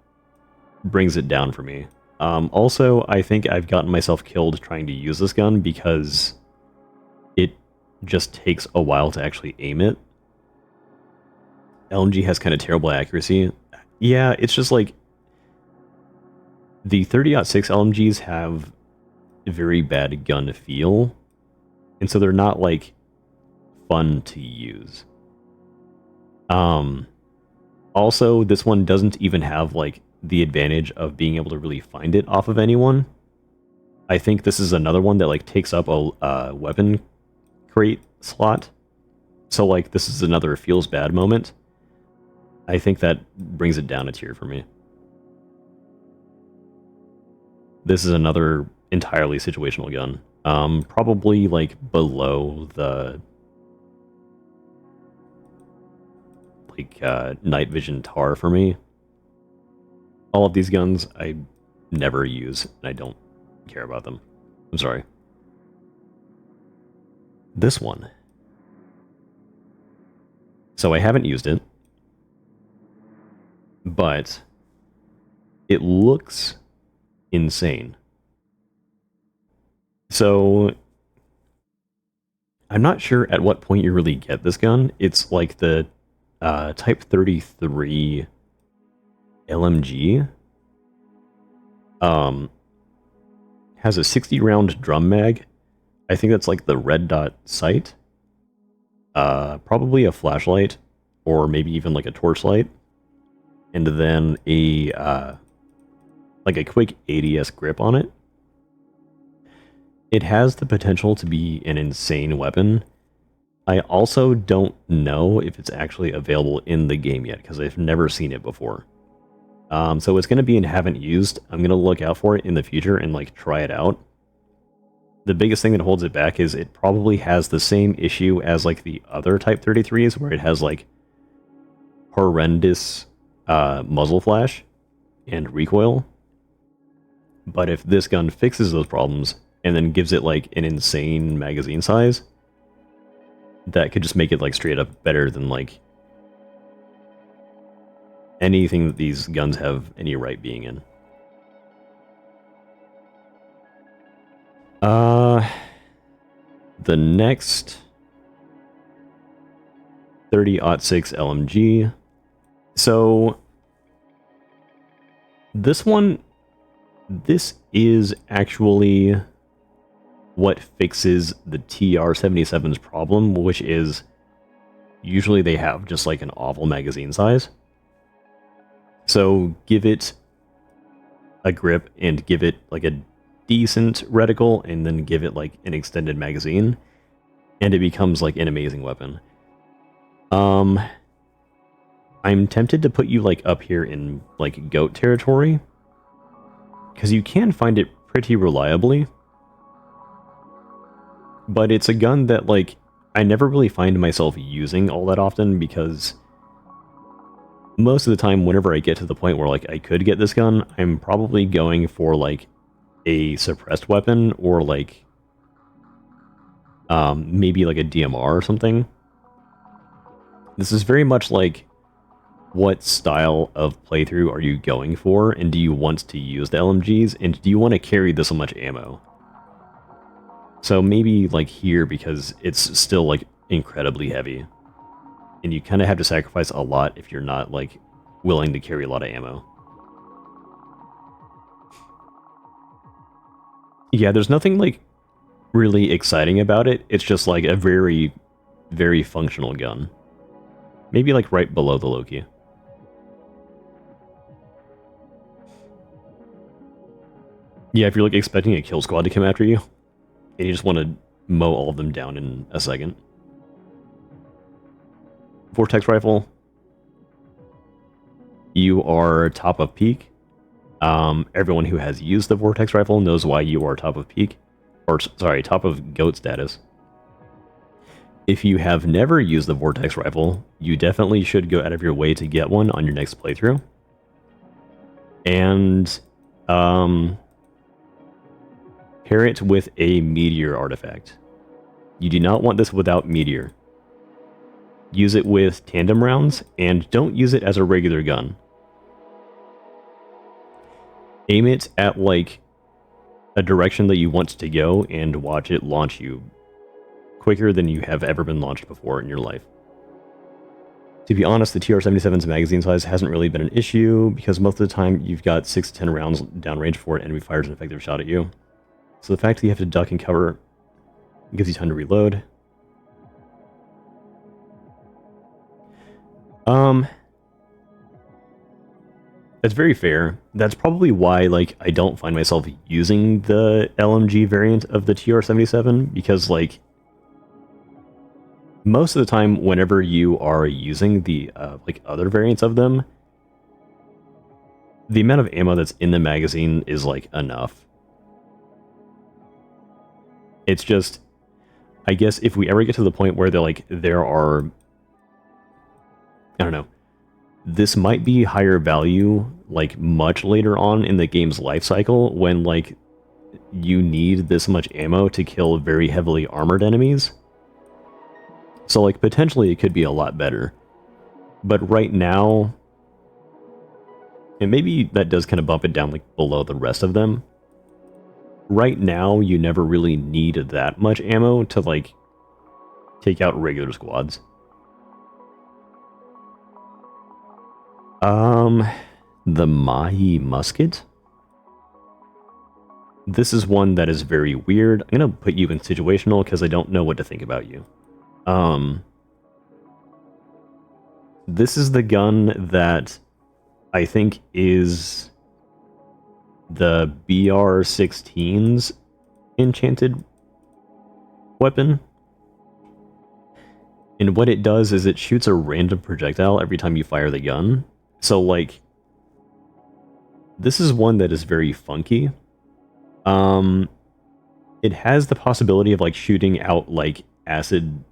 brings it down for me. Also, I think I've gotten myself killed trying to use this gun because it just takes a while to actually aim it. LMG has kind of terrible accuracy. Yeah, it's just like the 30-06 LMGs have a very bad gun feel, and so they're not like fun to use. Also, this one doesn't even have like the advantage of being able to really find it off of anyone. I think this is another one that like takes up a weapon crate slot. So like this is another feels bad moment. I think that brings it down a tier for me. This is another entirely situational gun. Probably like below the like night vision tar for me. All of these guns I never use, and I don't care about them. I'm sorry. This one. So I haven't used it, but it looks insane. So I'm not sure at what point you really get this gun. It's like the Type 33 LMG. Has a 60 round drum mag. I think that's like the red dot sight. Probably a flashlight, or maybe even like a torchlight. And then a like a quick ADS grip on it. It has the potential to be an insane weapon. I also don't know if it's actually available in the game yet, because I've never seen it before. So it's going to be in haven't used. I'm going to look out for it in the future and like try it out. The biggest thing that holds it back is it probably has the same issue as like the other Type 33s, where it has like horrendous muzzle flash and recoil. But if this gun fixes those problems and then gives it like an insane magazine size, that could just make it like straight up better than like anything that these guns have any right being in. The next 30-06 LMG. So this one, this is actually what fixes the TR-77's problem, which is usually they have just like an awful magazine size. So give it a grip and give it like a decent reticle, and then give it like an extended magazine, and it becomes like an amazing weapon. I'm tempted to put you like up here in like goat territory, because you can find it pretty reliably. But it's a gun that like I never really find myself using all that often, because most of the time whenever I get to the point where like I could get this gun, I'm probably going for like a suppressed weapon, or like maybe like a DMR or something. This is very much like, what style of playthrough are you going for, and do you want to use the LMGs, and do you want to carry this much ammo? So maybe like here, because it's still like incredibly heavy, and you kind of have to sacrifice a lot if you're not like willing to carry a lot of ammo. Yeah, there's nothing like really exciting about it. It's just like a very, very functional gun. Maybe like right below the Loki. Yeah, if you're like expecting a kill squad to come after you, and you just want to mow all of them down in a second. Vortex Rifle, you are top of peak. Everyone who has used the Vortex Rifle knows why you are top of peak. Or, sorry, top of GOAT status. If you have never used the Vortex Rifle, you definitely should go out of your way to get one on your next playthrough. And, pair it with a Meteor artifact. You do not want this without Meteor. Use it with tandem rounds, and don't use it as a regular gun. Aim it at, like, a direction that you want to go, and watch it launch you quicker than you have ever been launched before in your life. To be honest, the TR-77's magazine size hasn't really been an issue, because most of the time you've got 6 to 10 rounds downrange before an enemy fires an effective shot at you. So the fact that you have to duck and cover gives you time to reload. That's very fair. That's probably why, like, I don't find myself using the LMG variant of the TR-77, because, like, most of the time, whenever you are using the, like, other variants of them, the amount of ammo that's in the magazine is, like, enough. It's just, I guess if we ever get to the point where there are, I don't know, this might be higher value, like, much later on in the game's life cycle, when, like, you need this much ammo to kill very heavily armored enemies. So, like, potentially it could be a lot better. But right now, and maybe that does kind of bump it down, like, below the rest of them. Right now, you never really need that much ammo to, like, take out regular squads. The Mahi musket? This is one that is very weird. I'm gonna put you in situational because I don't know what to think about you. This is the gun that I think is the BR-16's enchanted weapon. And what it does is it shoots a random projectile every time you fire the gun. So, like, this is one that is very funky. It has the possibility of, like, shooting out, like, acid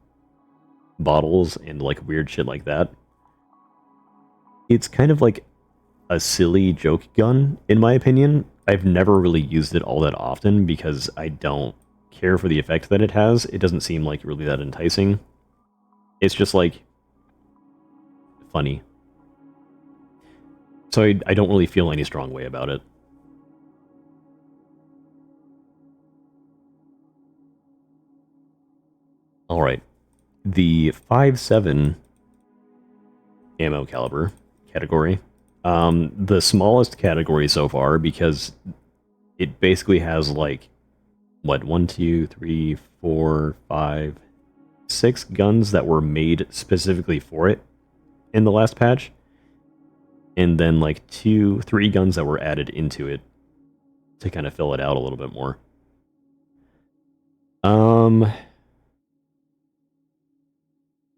bottles and, like, weird shit like that. It's kind of like a silly joke gun, in my opinion. I've never really used it all that often because I don't care for the effect that it has. It doesn't seem like really that enticing. It's just, like, funny. So I don't really feel any strong way about it. Alright. The 5.7 ammo caliber category. The smallest category so far, because it basically has, like, what, 1, 2, 3, 4, 5, 6 guns that were made specifically for it in the last patch. And then, like, 2, 3 guns that were added into it to kind of fill it out a little bit more.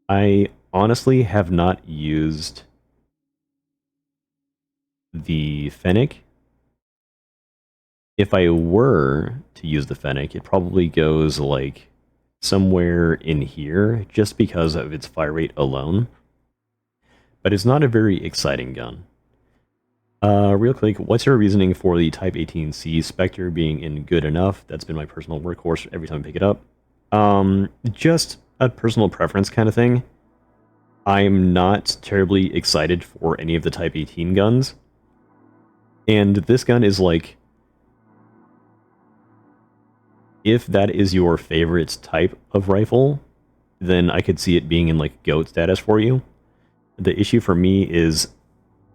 I honestly have not used the Fennec. If I were to use the Fennec, it probably goes, like, somewhere in here, just because of its fire rate alone. But it's not a very exciting gun. Real quick, what's your reasoning for the Type 18C Spectre being in good enough? That's been my personal workhorse every time I pick it up. Just a personal preference kind of thing. I'm not terribly excited for any of the Type 18 guns. And this gun is, like, if that is your favorite type of rifle, then I could see it being in, like, GOAT status for you. The issue for me is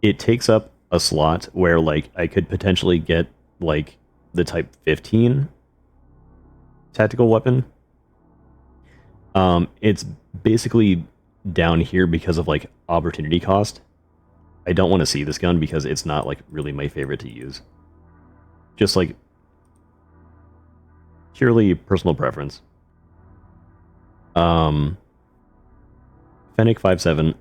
it takes up a slot where, like, I could potentially get, like, the Type 15 tactical weapon. It's basically down here because of, like, opportunity cost. I don't want to see this gun because it's not, like, really my favorite to use. Just, like, purely personal preference. Fennec 5.7.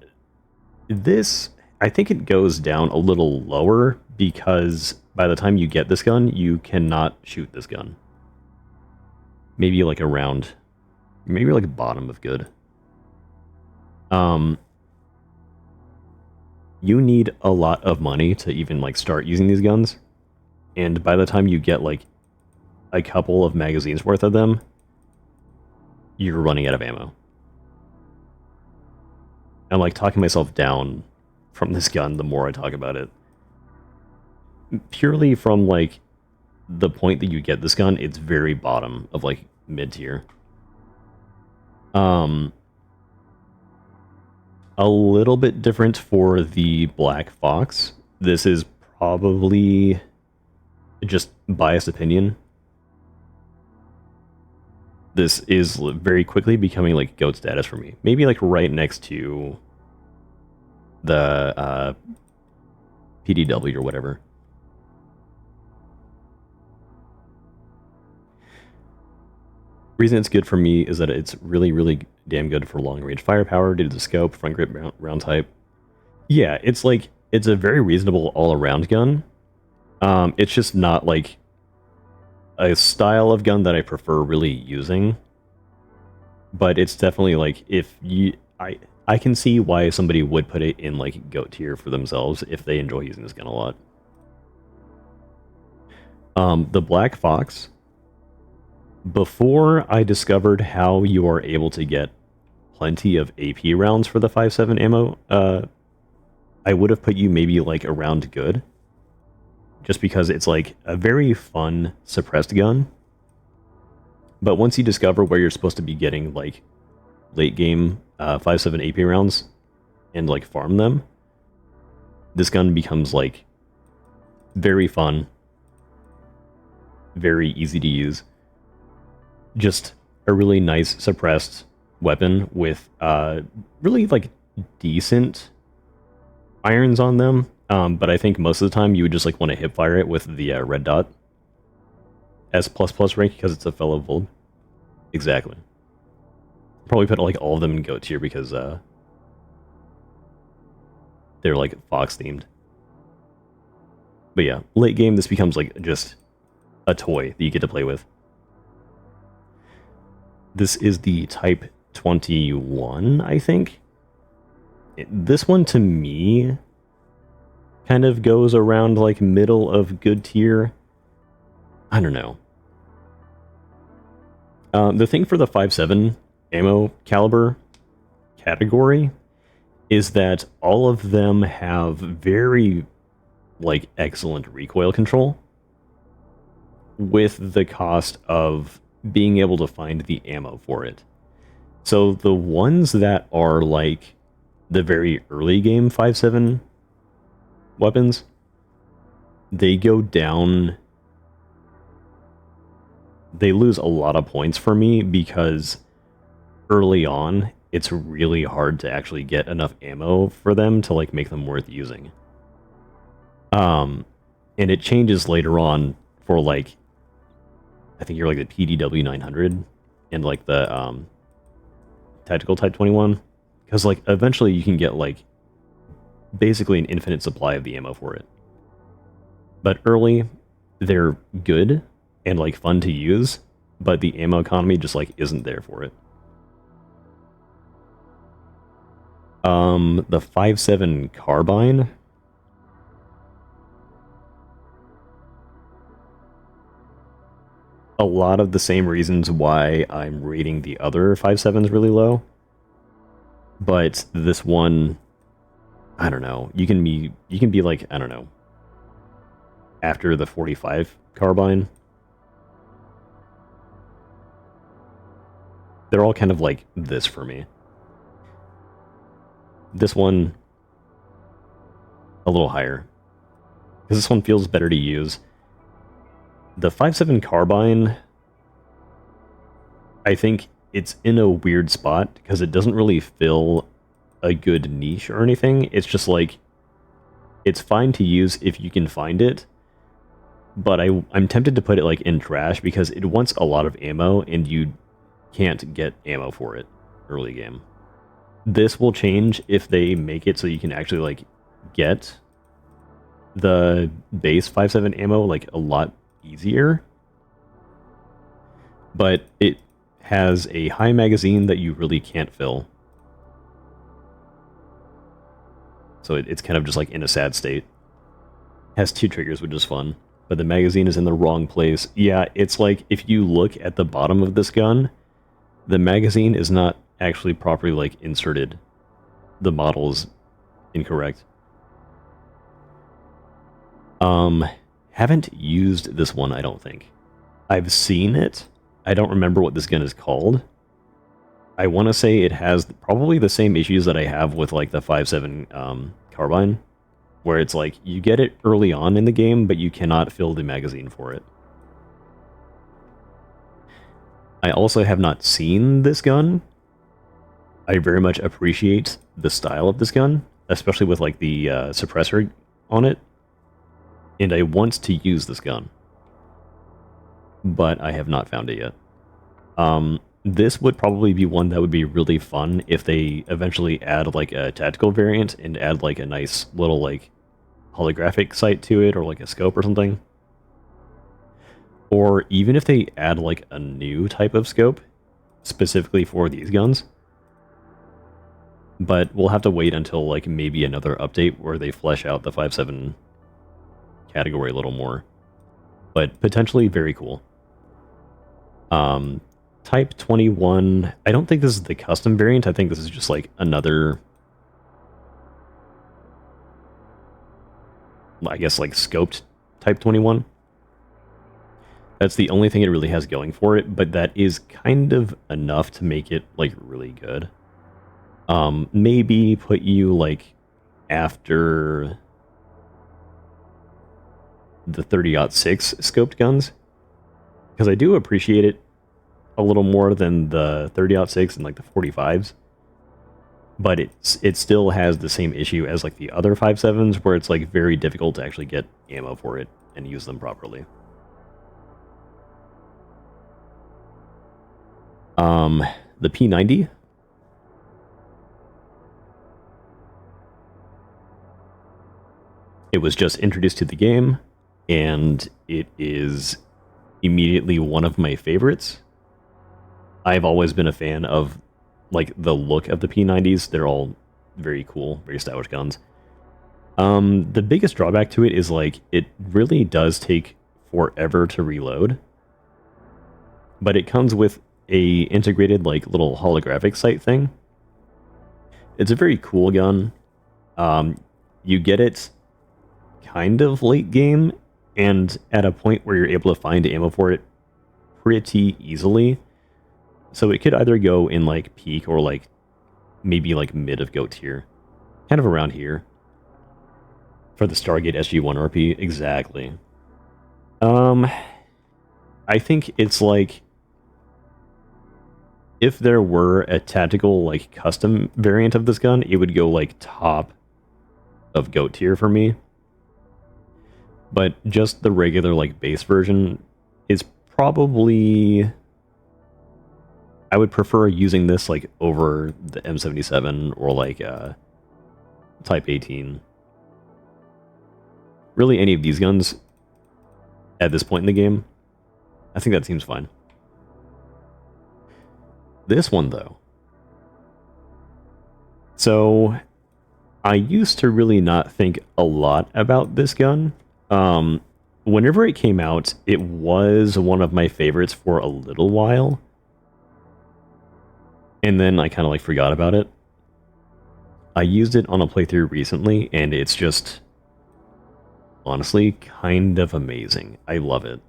This, I think it goes down a little lower because by the time you get this gun, you cannot shoot this gun. Maybe like around, maybe like bottom of good. You need a lot of money to even like start using these guns. And by the time you get like a couple of magazines worth of them, you're running out of ammo. I'm like talking myself down from this gun the more I talk about it. Purely from like the point that you get this gun, it's very bottom of like mid tier. A little bit different for the Black Fox. This is probably just biased opinion. This is very quickly becoming like GOAT status for me. Maybe like right next to the PDW or whatever. Reason it's good for me is that it's really, really damn good for long-range firepower due to the scope, front grip, round type. Yeah, it's like, it's a very reasonable all-around gun. It's just not like a style of gun that I prefer really using. But it's definitely like, if you... I can see why somebody would put it in like GOAT tier for themselves if they enjoy using this gun a lot. The Black Fox... Before I discovered how you are able to get plenty of AP rounds for the 5.7 ammo, I would have put you maybe like around good. Just because it's like a very fun suppressed gun. But once you discover where you're supposed to be getting like late game 5.7 AP rounds and like farm them, this gun becomes like very fun, very easy to use. Just a really nice suppressed weapon with really like decent irons on them. But I think most of the time you would just like want to hip fire it with the red dot S++ rank because it's a fellow Volb. Exactly. Probably put like all of them in GOAT tier because they're like Fox themed. But yeah, late game this becomes like just a toy that you get to play with. This is the Type 21, I think. This one, to me, kind of goes around, like, middle of good tier. I don't know. The thing for the 5.7 ammo caliber category is that all of them have very, like, excellent recoil control with the cost of being able to find the ammo for it. So the ones that are like the very early game 5.7 weapons, they go down, they lose a lot of points for me because early on it's really hard to actually get enough ammo for them to like make them worth using. And it changes later on for like, I think you're like the PDW 900 and like the Tactical Type 21. Because like eventually you can get like basically an infinite supply of the ammo for it. But early, they're good and like fun to use, but the ammo economy just like isn't there for it. The 5.7 carbine. A lot of the same reasons why I'm rating the other 5.7s really low. But this one, I don't know. You can be like, I don't know, after the 45 carbine. They're all kind of like this for me. This one, a little higher. Because this one feels better to use. The 5.7 carbine, I think it's in a weird spot because it doesn't really fill a good niche or anything. It's just like, it's fine to use if you can find it, but I'm tempted to put it like in trash because it wants a lot of ammo and you can't get ammo for it early game. This will change if they make it so you can actually like get the base 5.7 ammo like a lot easier. But it has a high magazine that you really can't fill. So it's kind of just like in a sad state. Has 2 triggers, which is fun. But the magazine is in the wrong place. Yeah, it's like if you look at the bottom of this gun, the magazine is not actually properly like inserted. The model is incorrect. Haven't used this one, I don't think. I've seen it. I don't remember what this gun is called. I want to say it has probably the same issues that I have with like the 5.7 carbine, where it's like you get it early on in the game, but you cannot fill the magazine for it. I also have not seen this gun. I very much appreciate the style of this gun, especially with like the suppressor on it. And I want to use this gun, but I have not found it yet. This would probably be one that would be really fun if they eventually add like a tactical variant and add like a nice little like holographic sight to it, or like a scope or something. Or even if they add like a new type of scope specifically for these guns. But we'll have to wait until like maybe another update where they flesh out the 5.7 category a little more. But potentially very cool. Type 21, I don't think this is the custom variant. I think this is just like another, I guess, like scoped Type 21. That's the only thing it really has going for it, but that is kind of enough to make it like really good. Maybe put you like after the 30-06 scoped guns, because I do appreciate it a little more than the 30-06 and like the 45s, but it still has the same issue as like the other 5.7s, where it's like very difficult to actually get ammo for it and use them properly. The P90. It was just introduced to the game, and it is immediately one of my favorites. I've always been a fan of like the look of the P90s. They're all very cool, very stylish guns. The biggest drawback to it is like it really does take forever to reload, but it comes with a integrated like little holographic sight thing. It's a very cool gun. You get it kind of late game, and at a point where you're able to find ammo for it pretty easily. So it could either go in like peak or like maybe like mid of GOAT tier. Kind of around here. For the Stargate SG-1 RP, exactly. I think it's like if there were a tactical like custom variant of this gun, it would go like top of GOAT tier for me. But just the regular like base version is probably, I would prefer using this like over the M77 or like Type 18. Really any of these guns at this point in the game, I think that seems fine. This one though. So I used to really not think a lot about this gun. Whenever it came out, it was one of my favorites for a little while. And then I kind of like forgot about it. I used it on a playthrough recently, and it's just honestly kind of amazing. I love it.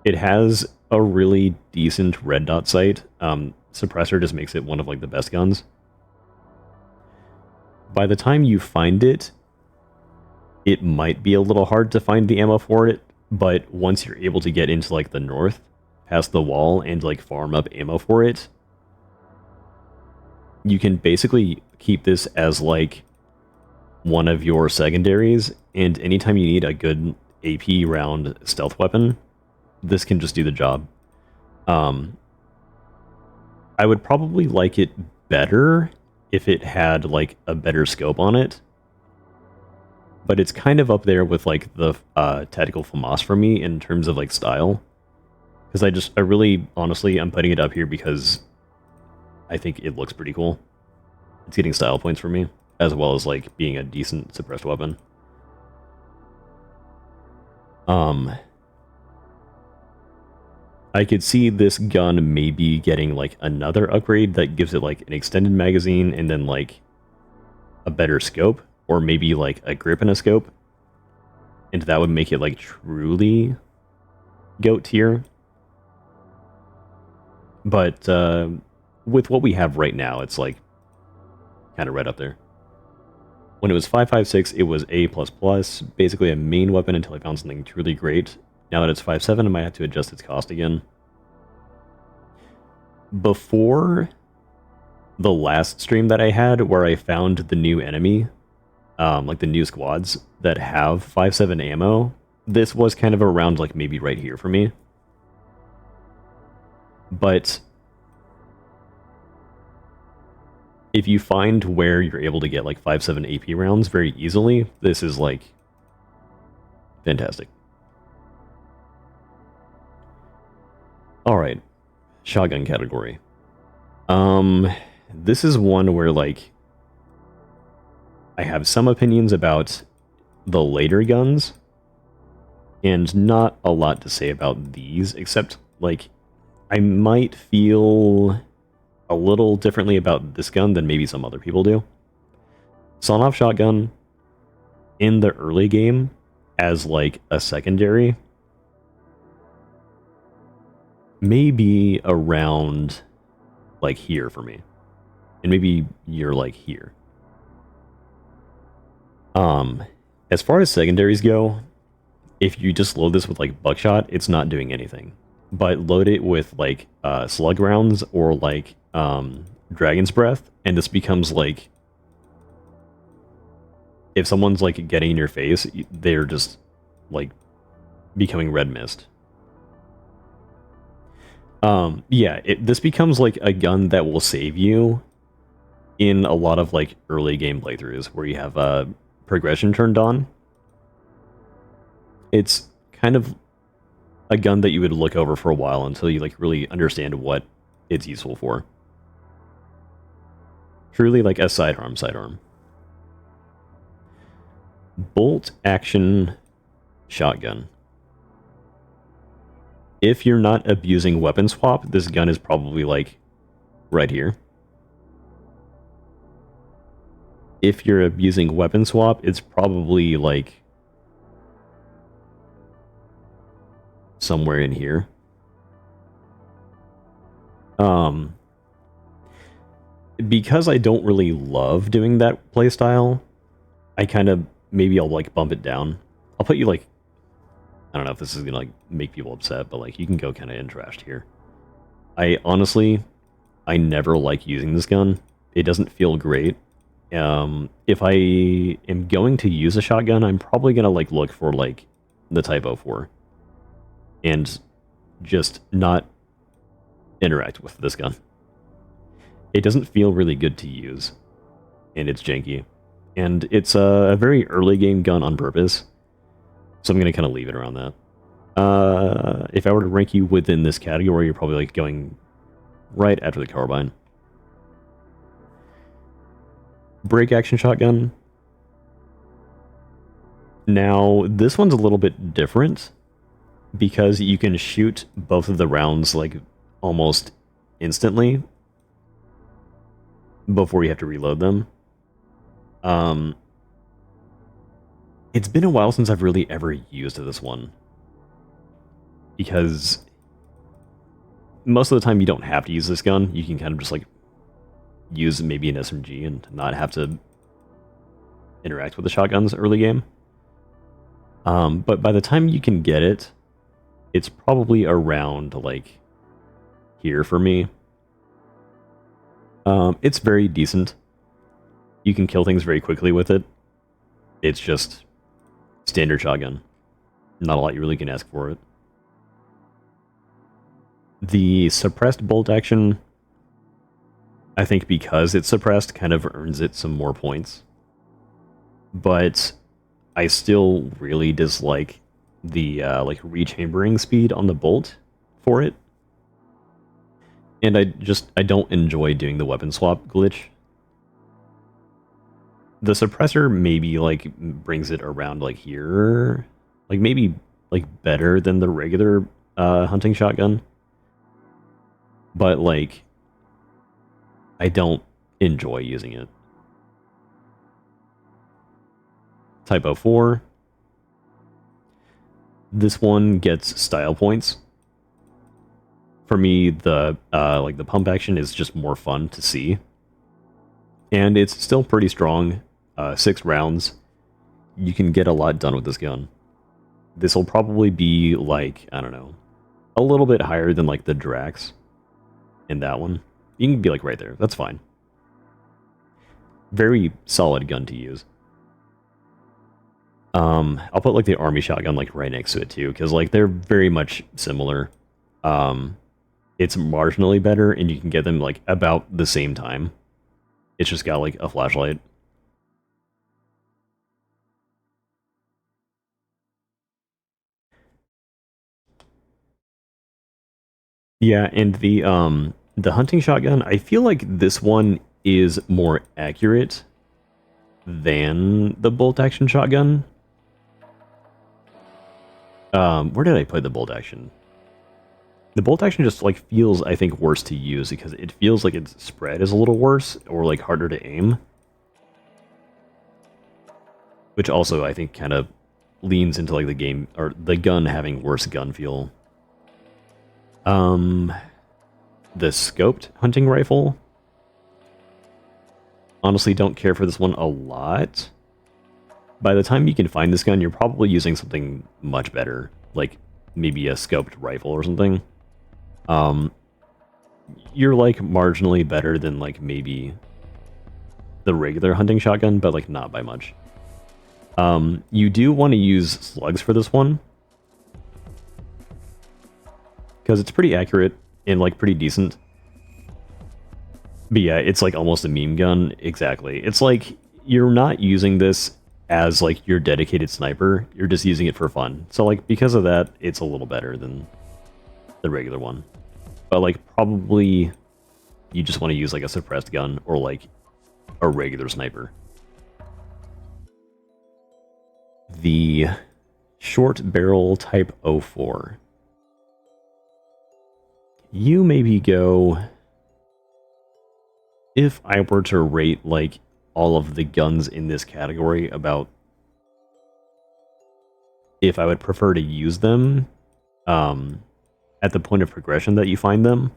It has a really decent red dot sight. Suppressor just makes it one of like the best guns. By the time you find it, it might be a little hard to find the ammo for it, but once you're able to get into like the north, past the wall, and like farm up ammo for it, you can basically keep this as like one of your secondaries, and anytime you need a good AP round stealth weapon, this can just do the job. I would probably like it better if it had like a better scope on it. But it's kind of up there with like the tactical FAMAS for me in terms of like style. Because I really, honestly, I'm putting it up here because I think it looks pretty cool. It's getting style points for me, as well as like being a decent suppressed weapon. I could see this gun maybe getting like another upgrade that gives it like an extended magazine and then like a better scope, or maybe like a grip and a scope. And that would make it like truly GOAT tier. But with what we have right now, it's like kind of right up there. When it was 5.56, it was A++, basically a main weapon until I found something truly great. Now that it's 5.7, I might have to adjust its cost again. Before the last stream that I had, where I found the new enemy, like the new squads that have 5.7 ammo, this was kind of around like maybe right here for me. But if you find where you're able to get like 5.7 AP rounds very easily, this is like fantastic. Alright, shotgun category. This is one where like I have some opinions about the later guns and not a lot to say about these, except like I might feel a little differently about this gun than maybe some other people do. Sawn-off shotgun in the early game as like a secondary, maybe around like here for me. And maybe you're like here. As far as secondaries go, if you just load this with like buckshot, it's not doing anything. But load it with like slug rounds or like dragon's breath, and this becomes like, if someone's like getting in your face, they're just like becoming red mist. Yeah, this becomes like a gun that will save you in a lot of like early game playthroughs where you have progression turned on. It's kind of a gun that you would look over for a while until you like really understand what it's useful for. Truly like a sidearm. Bolt action shotgun. If you're not abusing weapon swap, this gun is probably like right here. If you're abusing weapon swap, it's probably like somewhere in here. Because I don't really love doing that playstyle, I kind of, maybe I'll like bump it down. I'll put you like, I don't know if this is gonna like make people upset, but like you can go kind of in trashed here. I honestly never like using this gun. It doesn't feel great. If I am going to use a shotgun, I'm probably gonna like look for like the Type 04 and just not interact with this gun. It doesn't feel really good to use, and it's janky, and it's a very early game gun on purpose, so I'm gonna kind of leave it around that. If I were to rank you within this category, you're probably like going right after the carbine. Break action shotgun. Now, this one's a little bit different because you can shoot both of the rounds like almost instantly before you have to reload them. It's been a while since I've really ever used this one, because most of the time you don't have to use this gun. You can kind of just like use maybe an SMG and not have to interact with the shotguns early game. But by the time you can get it, it's probably around like here for me. It's very decent. You can kill things very quickly with it. It's just standard shotgun. Not a lot you really can ask for it. The suppressed bolt action, I think because it's suppressed kind of earns it some more points. But I still really dislike the like rechambering speed on the bolt for it. And I don't enjoy doing the weapon swap glitch. The suppressor maybe like brings it around like here, like maybe like better than the regular hunting shotgun. But like I don't enjoy using it. Typo 4. This one gets style points. For me, the like the pump action is just more fun to see. And it's still pretty strong. 6 rounds. You can get a lot done with this gun. This will probably be like, I don't know, a little bit higher than like the Drax in that one. You can be like right there. That's fine. Very solid gun to use. I'll put like the army shotgun like right next to it too, because like they're very much similar. It's marginally better, and you can get them like about the same time. It's just got like a flashlight. Yeah, and the hunting shotgun, I feel like this one is more accurate than the bolt action shotgun. Where did I put the bolt action? The bolt action just like feels, I think, worse to use because it feels like its spread is a little worse or like harder to aim. Which also I think kind of leans into like the game or the gun having worse gun feel. The scoped hunting rifle. Honestly, don't care for this one a lot. By the time you can find this gun, you're probably using something much better, like maybe a scoped rifle or something. You're like marginally better than like maybe the regular hunting shotgun, but like not by much. You do want to use slugs for this one, because it's pretty accurate and like pretty decent. But yeah, it's like almost a meme gun. Exactly. It's like you're not using this as like your dedicated sniper. You're just using it for fun. So like because of that, it's a little better than the regular one. But like probably you just want to use like a suppressed gun or like a regular sniper. The short barrel type 04. You maybe go, if I were to rate like all of the guns in this category about if I would prefer to use them at the point of progression that you find them,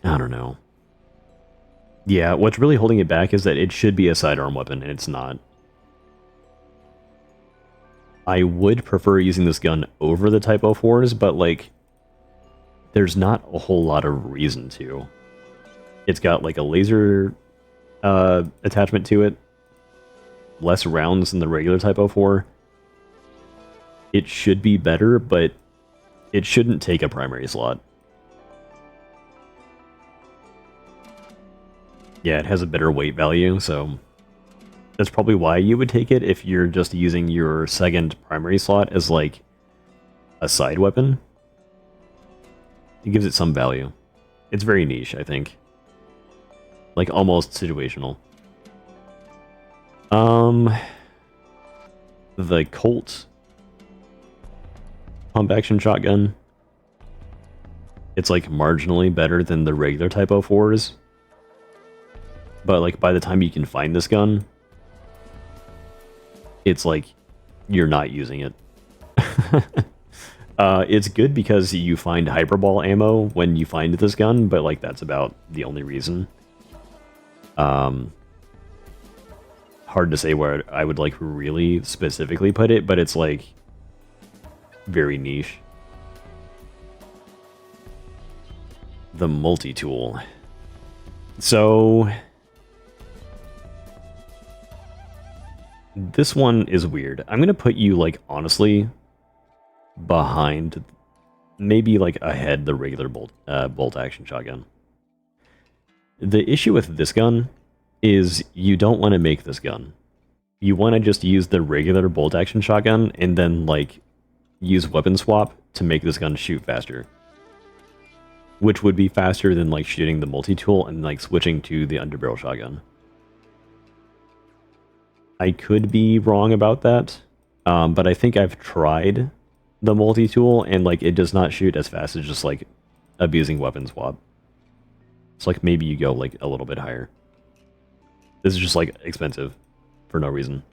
I don't know. Yeah, what's really holding it back is that it should be a sidearm weapon, and it's not. I would prefer using this gun over the Type 04s, but, like, there's not a whole lot of reason to. It's got, like, a laser attachment to it, less rounds than the regular Type 04. It should be better, but it shouldn't take a primary slot. Yeah, it has a better weight value, so that's probably why you would take it if you're just using your second primary slot as, like, a side weapon. It gives it some value. It's very niche, I think. Like, almost situational. The Colt pump action shotgun. It's, like, marginally better than the regular Type 04s. But, like, by the time you can find this gun, it's like you're not using it. It's good because you find hyperball ammo when you find this gun, but like that's about the only reason. Hard to say where I would like really specifically put it, but it's like very niche. The multi-tool. So this one is weird. I'm going to put you, like, honestly, behind maybe like ahead the regular bolt action shotgun. The issue with this gun is you don't want to make this gun. You want to just use the regular bolt action shotgun and then like use weapon swap to make this gun shoot faster. Which would be faster than like shooting the multi-tool and like switching to the underbarrel shotgun. I could be wrong about that, but I think I've tried the multi-tool and like it does not shoot as fast as just like abusing weapon swap. It's like maybe you go like a little bit higher. This is just like expensive for no reason.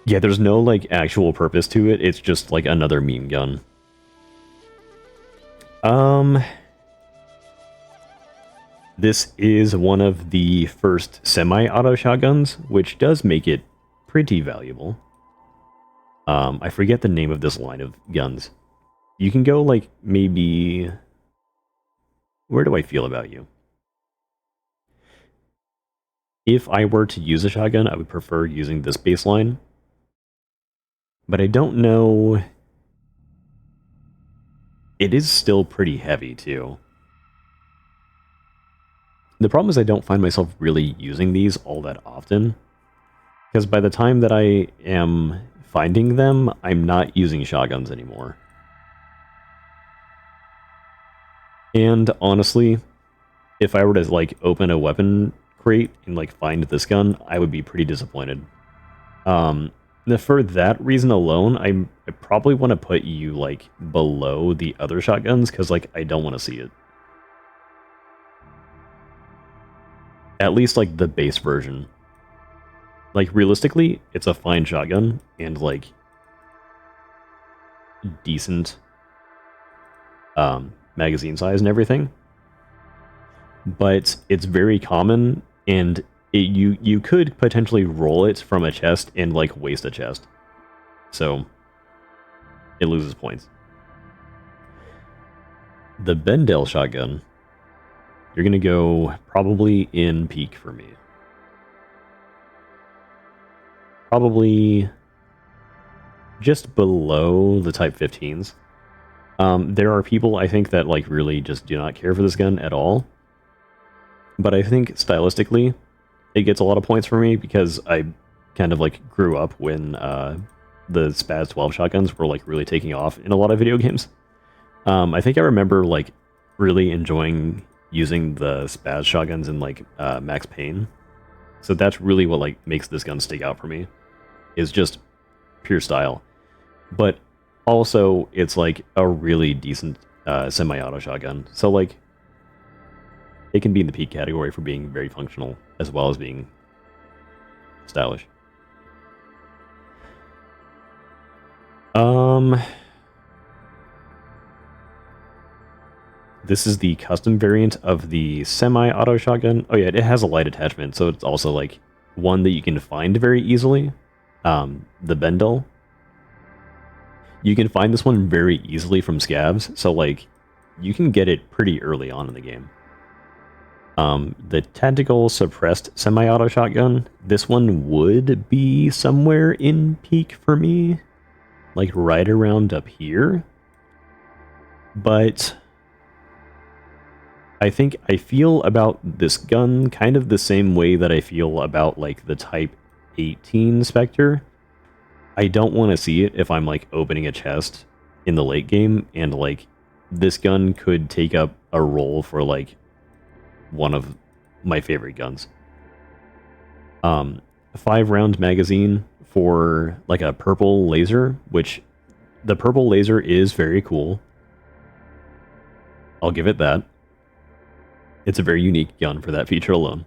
Yeah, there's no like actual purpose to it. It's just like another meme gun. This is one of the first semi-auto shotguns, which does make it pretty valuable. I forget the name of this line of guns. You can go like maybe... Where do I feel about you? If I were to use a shotgun, I would prefer using this baseline. But I don't know... It is still pretty heavy, too. The problem is I don't find myself really using these all that often. Because by the time that I am finding them, I'm not using shotguns anymore. And honestly, if I were to like open a weapon crate and like find this gun, I would be pretty disappointed. For that reason alone, I probably want to put you like below the other shotguns because like I don't want to see it. At least like the base version. Like realistically, it's a fine shotgun and like decent magazine size and everything. But it's very common and you could potentially roll it from a chest and like waste a chest. So it loses points. The Bendel shotgun, you're going to go probably in peak for me. Probably just below the Type 15s. There are people, I think, that like really just do not care for this gun at all. But I think stylistically, it gets a lot of points for me because I kind of like grew up when the Spaz 12 shotguns were like really taking off in a lot of video games. I think I remember like really enjoying using the Spaz shotguns in like Max Payne. So that's really what like makes this gun stick out for me, is just pure style. But also it's like a really decent semi-auto shotgun. So like it can be in the peak category for being very functional as well as being stylish. This is the custom variant of the semi-auto shotgun. Oh yeah, it has a light attachment, so it's also like one that you can find very easily. The Bendel. You can find this one very easily from scabs, so like you can get it pretty early on in the game. The tactical suppressed semi-auto shotgun, this one would be somewhere in peak for me, like right around up here. But I think I feel about this gun kind of the same way that I feel about like the Type 18 Spectre. I don't want to see it if I'm like opening a chest in the late game, and like this gun could take up a role for like one of my favorite guns. 5-round magazine for like a purple laser, which the purple laser is very cool. I'll give it that. It's a very unique gun for that feature alone.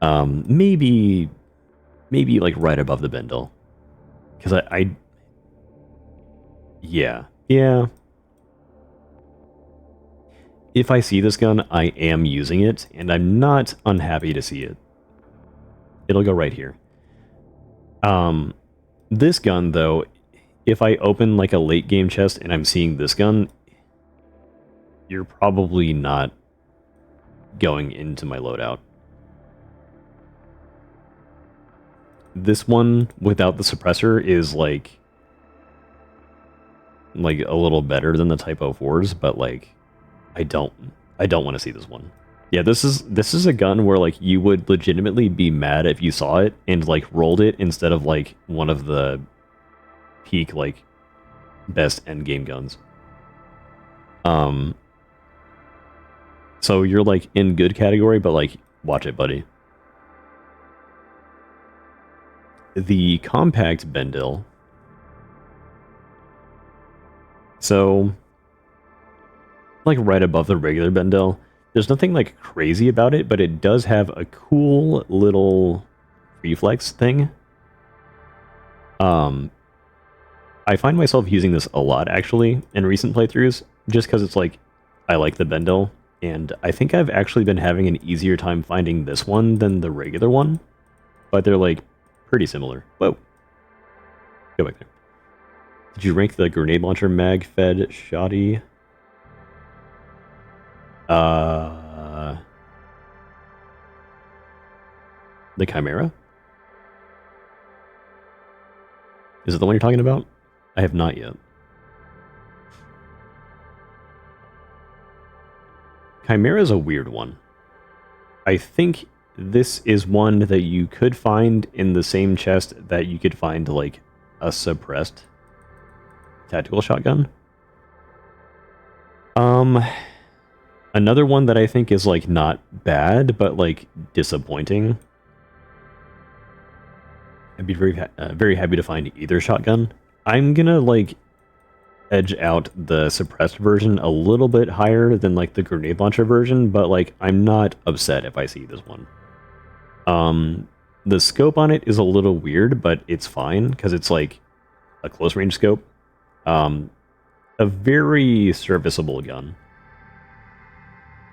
Maybe like right above the Bendel. Because yeah. If I see this gun, I am using it, and I'm not unhappy to see it. It'll go right here. This gun, though, if I open like a late game chest and I'm seeing this gun, you're probably not going into my loadout. This one without the suppressor is like like a little better than the Typo 4s, but like I don't want to see this one. Yeah, this is a gun where like you would legitimately be mad if you saw it and like rolled it instead of like one of the peak like best end game guns. So you're like in good category, but like watch it, buddy. The compact Bendil. So like right above the regular Bendil. There's nothing like crazy about it, but it does have a cool little reflex thing. I find myself using this a lot actually in recent playthroughs, just because it's like I like the Bendil, and I think I've actually been having an easier time finding this one than the regular one, but they're like pretty similar. Whoa, go back there. Did you rank the grenade launcher mag fed shoddy? The Camora? Is it the one you're talking about? I have not yet. Camora is a weird one. I think this is one that you could find in the same chest that you could find like a suppressed tactical shotgun. Another one that I think is like not bad, but like disappointing. I'd be very happy to find either shotgun. I'm gonna like edge out the suppressed version a little bit higher than like the grenade launcher version, but like I'm not upset if I see this one. The scope on it is a little weird, but it's fine because it's like a close range scope. A very serviceable gun.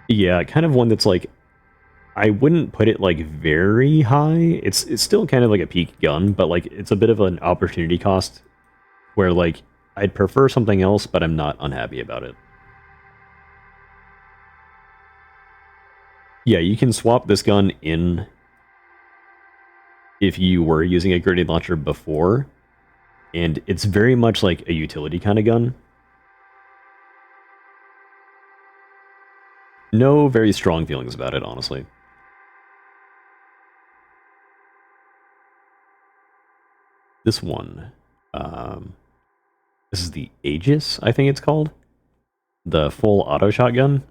Yeah, kind of one that's like, I wouldn't put it like very high. It's still kind of like a peak gun, but like it's a bit of an opportunity cost where like I'd prefer something else, but I'm not unhappy about it. Yeah, you can swap this gun in if you were using a grenade launcher before, and it's very much like a utility kind of gun. No very strong feelings about it, honestly. This one, this is the Aegis, I think it's called. The full auto shotgun.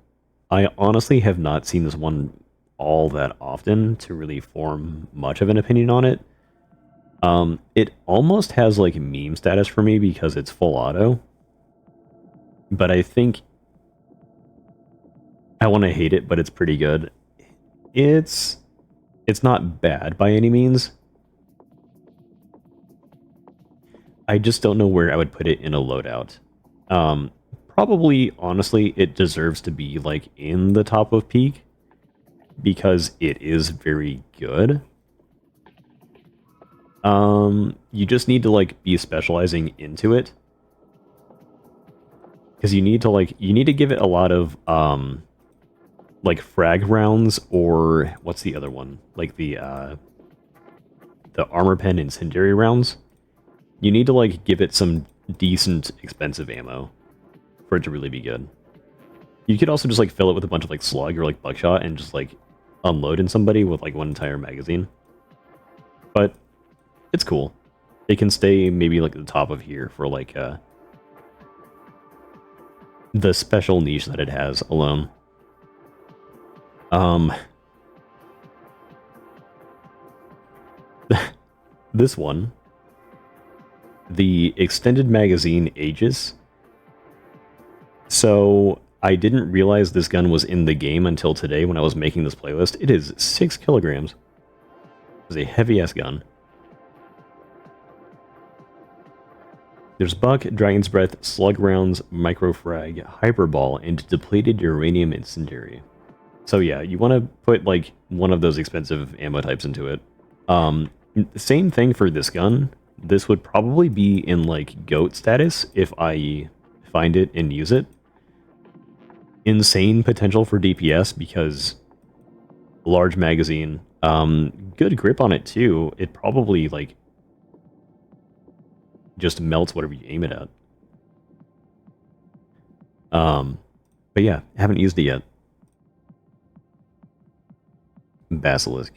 I honestly have not seen this one all that often to really form much of an opinion on it. It almost has like meme status for me because it's full auto. But I think I want to hate it, but it's pretty good. It's not bad by any means. I just don't know where I would put it in a loadout. Probably, honestly, it deserves to be like in the top of peak because it is very good. You just need to like be specializing into it because you need to give it a lot of like frag rounds, or what's the other one? Like the armor pen incendiary rounds. You need to like give it some decent expensive ammo for it to really be good. You could also just like fill it with a bunch of like slug or like buckshot and just like unload in somebody with like one entire magazine. But it's cool. It can stay maybe like at the top of here for like the special niche that it has alone. This one, the extended magazine Aegis. So I didn't realize this gun was in the game until today when I was making this playlist. It is 6 kilograms. It's a heavy-ass gun. There's Buck, Dragon's Breath, Slug Rounds, Microfrag, Hyperball, and Depleted Uranium Incendiary. So yeah, you want to put like one of those expensive ammo types into it. Same thing for this gun. This would probably be in like GOAT status if I find it and use it. Insane potential for DPS because large magazine. Good grip on it too. It probably like just melts whatever you aim it at. But yeah, haven't used it yet. Basilisk.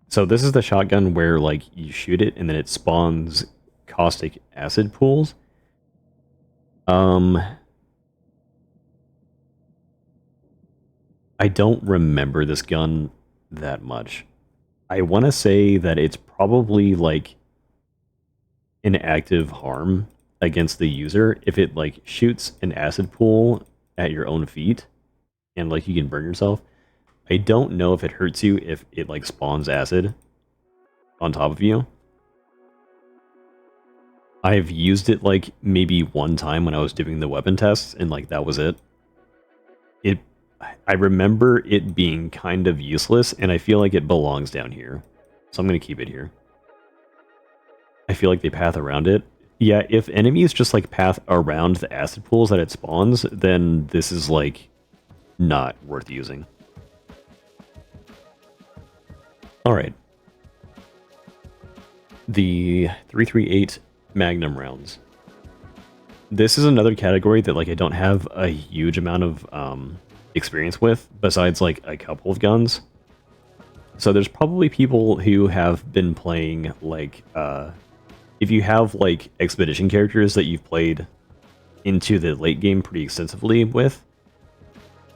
So this is the shotgun where, like, you shoot it and then it spawns caustic acid pools. I don't remember this gun that much. I want to say that it's probably, like, an active harm against the user if it, like, shoots an acid pool at your own feet and, like, you can burn yourself. I don't know if it hurts you if it, like, spawns acid on top of you. I've used it, like, maybe one time when I was doing the weapon tests, and, like, that was it. I remember it being kind of useless, and I feel like it belongs down here. So I'm going to keep it here. I feel like they path around it. Yeah, if enemies just, like, path around the acid pools that it spawns, then this is, like, not worth using. Alright. The 338 Magnum rounds. This is another category that, like, I don't have a huge amount of experience with, besides, like, a couple of guns. So there's probably people who have been playing, like, if you have, like, expedition characters that you've played into the late game pretty extensively with,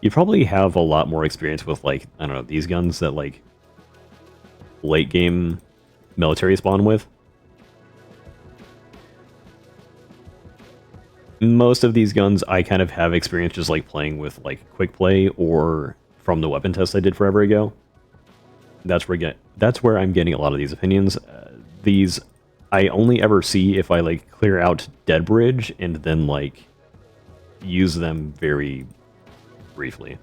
you probably have a lot more experience with, like, I don't know, these guns that, like, late game military spawn with. Most of these guns I kind of have experience just, like, playing with, like, quick play or from the weapon test I did forever ago. That's where I'm getting a lot of these opinions. These I only ever see if I, like, clear out Dead Bridge and then, like, use them very briefly.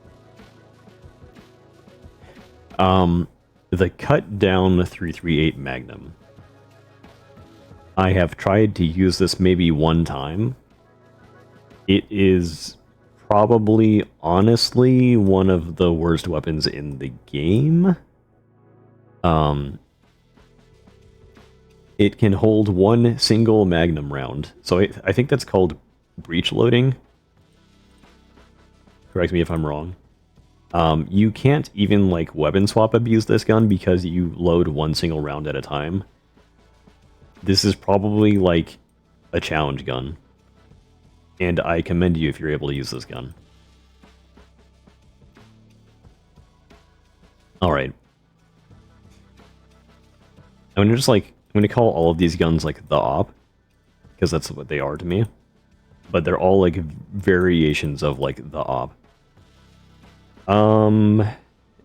The cut down 338 Magnum. I have tried to use this maybe one time. It is probably, honestly, one of the worst weapons in the game. It can hold one single Magnum round. So I think that's called breech loading. Correct me if I'm wrong. You can't even, like, weapon swap abuse this gun because you load one single round at a time. This is probably, like, a challenge gun. And I commend you if you're able to use this gun. Alright. I'm gonna call all of these guns, like, the op, because that's what they are to me. But they're all, like, variations of, like, the op.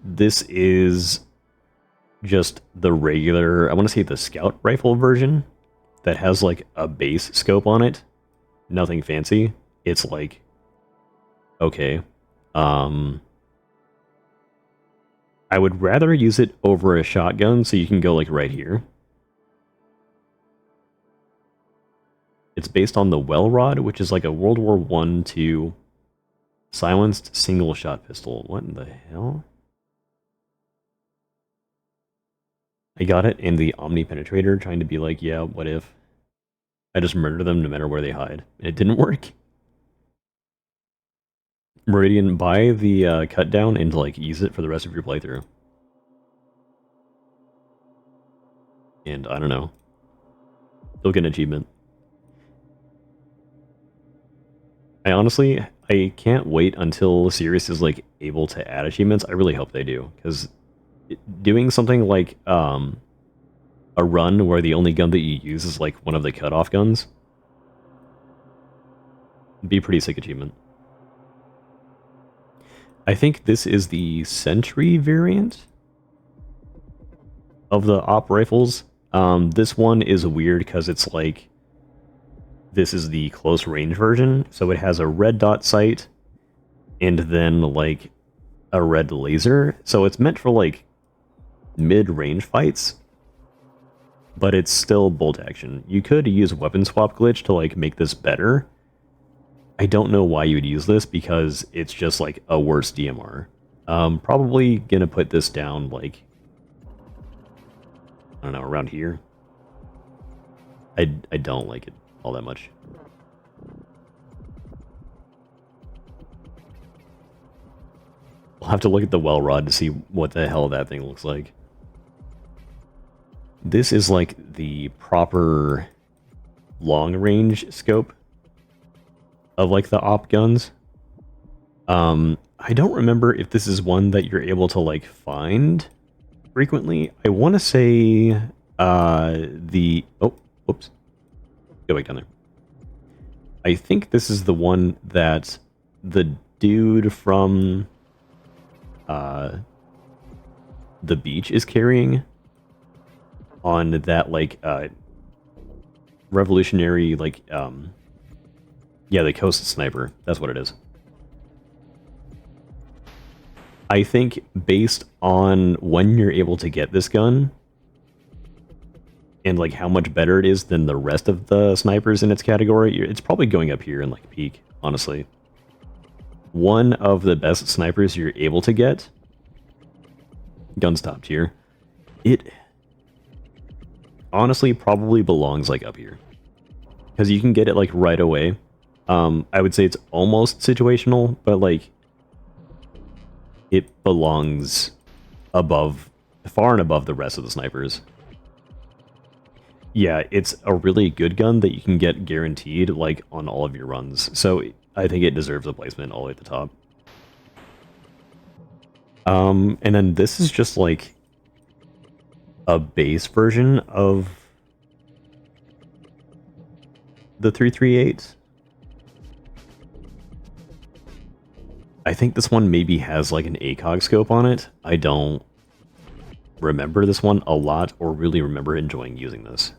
This is just the regular, I want to say the scout rifle version that has, like, a base scope on it. Nothing fancy. It's, like, okay. I would rather use it over a shotgun so you can go, like, right here. It's based on the Well Rod, which is, like, a World War I/II silenced single-shot pistol. What in the hell? I got it in the Omni Penetrator, trying to be like, yeah, what if I just murder them no matter where they hide? And it didn't work. Meridian, buy the cut down and, like, use it for the rest of your playthrough. And I don't know. You'll get an achievement. I can't wait until Sirius is, like, able to add achievements. I really hope they do, because doing something like a run where the only gun that you use is, like, one of the cutoff guns would be a pretty sick achievement. I think this is the Sentry variant of the op rifles. This one is weird because it's, like, this is the close range version, so it has a red dot sight and then, like, a red laser. So it's meant for, like, mid-range fights, but it's still bolt action. You could use weapon swap glitch to, like, make this better. I don't know why you would use this because it's just, like, a worse DMR. Probably gonna put this down, like, I don't know, around here. I don't like it all that much. I'll have to look at the well rod to see what the hell that thing looks like. This is like the proper long range scope of like the op guns. I don't remember if this is one that you're able to like find frequently. I want to say oops, go back down there. I think this is the one that the dude from the beach is carrying on that like revolutionary like yeah, the coast sniper. That's what it is. I think based on when you're able to get this gun and like how much better it is than the rest of the snipers in its category, it's probably going up here in like peak, honestly. One of the best snipers you're able to get, gun's top tier, it honestly probably belongs like up here. Because you can get it like right away. I would say it's almost situational, but like it belongs above, far and above the rest of the snipers. Yeah, it's a really good gun that you can get guaranteed like on all of your runs. So I think it deserves a placement all the way at the top. And then this is just like a base version of the 338. I think this one maybe has like an ACOG scope on it. I don't remember this one a lot or really remember enjoying using this.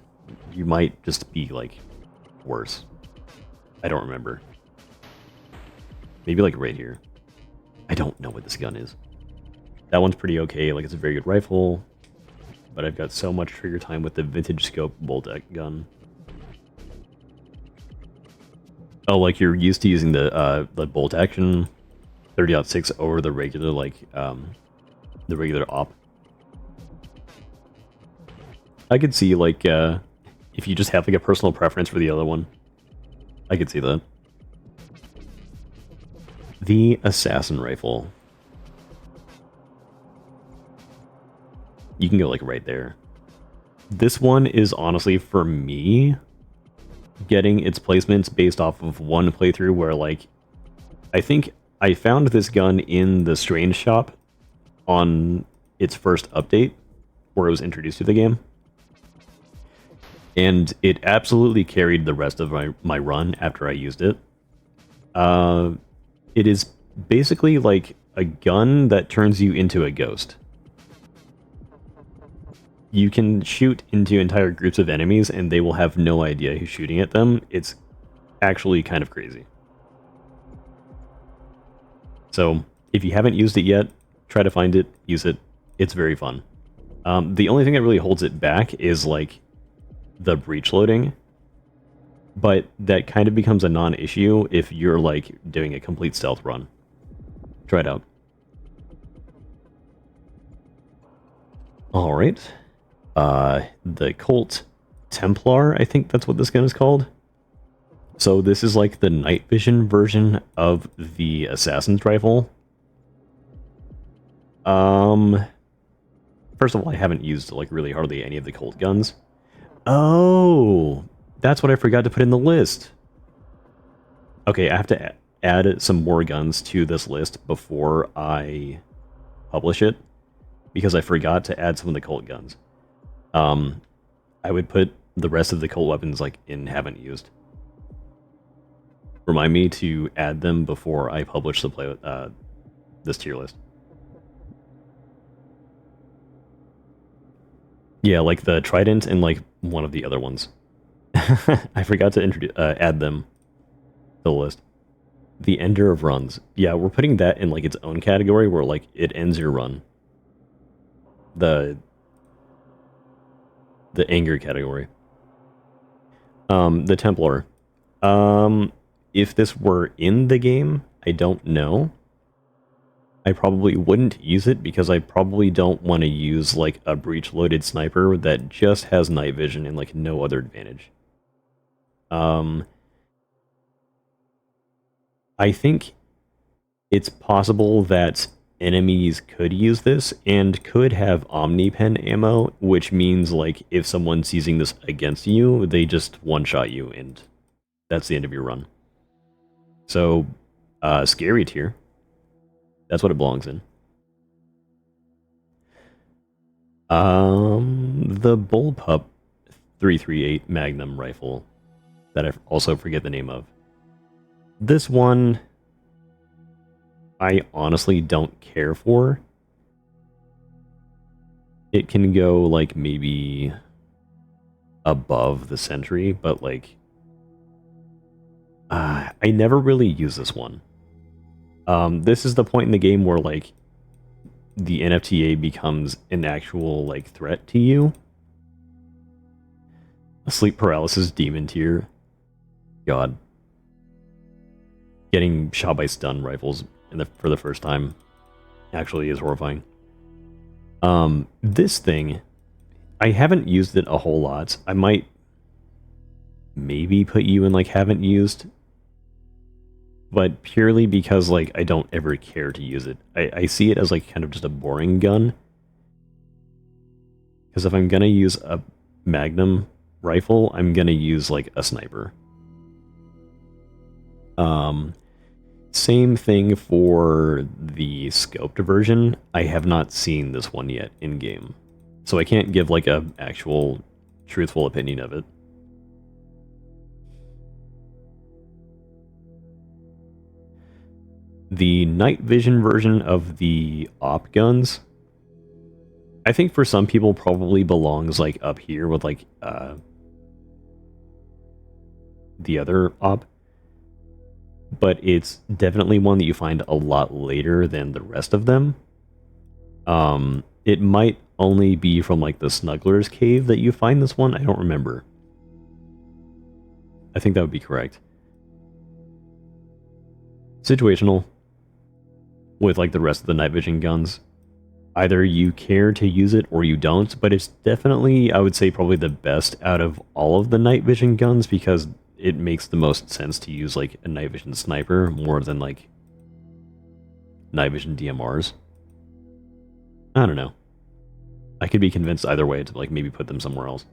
You might just be like worse. I don't remember. Maybe like right here. I don't know what this gun is. That one's pretty okay, like it's a very good rifle, but I've got so much trigger time with the vintage scope bolt gun. Oh, like you're used to using the bolt action 30-06 over the regular like the regular op. I could see like if you just have like a personal preference for the other one. I could see that. The assassin rifle. You can go like right there. This one is honestly for me getting its placements based off of one playthrough where like I think I found this gun in the Strange shop on its first update where it was introduced to the game. And it absolutely carried the rest of my run after I used it. It is basically like a gun that turns you into a ghost. You can shoot into entire groups of enemies and they will have no idea who's shooting at them. It's actually kind of crazy. So if you haven't used it yet, try to find it, use it. It's very fun. The only thing that really holds it back is like the breach loading, but that kind of becomes a non-issue if you're like doing a complete stealth run. Try it out. All right. The Colt Templar, I think that's what this gun is called. So this is like the night vision version of the Assassin's Rifle. First of all, I haven't used like really hardly any of the Colt guns. Oh, that's what I forgot to put in the list. Okay, I have to add some more guns to this list before I publish it, because I forgot to add some of the Colt guns. I would put the rest of the Colt weapons like in haven't used. Remind me to add them before I publish the this tier list. Yeah, like the Trident and like one of the other ones. I forgot to add them to the list. The Ender of Runs. Yeah, we're putting that in like its own category where like it ends your run. The anger category. The Templar. If this were in the game, I don't know. I probably wouldn't use it because I probably don't want to use like a breech-loaded sniper that just has night vision and like no other advantage. I think it's possible that enemies could use this and could have omni-pen ammo, which means like if someone's using this against you, they just one-shot you and that's the end of your run. So, scary tier. That's what it belongs in. The Bullpup 338 Magnum rifle that I also forget the name of. This one, I honestly don't care for. It can go like maybe above the Sentry, but like I never really use this one. This is the point in the game where like the NFTA becomes an actual like threat to you. A sleep paralysis demon tier. God. Getting shot by stun rifles for the first time actually is horrifying. This thing, I haven't used it a whole lot. I might maybe put you in like haven't used, but purely because like I don't ever care to use it. I see it as like kind of just a boring gun. Because if I'm gonna use a Magnum rifle, I'm gonna use like a sniper. Same thing for the scoped version. I have not seen this one yet in game, so I can't give like a actual truthful opinion of it. The night vision version of the op guns, I think for some people probably belongs like up here with like the other op. But it's definitely one that you find a lot later than the rest of them. It might only be from like the Snuggler's Cave that you find this one. I don't remember. I think that would be correct. Situational with like the rest of the night vision guns. Either you care to use it or you don't, but it's definitely, I would say, probably the best out of all of the night vision guns because it makes the most sense to use like a night vision sniper more than like night vision DMRs. I don't know. I could be convinced either way to like maybe put them somewhere else.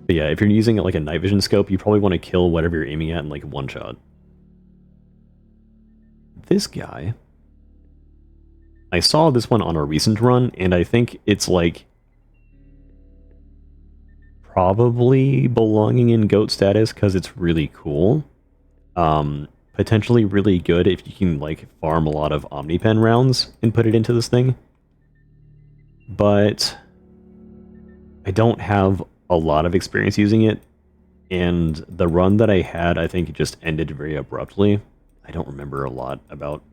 But yeah, if you're using like a night vision scope, you probably want to kill whatever you're aiming at in like one shot. This guy, I saw this one on a recent run, and I think it's like probably belonging in GOAT status because it's really cool. Potentially really good if you can like farm a lot of Omnipen rounds and put it into this thing. But I don't have a lot of experience using it, and the run that I had, I think it just ended very abruptly. I don't remember a lot about...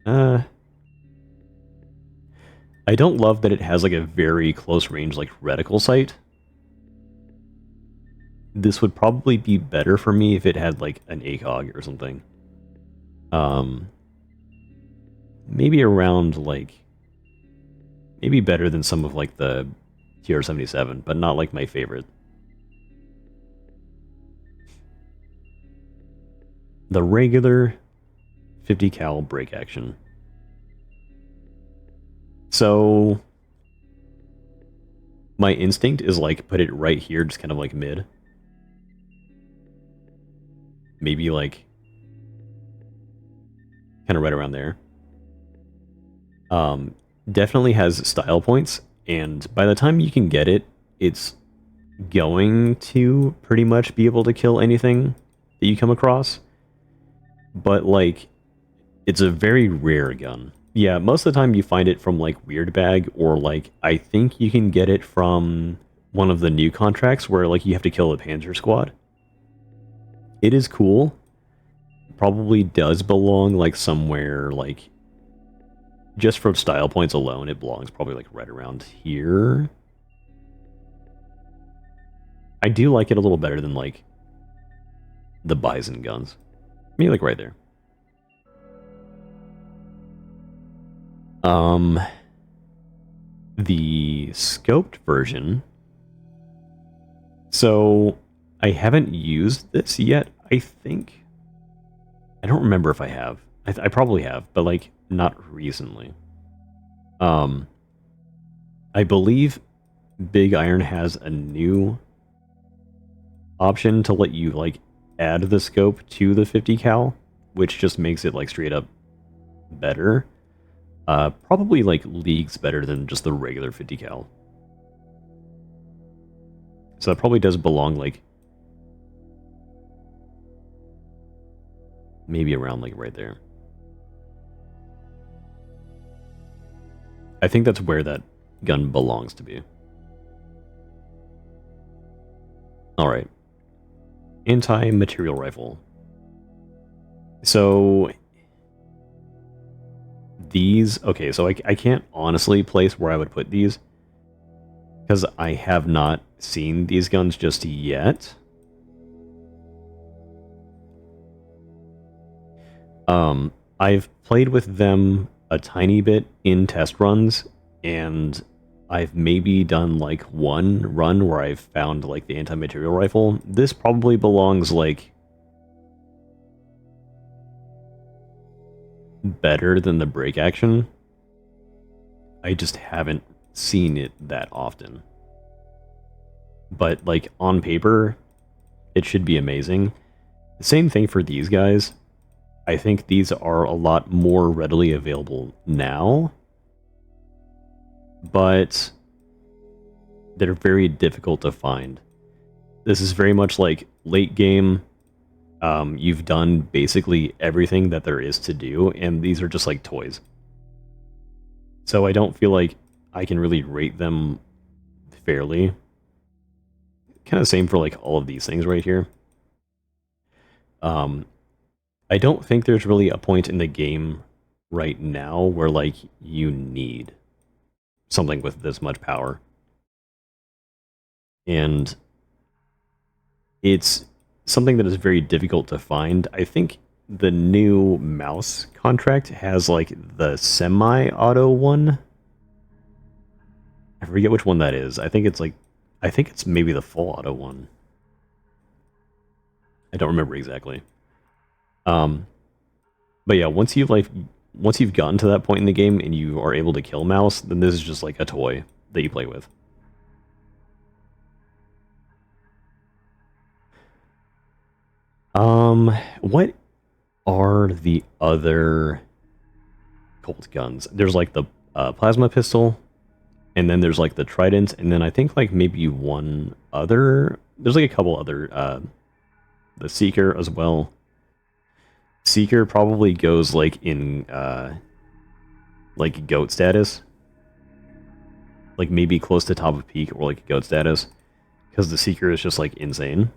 I don't love that it has like a very close range like reticle sight. This would probably be better for me if it had like an ACOG or something. Maybe around like... Maybe better than some of like the TR-77, but not like my favorite. The regular 50 cal break action. So my instinct is like put it right here, just kind of like mid. Maybe like kind of right around there. Definitely has style points, and by the time you can get it, it's going to pretty much be able to kill anything that you come across. But like, it's a very rare gun. Yeah, most of the time you find it from like Weird Bag, or like I think you can get it from one of the new contracts where like you have to kill a Panzer Squad. It is cool. Probably does belong like somewhere like, just from style points alone, it belongs probably like right around here. I do like it a little better than like the Bison guns. Maybe like right there. The scoped version. So I haven't used this yet, I think. I don't remember if I have. I probably have, but like not recently. I believe Big Iron has a new option to let you like add the scope to the 50 cal, which just makes it like straight up better. Probably like leagues better than just the regular 50 cal. So that probably does belong like maybe around like right there. I think that's where that gun belongs to be. Alright. Anti-material rifle. So these, okay, so I can't honestly place where I would put these because I have not seen these guns just yet. I've played with them a tiny bit in test runs, and I've maybe done like one run where I've found like the anti-material rifle. This probably belongs like better than the break action. I just haven't seen it that often. But like on paper, it should be amazing. The same thing for these guys. I think these are a lot more readily available now, but they're very difficult to find. This is very much like late game. You've done basically everything that there is to do, and these are just like toys. So I don't feel like I can really rate them fairly. Kind of same for like all of these things right here. I don't think there's really a point in the game right now where like you need something with this much power. And it's something that is very difficult to find. I think the new mouse contract has like the semi-auto one. I forget which one that is. I think it's maybe the full auto one. I don't remember exactly. But yeah, once you've gotten to that point in the game and you are able to kill mouse, then this is just like a toy that you play with. What are the other Colt guns? There's like the plasma pistol, and then there's like the trident, and then I think like maybe one other. There's like a couple other. The Seeker as well. Seeker probably goes like in like goat status, like maybe close to top of peak or like goat status, because the Seeker is just like insane.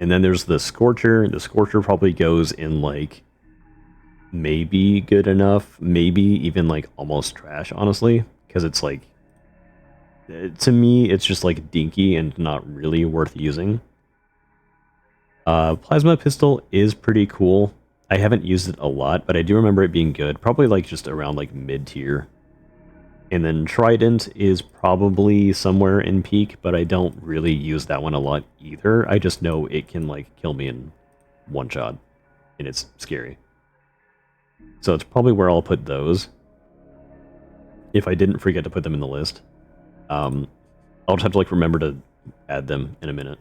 And then there's the Scorcher. The Scorcher probably goes in like maybe good enough, maybe even like almost trash, honestly, because it's like, to me, it's just like dinky and not really worth using. Plasma pistol is pretty cool. I haven't used it a lot, but I do remember it being good. Probably like just around like mid-tier. And then Trident is probably somewhere in peak, but I don't really use that one a lot either. I just know it can like kill me in one shot, and it's scary. So it's probably where I'll put those. If I didn't forget to put them in the list. I'll just have to like remember to add them in a minute.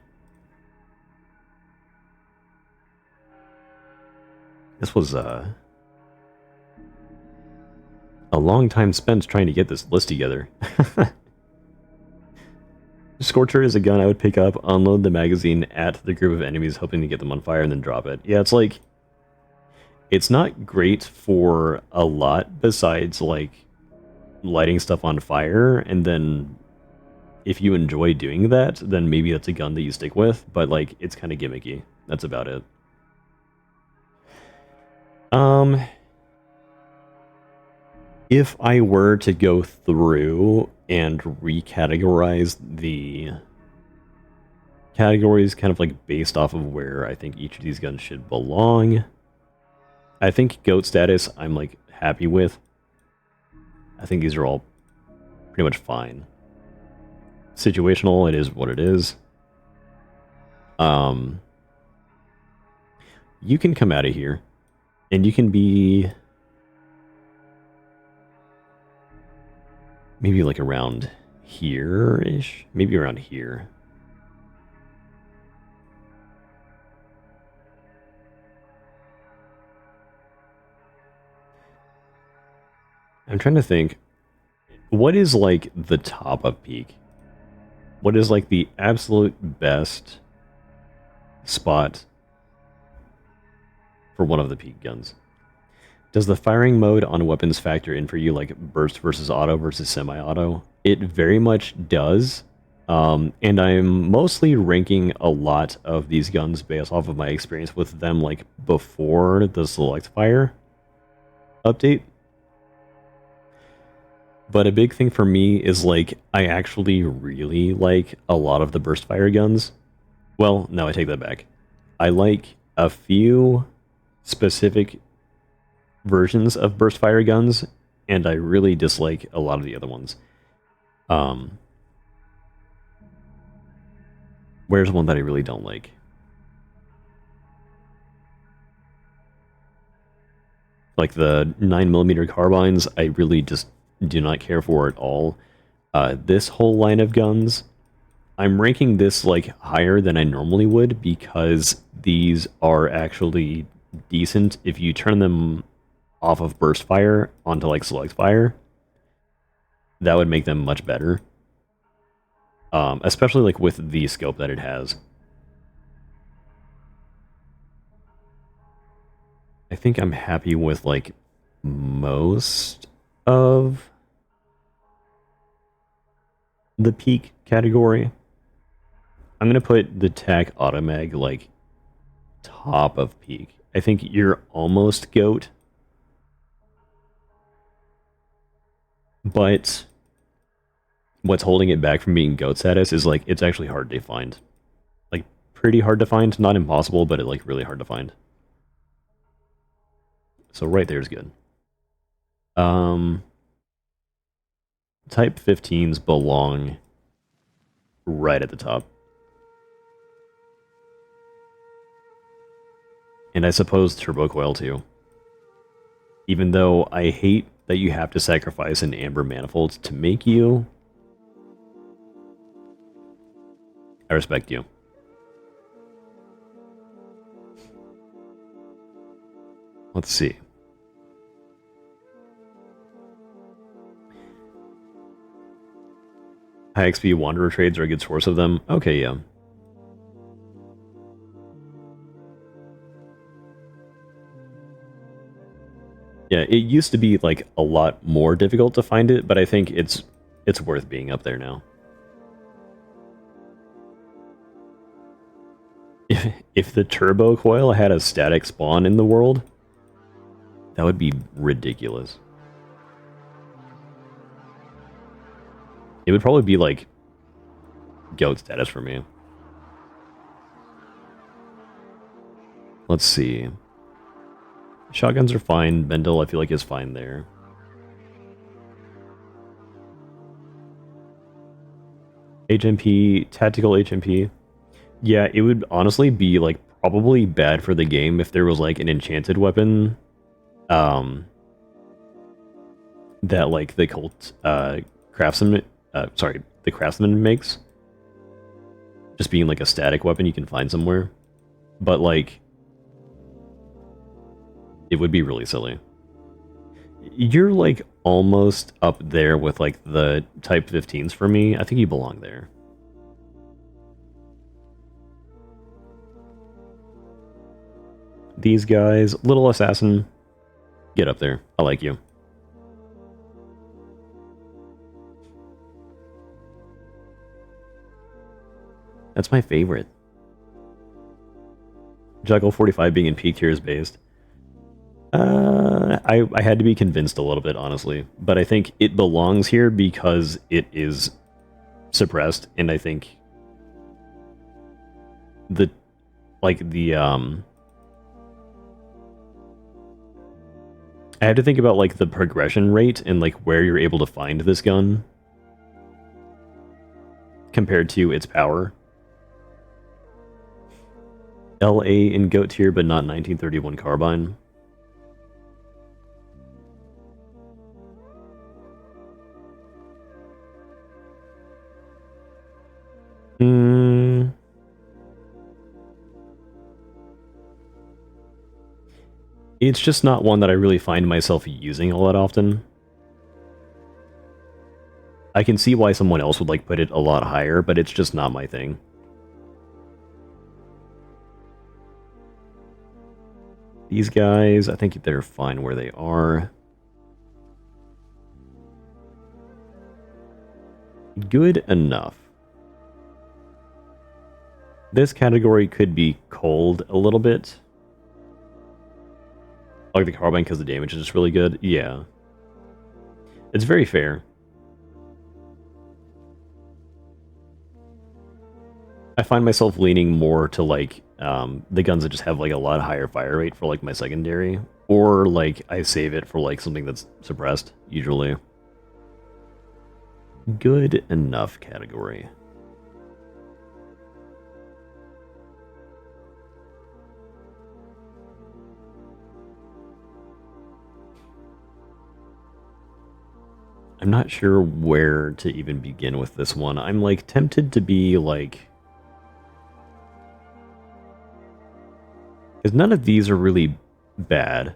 This was a long time spent trying to get this list together. Scorcher is a gun I would pick up, unload the magazine at the group of enemies, hoping to get them on fire, and then drop it. Yeah, it's like, it's not great for a lot besides like lighting stuff on fire, and then if you enjoy doing that, then maybe that's a gun that you stick with, but like, it's kind of gimmicky. That's about it. If I were to go through and recategorize the categories kind of like based off of where I think each of these guns should belong, I think GOAT status I'm like happy with. I think these are all pretty much fine. Situational, it is what it is. you can come out of here, and you can be maybe like around here-ish, maybe around here. I'm trying to think, what is like the top of peak? What is like the absolute best spot for one of the peak guns? Does the firing mode on weapons factor in for you, like burst versus auto versus semi-auto? It very much does. And I'm mostly ranking a lot of these guns based off of my experience with them, like before the select fire update. But a big thing for me is like I actually really like a lot of the burst fire guns. Well, no, I take that back. I like a few specific versions of burst fire guns, and I really dislike a lot of the other ones. Where's one that I really don't like? Like the 9mm carbines, I really just do not care for at all. This whole line of guns, I'm ranking this like higher than I normally would because these are actually decent if you turn them off of burst fire onto like select fire. That would make them much better. Especially like with the scope that it has. I think I'm happy with like most of the peak category. I'm gonna put the TAC Automag like top of peak. I think you're almost GOAT. But what's holding it back from being GOAT status is like it's actually hard to find. Like pretty hard to find, not impossible, but like really hard to find. So right there is good. Type 15s belong right at the top. And I suppose turbo coil too. Even though I hate that you have to sacrifice an amber manifold to make you, I respect you. Let's see. High XP Wanderer trades are a good source of them. Okay, yeah. Yeah, it used to be like a lot more difficult to find it, but I think it's worth being up there now. If the turbo coil had a static spawn in the world, that would be ridiculous. It would probably be like GOAT status for me. Let's see. Shotguns are fine. Bendel, I feel like, is fine there. HMP, tactical HMP. Yeah, it would honestly be like probably bad for the game if there was like an enchanted weapon that like the cult craftsman the craftsman makes. Just being like a static weapon you can find somewhere. But like it would be really silly. You're like almost up there with like the Type 15s for me. I think you belong there. These guys, Little Assassin, get up there. I like you. That's my favorite. Juggle 45 being in peak tier is based. I had to be convinced a little bit, honestly. But I think it belongs here because it is suppressed, and I think the I had to think about like the progression rate and like where you're able to find this gun compared to its power. LA in GOAT tier, but not 1931 carbine. It's just not one that I really find myself using a lot often. I can see why someone else would like put it a lot higher, but it's just not my thing. These guys, I think they're fine where they are. Good enough. This category could be cold a little bit. Like the carbine because the damage is just really good. Yeah. It's very fair. I find myself leaning more to like the guns that just have like a lot higher fire rate for like my secondary, or like I save it for like something that's suppressed usually. Good enough category. I'm not sure where to even begin with this one. I'm like tempted to be like, because none of these are really bad.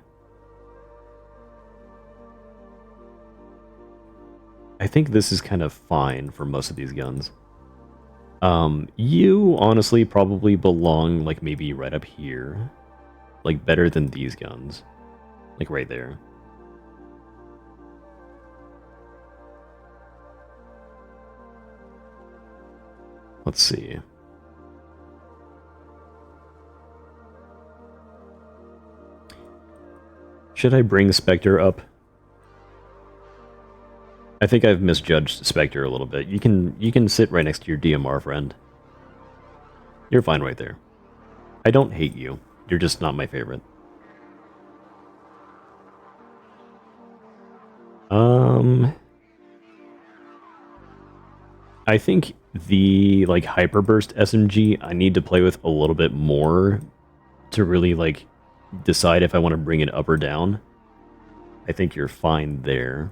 I think this is kind of fine for most of these guns. You honestly probably belong like maybe right up here. Like better than these guns. Like right there. Let's see. Should I bring Spectre up? I think I've misjudged Spectre a little bit. You can sit right next to your DMR friend. You're fine right there. I don't hate you. You're just not my favorite. I think the like Hyperburst SMG I need to play with a little bit more to really like decide if I want to bring it up or down. I think you're fine there.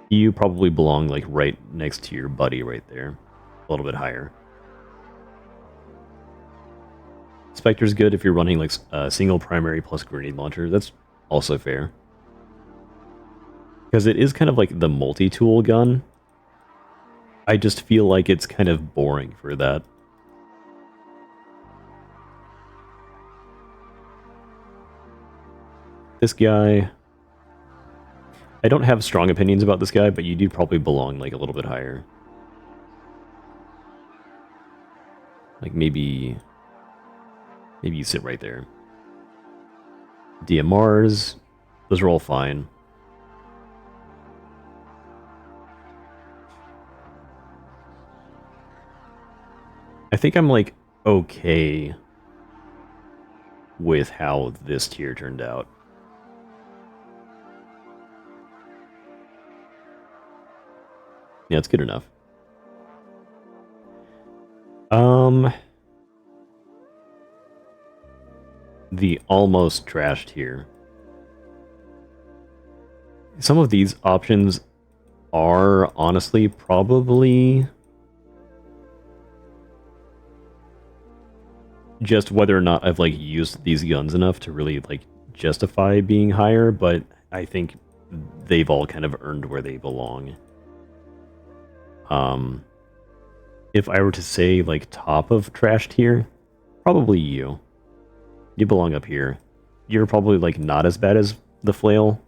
You probably belong like right next to your buddy right there. A little bit higher. Spectre's good if you're running like a single primary plus grenade launcher. That's also fair. Because it is kind of like the multi-tool gun. I just feel like it's kind of boring for that. This guy... I don't have strong opinions about this guy, but you do probably belong like a little bit higher. Like maybe you sit right there. DMRs, those are all fine. I think I'm like okay with how this tier turned out. Yeah, it's good enough. The almost trashed here. Some of these options are honestly probably just whether or not I've like used these guns enough to really like justify being higher, but I think they've all kind of earned where they belong. If I were to say like top of trash tier, probably you. You belong up here. You're probably like not as bad as the flail.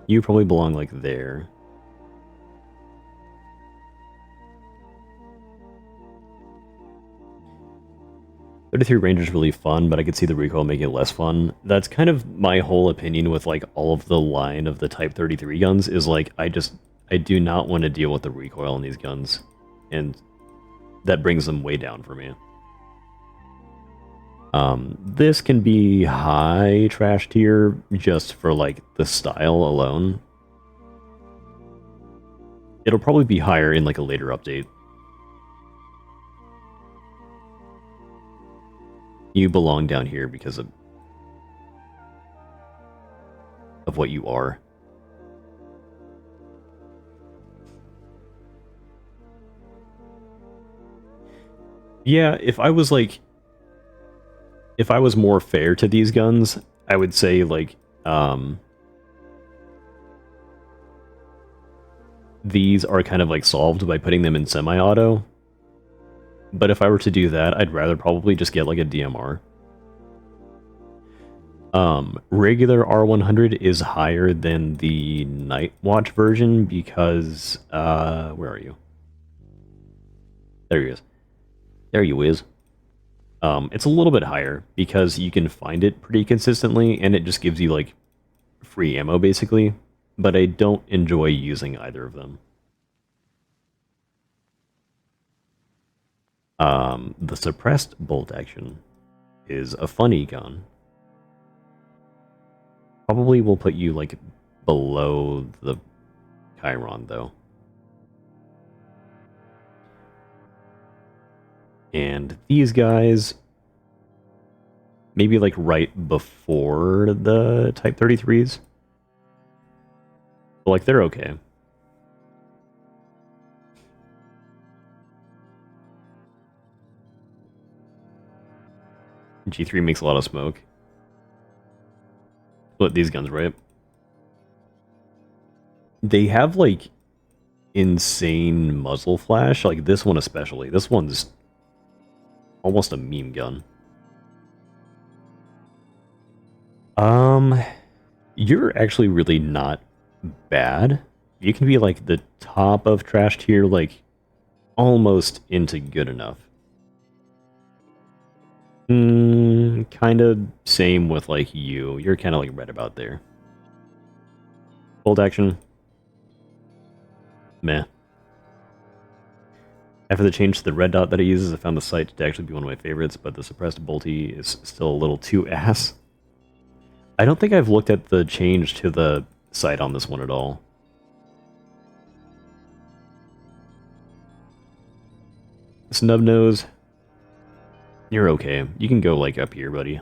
You probably belong like there. .33 Ranger is really fun, but I could see the recoil making it less fun. That's kind of my whole opinion with like all of the line of the Type 33 guns is like I do not want to deal with the recoil in these guns, and that brings them way down for me. This can be high trash tier just for like the style alone. It'll probably be higher in like a later update. You belong down here because of what you are. Yeah, if I was more fair to these guns, I would say like these are kind of like solved by putting them in semi-auto. But if I were to do that, I'd rather probably just get like a DMR. Regular R100 is higher than the Night Watch version because, where are you? There he is. There you is. It's a little bit higher because you can find it pretty consistently and it just gives you like free ammo basically, but I don't enjoy using either of them. The suppressed bolt action is a funny gun. Probably will put you like below the Chiron though. And these guys, maybe like right before the Type 33s. But like they're okay. G3 makes a lot of smoke. Split these guns, right? They have like insane muzzle flash, like this one especially. This one's almost a meme gun. You're actually really not bad. You can be like the top of trash tier, like almost into good enough. Kind of same with like you. You're kind of like right about there. Bolt action. Meh. After the change to the red dot that it uses, I found the sight to actually be one of my favorites, but the suppressed bolty is still a little too ass. I don't think I've looked at the change to the sight on this one at all. Snub nose. You're okay. You can go like up here, buddy.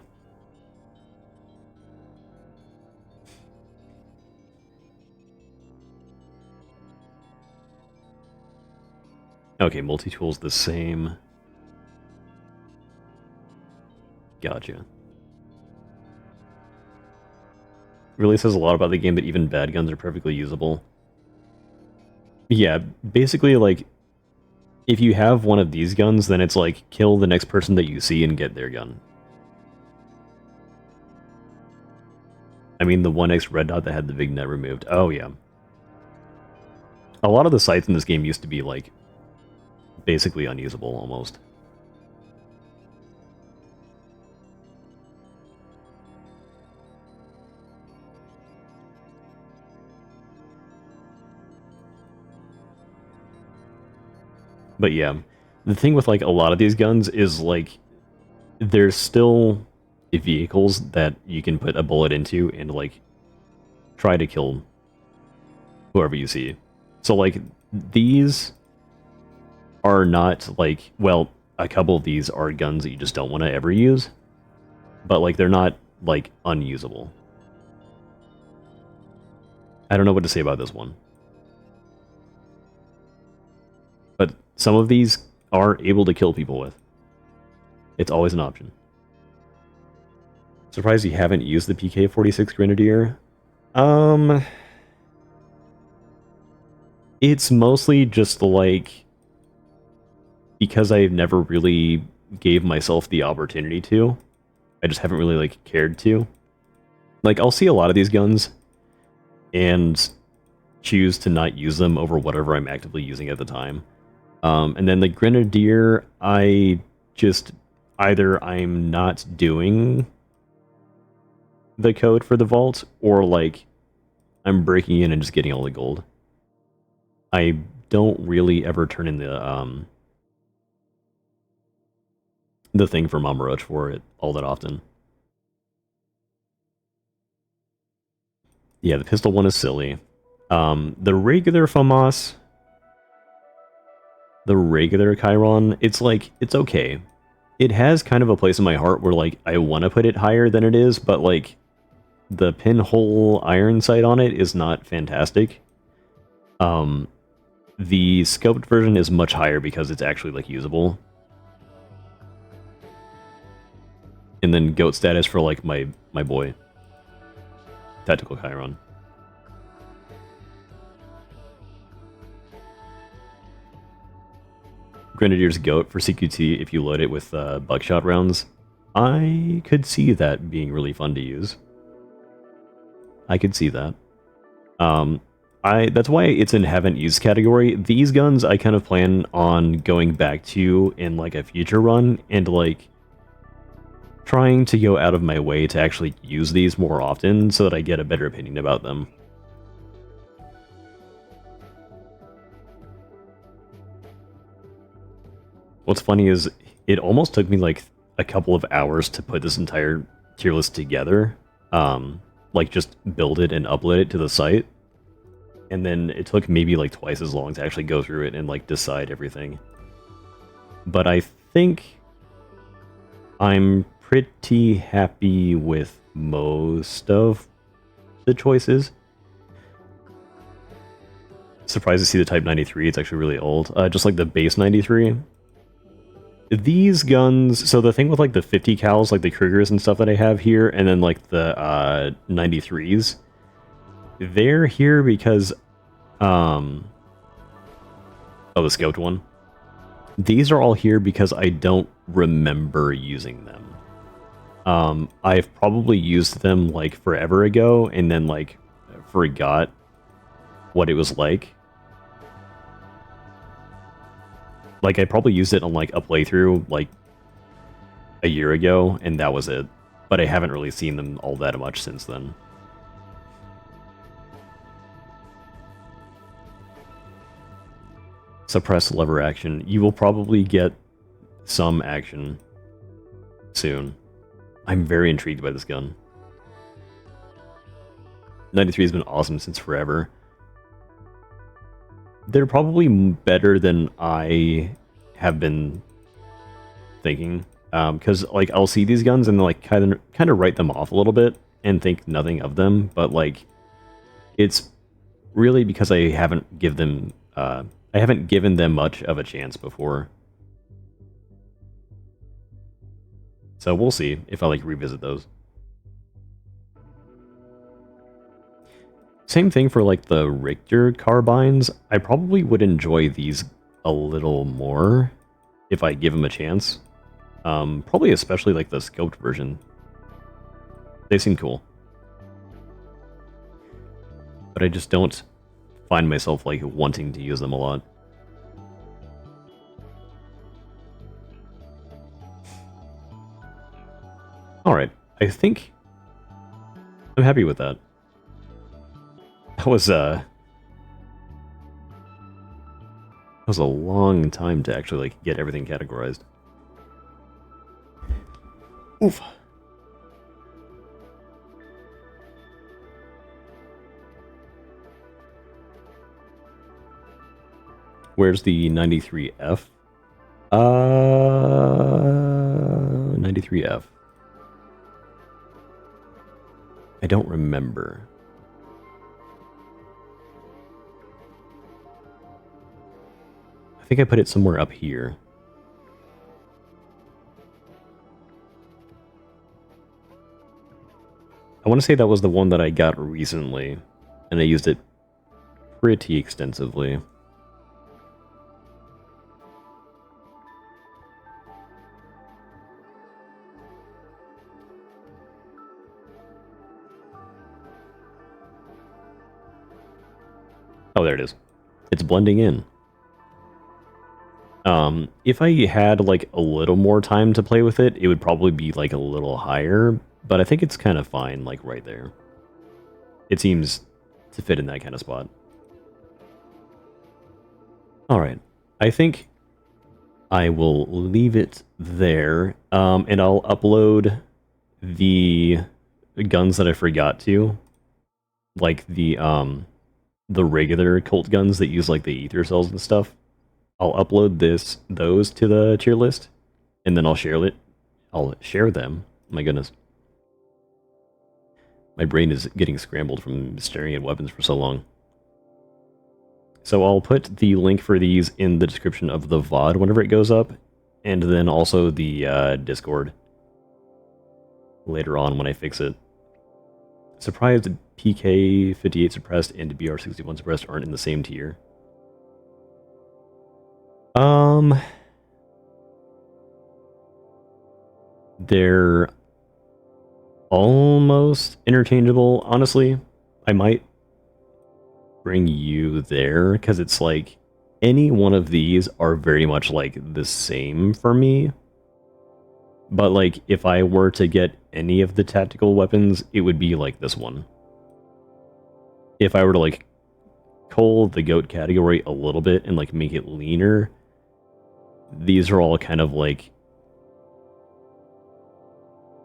Okay, multi-tool's the same. Gotcha. Really says a lot about the game that even bad guns are perfectly usable. Yeah, basically, like, if you have one of these guns, then it's like, kill the next person that you see and get their gun. I mean, the 1x red dot that had the big net removed. Oh, yeah. A lot of the sights in this game used to be, like, basically unusable, almost. But yeah, the thing with, like, a lot of these guns is, like, there's still vehicles that you can put a bullet into and, like, try to kill whoever you see. So, like, these are not, like, well, a couple of these are guns that you just don't want to ever use, but, like, they're not, like, unusable. I don't know what to say about this one. But some of these are able to kill people with. It's always an option. Surprised you haven't used the PK-46 Grenadier. It's mostly just like because I never really gave myself the opportunity to. I just haven't really like cared to. Like I'll see a lot of these guns and choose to not use them over whatever I'm actively using at the time. And then the Grenadier, I just either I'm not doing the code for the vault, or like I'm breaking in and just getting all the gold. I don't really ever turn in the thing for Mama Roach for it all that often. Yeah, the pistol one is silly. The regular FAMAS, The regular Chiron, it's like, it's okay. It has kind of a place in my heart where, like, I want to put it higher than it is, but, like, the pinhole iron sight on it is not fantastic. The scoped version is much higher because it's actually, like, usable. And then goat status for, like, my boy. Tactical Chiron. Grenadier's goat for CQT if you load it with buckshot rounds. I could see that being really fun to use. I could see that. That's why it's in haven't used category. These guns I kind of plan on going back to in like a future run and like trying to go out of my way to actually use these more often so that I get a better opinion about them. What's funny is it almost took me like a couple of hours to put this entire tier list together. Like just build it and upload it to the site. And then it took maybe like twice as long to actually go through it and like decide everything. But I think I'm pretty happy with most of the choices. Surprised to see the Type 93, it's actually really old. Just like the base 93. These guns, so the thing with like the 50 cals, like the Kriegers and stuff that I have here, and then like the 93s, they're here because, oh, the scoped one. These are all here because I don't remember using them. I've probably used them like forever ago, and then like forgot what it was like. Like, I probably used it on, like, a playthrough, like, a year ago, and that was it. But I haven't really seen them all that much since then. Suppress lever action. You will probably get some action soon. I'm very intrigued by this gun. 93 has been awesome since forever. They're probably better than I have been thinking. Because, like, I'll see these guns and, like, kind of write them off a little bit and think nothing of them. But, like, it's really because I haven't given them much of a chance before. So we'll see if I, like, revisit those. Same thing for, like, the Richter carbines. I probably would enjoy these a little more if I give them a chance. Probably especially, like, the scoped version. They seem cool. But I just don't find myself, like, wanting to use them a lot. Alright, I think I'm happy with that. That was a long time to actually like get everything categorized. Oof. Where's the 93F? 93F. I don't remember. I think I put it somewhere up here. I want to say that was the one that I got recently, and I used it pretty extensively. Oh, there it is. It's blending in. If I had, like, a little more time to play with it, it would probably be, like, a little higher, but I think it's kind of fine, like, right there. It seems to fit in that kind of spot. Alright, I think I will leave it there, and I'll upload the guns that I forgot to, like the regular cult guns that use, like, the ether cells and stuff. I'll upload those to the tier list, and then I'll share it. I'll share them. My goodness. My brain is getting scrambled from staring at weapons for so long. So I'll put the link for these in the description of the VOD whenever it goes up, and then also the Discord later on when I fix it. Surprised PK58 suppressed and BR61 suppressed aren't in the same tier. They're almost interchangeable, honestly. I might bring you there, because it's like, any one of these are very much like the same for me. But like, if I were to get any of the tactical weapons, it would be like this one. If I were to like cull the goat category a little bit and like make it leaner, these are all kind of like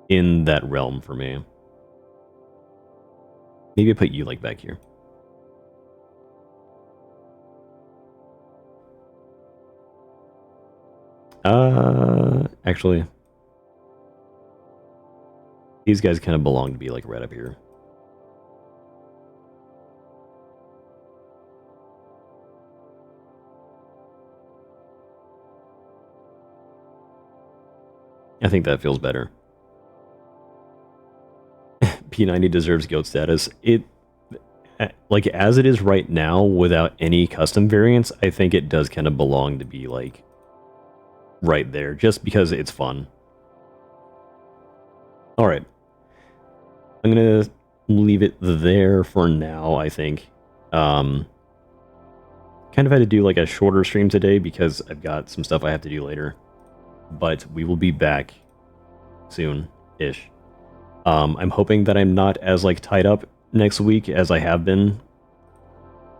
in that realm for me. Maybe I put you like back here. Actually, these guys kind of belong to be like right up here. I think that feels better. P90 deserves GOAT status. It, like, as it is right now, without any custom variants, I think it does kind of belong to be, like, right there, just because it's fun. Alright. I'm gonna leave it there for now, I think. Kind of had to do, like, a shorter stream today, because I've got some stuff I have to do later. But we will be back soon-ish. I'm hoping that I'm not as, like, tied up next week as I have been.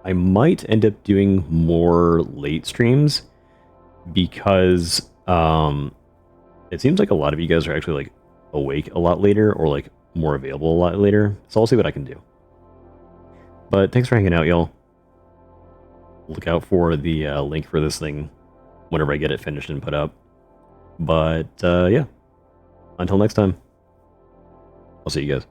I might end up doing more late streams because it seems like a lot of you guys are actually, like, awake a lot later or, like, more available a lot later. So I'll see what I can do. But thanks for hanging out, y'all. Look out for the link for this thing whenever I get it finished and put up. But, yeah. Until next time. I'll see you guys.